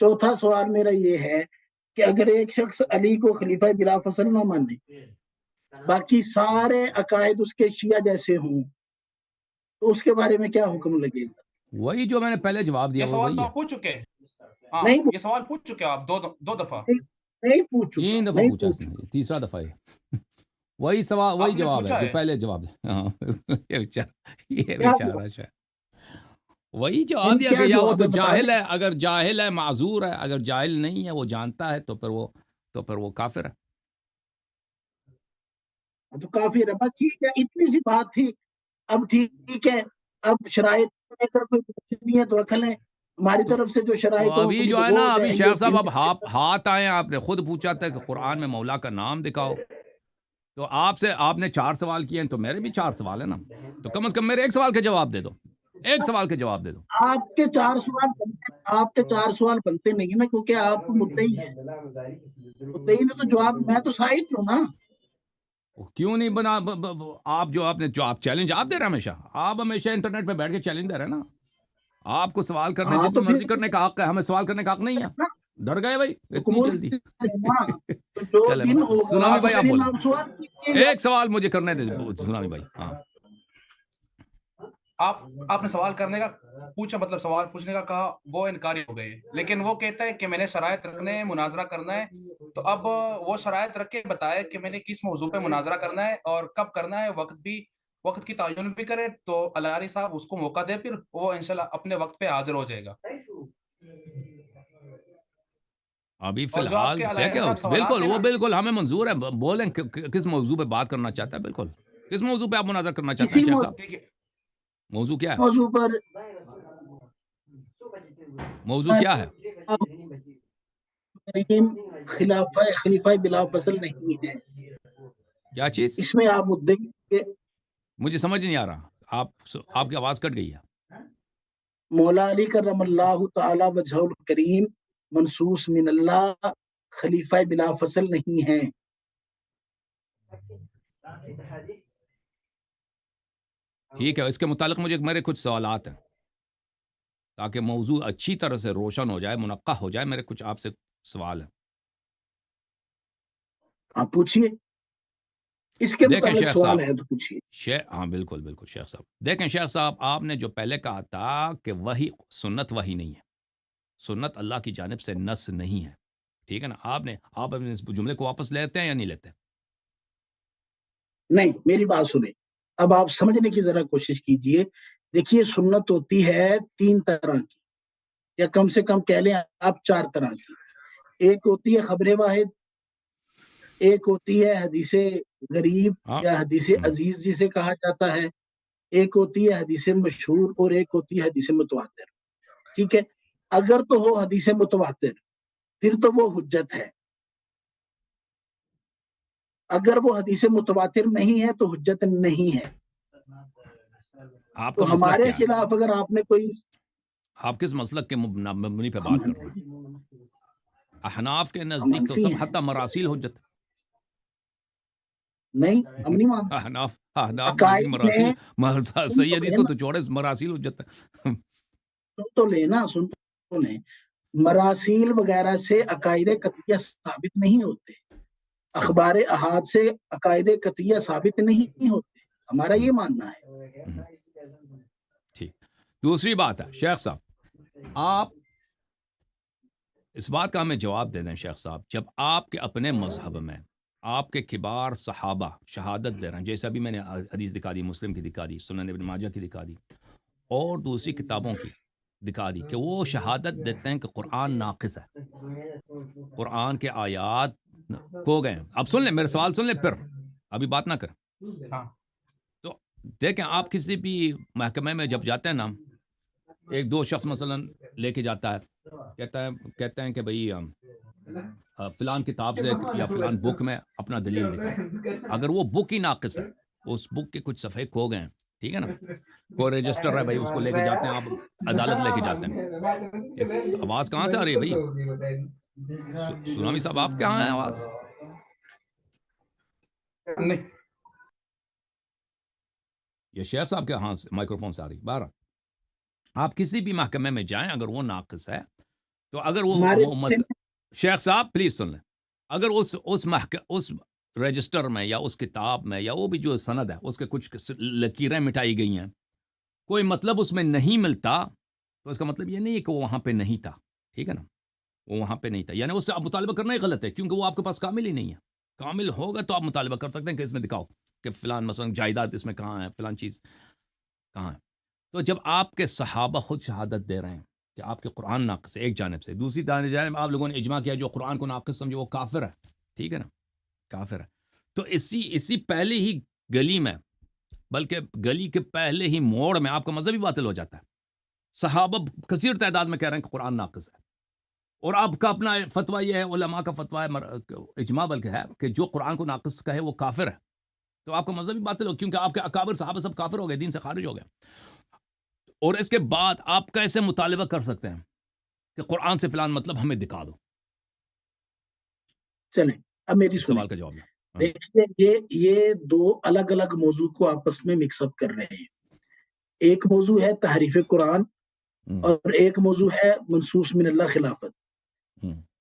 چوتھا سوال میرا یہ ہے کہ اگر ایک شخص علی کو خلیفہ بلا فصل نہ مانے، باقی سارے عقائد اس کے شیعہ جیسے ہوں، تو اس کے بارے میں کیا حکم لگے گا؟ وہی جو میں نے پہلے جواب دیا یہ وہ سوال وہی تو ہے. آپ پوچھ چکے ہیں. ہاں نہیں یہ سوال پوچھ چکے ہیں آپ دو دفعہ. نہیں پوچھ چکا، 3 دفعہ نہیں پوچھا اس پوچھ نے، تیسرا دفعہ ہے. وہی سوال وہی آپ نے جواب ہے پوچھا جو ہے. پہلے جواب دیا. ہاں یہ کیا بیچارہ شاید وہی جواب نہیں دیا کیا کہ یا وہ جواب تو ہے بتا جاہل دیں. ہے، اگر جاہل ہے معذور ہے، اگر جاہل نہیں ہے وہ جانتا ہے تو پھر وہ کافر ہے. تو کافی ہے، بس ٹھیک ہے، اتنی سی بات تھی. اب ٹھیک ہے، اب شرائط لے کر کوئی کچھ نہیں ہے تو رکھ لیں، ہماری تو طرف سے جو تو شرائط ہوں ابھی جو ہے وہ نا، ہو ابھی جائیں گے. شیخ صاحب اب ہاتھ آئے ہیں، آپ نے خود پوچھا تھا کہ قرآن میں مولا کا نام دکھاؤ، تو آپ نے 4 سوال کیے ہیں تو میرے بھی 4 سوال ہیں نا، تو کم از کم میرے ایک سوال کے جواب دے دو، ایک سوال کے جواب دے دو. آپ کے 4 سوال بنتے نہیں نا، کیونکہ آپ مدعی ہیں. مدعی نے تو جواب، میں تو شاہد ہوں نا. کیوں نہیں بنا آپ جو آپ چیلنج آپ دے رہے ہیں، آپ ہمیشہ انٹرنیٹ پہ بیٹھ کے چیلنج دے رہے ہیں نا. آپ کو سوال کرنے ہاں جتنی تو مرضی پھر کرنے کا حق ہے، ہمیں سوال کرنے کا حق نہیں ہے. نا، ڈر گئے بھائی تو اتنی قبول جلدی. کریں نا. تو جو چلے دن ہوگا سونامی بھائی اس آپ دن بولیں، آپ سوال کیجیے گا. ایک سوال مجھے کرنے دے سونامی بھائی. ہاں آپ نے سوال کرنے کا پوچھا، مطلب سوال پوچھنے کا کہا، وہ انکاری ہو گئے. لیکن وہ کہتا ہے کہ میں نے شرائط رکھنے، مناظرہ کرنا ہے. تو اب وہ شرائط رکھ کے بتائے کہ میں نے کس موضوع پہ مناظرہ کرنا ہے اور کب کرنا ہے، وقت کی تعین بھی کرے، تو الاری صاحب اس کو موقع دے، پھر وہ انشاءاللہ اپنے وقت پہ حاضر ہو جائے گا. ابھی فی اور جو آپ الحال کے دیکھیں، الائر صاحب سوالات بالکل ہیں وہ نا، بالکل ہمیں منظور ہے، بولیں کس موضوع پہ بات کرنا چاہتا ہے. بالکل کس موضوع پہ آپ مناظر کرنا چاہتے اسی ہیں شیخ صاحب؟ ٹھیک ہے. موضوع کیا ہے؟ موضوع پر موضوع کیا ہے؟ کریم خلیفہ بلا فصل نہیں ہے. کیا چیز؟ اس میں آپ مدعی مجھے سمجھ نہیں آ رہا، آپ کی آواز کٹ گئی ہے. مولا علی کرم اللہ تعالی وجہ الکریم منصوص من اللہ خلیفہ بلا فصل نہیں ہے. ٹھیک ہے، اس کے متعلق میرے کچھ سوالات ہیں تاکہ موضوع اچھی طرح سے روشن ہو جائے، منقع ہو جائے. میرے کچھ آپ سے سوال ہیں. آپ پوچھیے، اس کے دیکھیں متعلق شیخ سوال صاحب، ہے تو پوچھیے. ہاں بالکل بالکل شیخ صاحب. دیکھیں شیخ صاحب، آپ نے جو پہلے کہا تھا کہ وہی سنت وہی نہیں ہے، سنت اللہ کی جانب سے نص نہیں ہے. ٹھیک ہے نا؟ آپ اپنے اس جملے کو واپس لیتے ہیں یا نہیں لیتے؟ نہیں، میری بات سنیں، اب آپ سمجھنے کی ذرا کوشش کیجئے. دیکھیے، سنت ہوتی ہے 3 طرح کی، یا کم سے کم کہہ لیں آپ 4 طرح کی. ایک ہوتی ہے خبر واحد، ایک ہوتی ہے حدیث غریب ہاں یا حدیث عزیز جسے کہا جاتا ہے، ایک ہوتی ہے حدیث مشہور، اور ایک ہوتی ہے حدیث متواتر. ٹھیک ہے، اگر تو ہو حدیث متواتر پھر تو وہ حجت ہے. اگر وہ حدیث متواتر نہیں ہے تو حجت نہیں ہے. آپ کا تو مسلک ہمارے کیا ہے؟ خلاف اگر آپ نے کوئی، آپ کس مسلک کے مبنی پہ ہم بات کر رہے ہیں؟ احناف کے نزدیک تو حنفی سب ہیں. حتی مراسیل حجت. نہیں، ہم نہیں مانتے. احناف کے نزدیک عقائد مراسیل، میں سن صحیح تو حدیث لیں کو نا، تو چھوڑے، مراسیل حجت ہے. سن تو لیں. مراسیل وغیرہ سے عقائد قطعیہ ثابت نہیں ہوتے، ٹھیک اخبار احاد سے عقائد قطعیہ ثابت نہیں ہوتے. ہمارا یہ ماننا ہے. ٹھیک. دوسری بات ہے شیخ صاحب، آپ اس بات کا ہمیں جواب دے دیں شیخ صاحب، جب آپ کے اپنے مذہب میں آپ کے کبار صحابہ شہادت دے رہے ہیں، جیسے ابھی میں نے حدیث دکھا دی، مسلم کی دکھا دی، سنن ابن ماجہ کی دکھا دی، اور دوسری کتابوں کی دکھا دی، کہ وہ شہادت دیتے ہیں کہ قرآن ناقص ہے، قرآن کے آیات کھو گئے ہیں. اب سن لیں میرے سوال، سن لیں پھر ابھی بات نہ کریں. ہاں تو دیکھیں، آپ کسی بھی محکمے میں جب جاتے ہیں نا، ایک دو شخص مثلا لے کے جاتا ہے، کہتے ہیں کہ بھئی فلان کتاب سے یا فلان بک میں اپنا دلیل دکھاؤ. اگر وہ بک ہی ناقص ہے، اس بک کے کچھ صفحے کھو گئے ہیں، ٹھیک ہے نا، کوئی رجسٹر ہے بھائی، اس کو لے کے جاتے ہیں، آپ عدالت لے کے جاتے ہیں. اس آواز کہاں سے آ رہی ہے بھائی؟ سونامی صاحب آپ کہاں ہیں آواز؟ نہیں، یہ شیخ صاحب کے ہاں مائکرو فون سے آ رہی. 12 آپ کسی بھی محکمے میں جائیں، اگر وہ ناقص ہے تو اگر وہ ہمارے شیخ صاحب پلیز سن لیں، اگر اس رجسٹر میں یا اس کتاب میں یا وہ بھی جو سند ہے اس کے کچھ لکیریں مٹائی گئی ہیں، کوئی مطلب اس میں نہیں ملتا، تو اس کا مطلب یہ نہیں ہے کہ وہ وہاں پہ نہیں تھا، ٹھیک ہے نا، وہ وہاں پہ نہیں تھا، یعنی اس سے آپ مطالبہ کرنا ہی غلط ہے، کیونکہ وہ آپ کے پاس کامل ہی نہیں ہے۔ کامل ہوگا تو آپ مطالبہ کر سکتے ہیں کہ اس میں دکھاؤ کہ فلان مثلا جائیداد اس میں کہاں ہے، فلان چیز کہاں ہے۔ تو جب آپ کے صحابہ خود شہادت دے رہے ہیں کہ آپ کے قرآن ناقص ہے ایک جانب سے، دوسری جانب آپ لوگوں نے اجماع کیا جو قرآن کو ناقص سمجھے وہ کافر ہے، ٹھیک ہے نا، کافر ہے۔ تو اسی پہلی ہی گلی میں، بلکہ گلی کے پہلے ہی موڑ میں آپ کا مذہب ہی باطل ہو جاتا ہے۔ صحابہ کثیر تعداد میں کہہ رہے ہیں کہ قرآن ناقص ہے، اور آپ کا اپنا فتویٰ یہ ہے، علماء کا فتویٰ ہے، اجماع بلکہ ہے کہ جو قرآن کو ناقص کہے وہ کافر ہے، تو آپ کا مذہب ہی باطل ہو، کیونکہ آپ کے اکابر صحابہ سب کافر ہو گئے، دین سے خارج ہو گئے۔ اور اس کے بعد آپ کیسے مطالبہ کر سکتے ہیں کہ قرآن سے فلان مطلب ہمیں دکھا دو؟ چلیں اب میری اس سنیں، سوال کا جواب دیں۔ دیکھیے یہ دو الگ الگ موضوع کو آپس میں مکس اپ کر رہے ہیں۔ ایک موضوع ہے تحریف قرآن اور ایک موضوع ہے منصوص من اللہ خلافت۔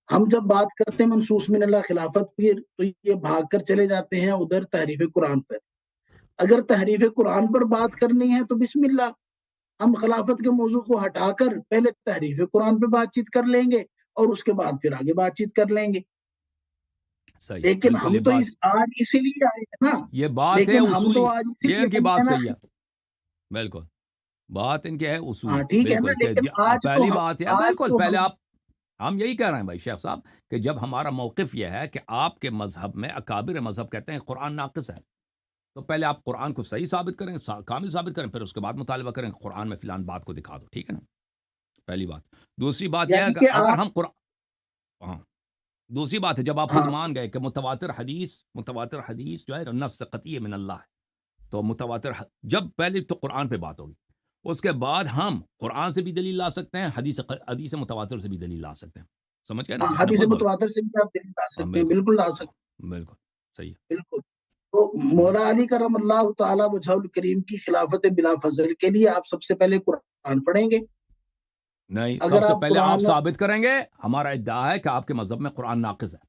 ہم جب بات کرتے ہیں منصوص من اللہ خلافت پہ تو یہ بھاگ کر چلے جاتے ہیں ادھر تحریف قرآن پر۔ اگر تحریف قرآن پر بات کرنی ہے تو بسم اللہ، ہم خلافت کے موضوع کو ہٹا کر پہلے تحریف قرآن پہ بات چیت کر لیں گے اور اس کے بعد پھر آگے بات چیت کر لیں گے۔ صحیح، لیکن ہم تو آج اسی لیے آئے ہیں نا، یہ بات ہے لیکن ہم اصولی، تو آج اسی یہ لیے ان کی بنے بات ہیں نا۔ صحیح ہے، بالکل بات ان کی ہے اصولی، ٹھیک ہے نا، بالکل کہ لیکن آج پہلی تو بات ہے، آج بالکل تو پہلے آپ، ہم یہی کہہ رہے ہیں بھائی شیخ صاحب کہ جب ہمارا موقف یہ ہے کہ آپ کے مذہب میں اکابر مذہب کہتے ہیں قرآن ناقص ہے، تو پہلے آپ قرآن کو صحیح ثابت کریں، کامل ثابت کریں، پھر اس کے بعد مطالبہ کریں کہ قرآن میں فلان بات کو دکھا دو، ٹھیک ہے نا، پہلی بات۔ دوسری بات یہ ہے کہ اگر ہم ہاں، دوسری بات ہے جب آپ خود مان گئے کہ متواتر حدیث جو ہے نص قطعی من اللہ ہے، تو متواتر جب پہلے تو قرآن پہ بات ہوگی، اس کے بعد ہم قرآن سے بھی دلیل لا سکتے ہیں، حدیث متواتر سے بھی دلیل لا سکتے ہیں، سمجھ گئے نا؟ حدیث متواتر سے بھی آپ دلیل لا سکتے ہیں، بالکل لا سکتے ہیں، بالکل صحیح ہے، بالکل۔ تو مولا علی کرم اللہ تعالیٰ وجہ الکریم کی خلافت بلا فضل کے لیے آپ سب سے پہلے قرآن پڑھیں گے؟ نہیں، سب سے پہلے آپ ثابت کریں گے، ہمارا ادعا ہے کہ آپ کے مذہب میں قرآن ناقص ہے،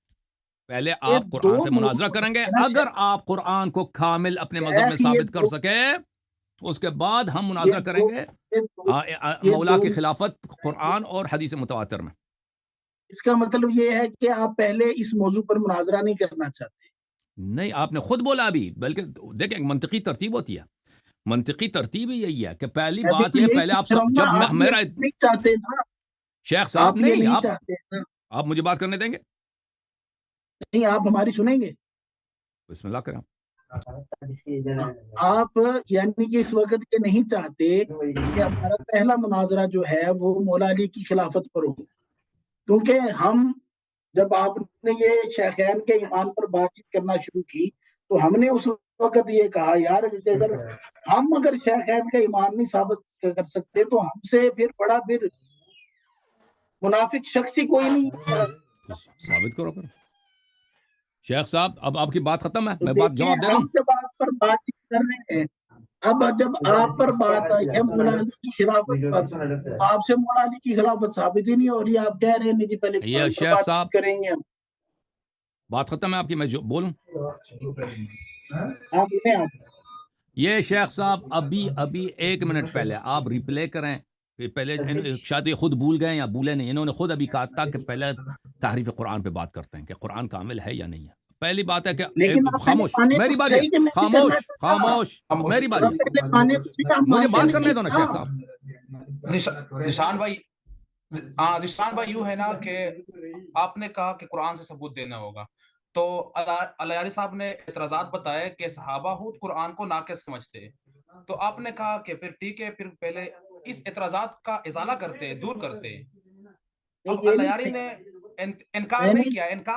پہلے آپ قرآن سے مناظرہ کریں گے، اگر آپ قرآن کو کامل اپنے مذہب میں ثابت کر سکے اس کے بعد ہم مناظرہ کریں گے مولا کی خلافت قرآن اور حدیث متواتر میں۔ اس کا مطلب یہ ہے کہ آپ پہلے اس موضوع پر مناظرہ نہیں کرنا چاہتے؟ نہیں، آپ نے خود بولا ابھی، بلکہ دیکھیں منطقی ترتیب ہوتی ہے، منطقی ترتیب ہی یہی ہے کہ پہلی بات یہ پہلے آپ جب میرا نہیں چاہتے نا شیخ صاحب، نہیں چاہتے نا، آپ مجھے بات کرنے دیں گے؟ نہیں، آپ ہماری سنیں گے؟ بسم اللہ کریں۔ آپ یعنی کہ اس وقت یہ نہیں چاہتے کہ ہمارا پہلا مناظرہ جو ہے وہ مولا علی کی خلافت پر ہو، کیونکہ ہم جب آپ نے یہ شیخین کے ایمان پر بات چیت کرنا شروع کی تو ہم نے اس وقت یہ کہا یار اگر شیخین کا ایمان نہیں ثابت کر سکتے تو ہم سے پھر بڑا پھر منافق شخص ہی کوئی نہیں ثابت کرو پھر شیخ صاحب۔ اب آپ کی بات ختم ہے، میں بات دیکھیں، جواب دے دوں؟ ہم جب آپ پر بات چیت کر رہے ہیں، اب جب آپ پر بات آئی ہے مولا علی کی خلافت پر، آپ سے مولا علی کی خلافت ثابت ہی نہیں ہو رہی، آپ کہہ رہے ہیں جی پہلے یہ قرآن پر شیخ بات صاحب چیت کریں گے ہم۔ بات ختم ہے آپ کی، میں جو بولوں؟ آپ بولیں آپ۔ یہ شیخ صاحب ابھی 1 منٹ پہلے آپ ریپلے کریں، پہلے شاید یہ خود بھول گئے یا بھولے نہیں، انہوں نے خود ابھی کہا تھا کہ پہلے تحریف قرآن پہ بات کرتے ہیں کہ قرآن کامل ہے یا نہیں ہے۔ پہلی بات ہے کہ خاموش، میری باری ہے، خاموش میری باری ہے، مجھے بات کرنے دو نا شیخ صاحب۔ ذیشان بھائی، ذیشان بھائی یوں ہے نا کہ آپ نے کہا کہ قرآن سے ثبوت دینا ہوگا، تو الیاری صاحب نے اعتراضات بتائے کہ صحابہ خود قرآن کو ناقص سمجھتے، تو آپ نے کہا کہ پھر ٹھیک ہے، پھر پہلے اس اعتراضات کا ازالہ کرتے، دور کرتے۔ اب الیاری نے انکار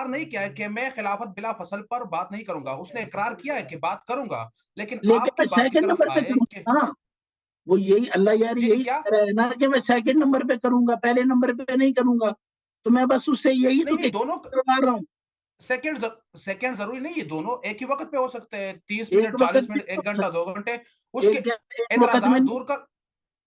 نہیں کیا ہے کہ میں خلافت بلا فصل پر بات نہیں کروں گا، اس نے اقرار کیا ہے کہ بات کروں گا، لیکن آپ کی بات کی طرف آئے کہ وہ یہی اللہ یاری یہی کہہ رہا ہے نا کہ میں سیکنڈ نمبر پہ کروں گا، پہلے نمبر پہ نہیں کروں گا، تو میں بس اس سے یہی تو دونوں کروا رہا ہوں۔ سیکنڈ ضروری نہیں، یہ دونوں ایک ہی وقت پہ ہو سکتے ہیں، 30 منٹ 40 منٹ 1 گھنٹہ 2 گھنٹے، اس کے اعتراضات دور کر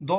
2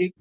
1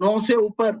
9 سے اوپر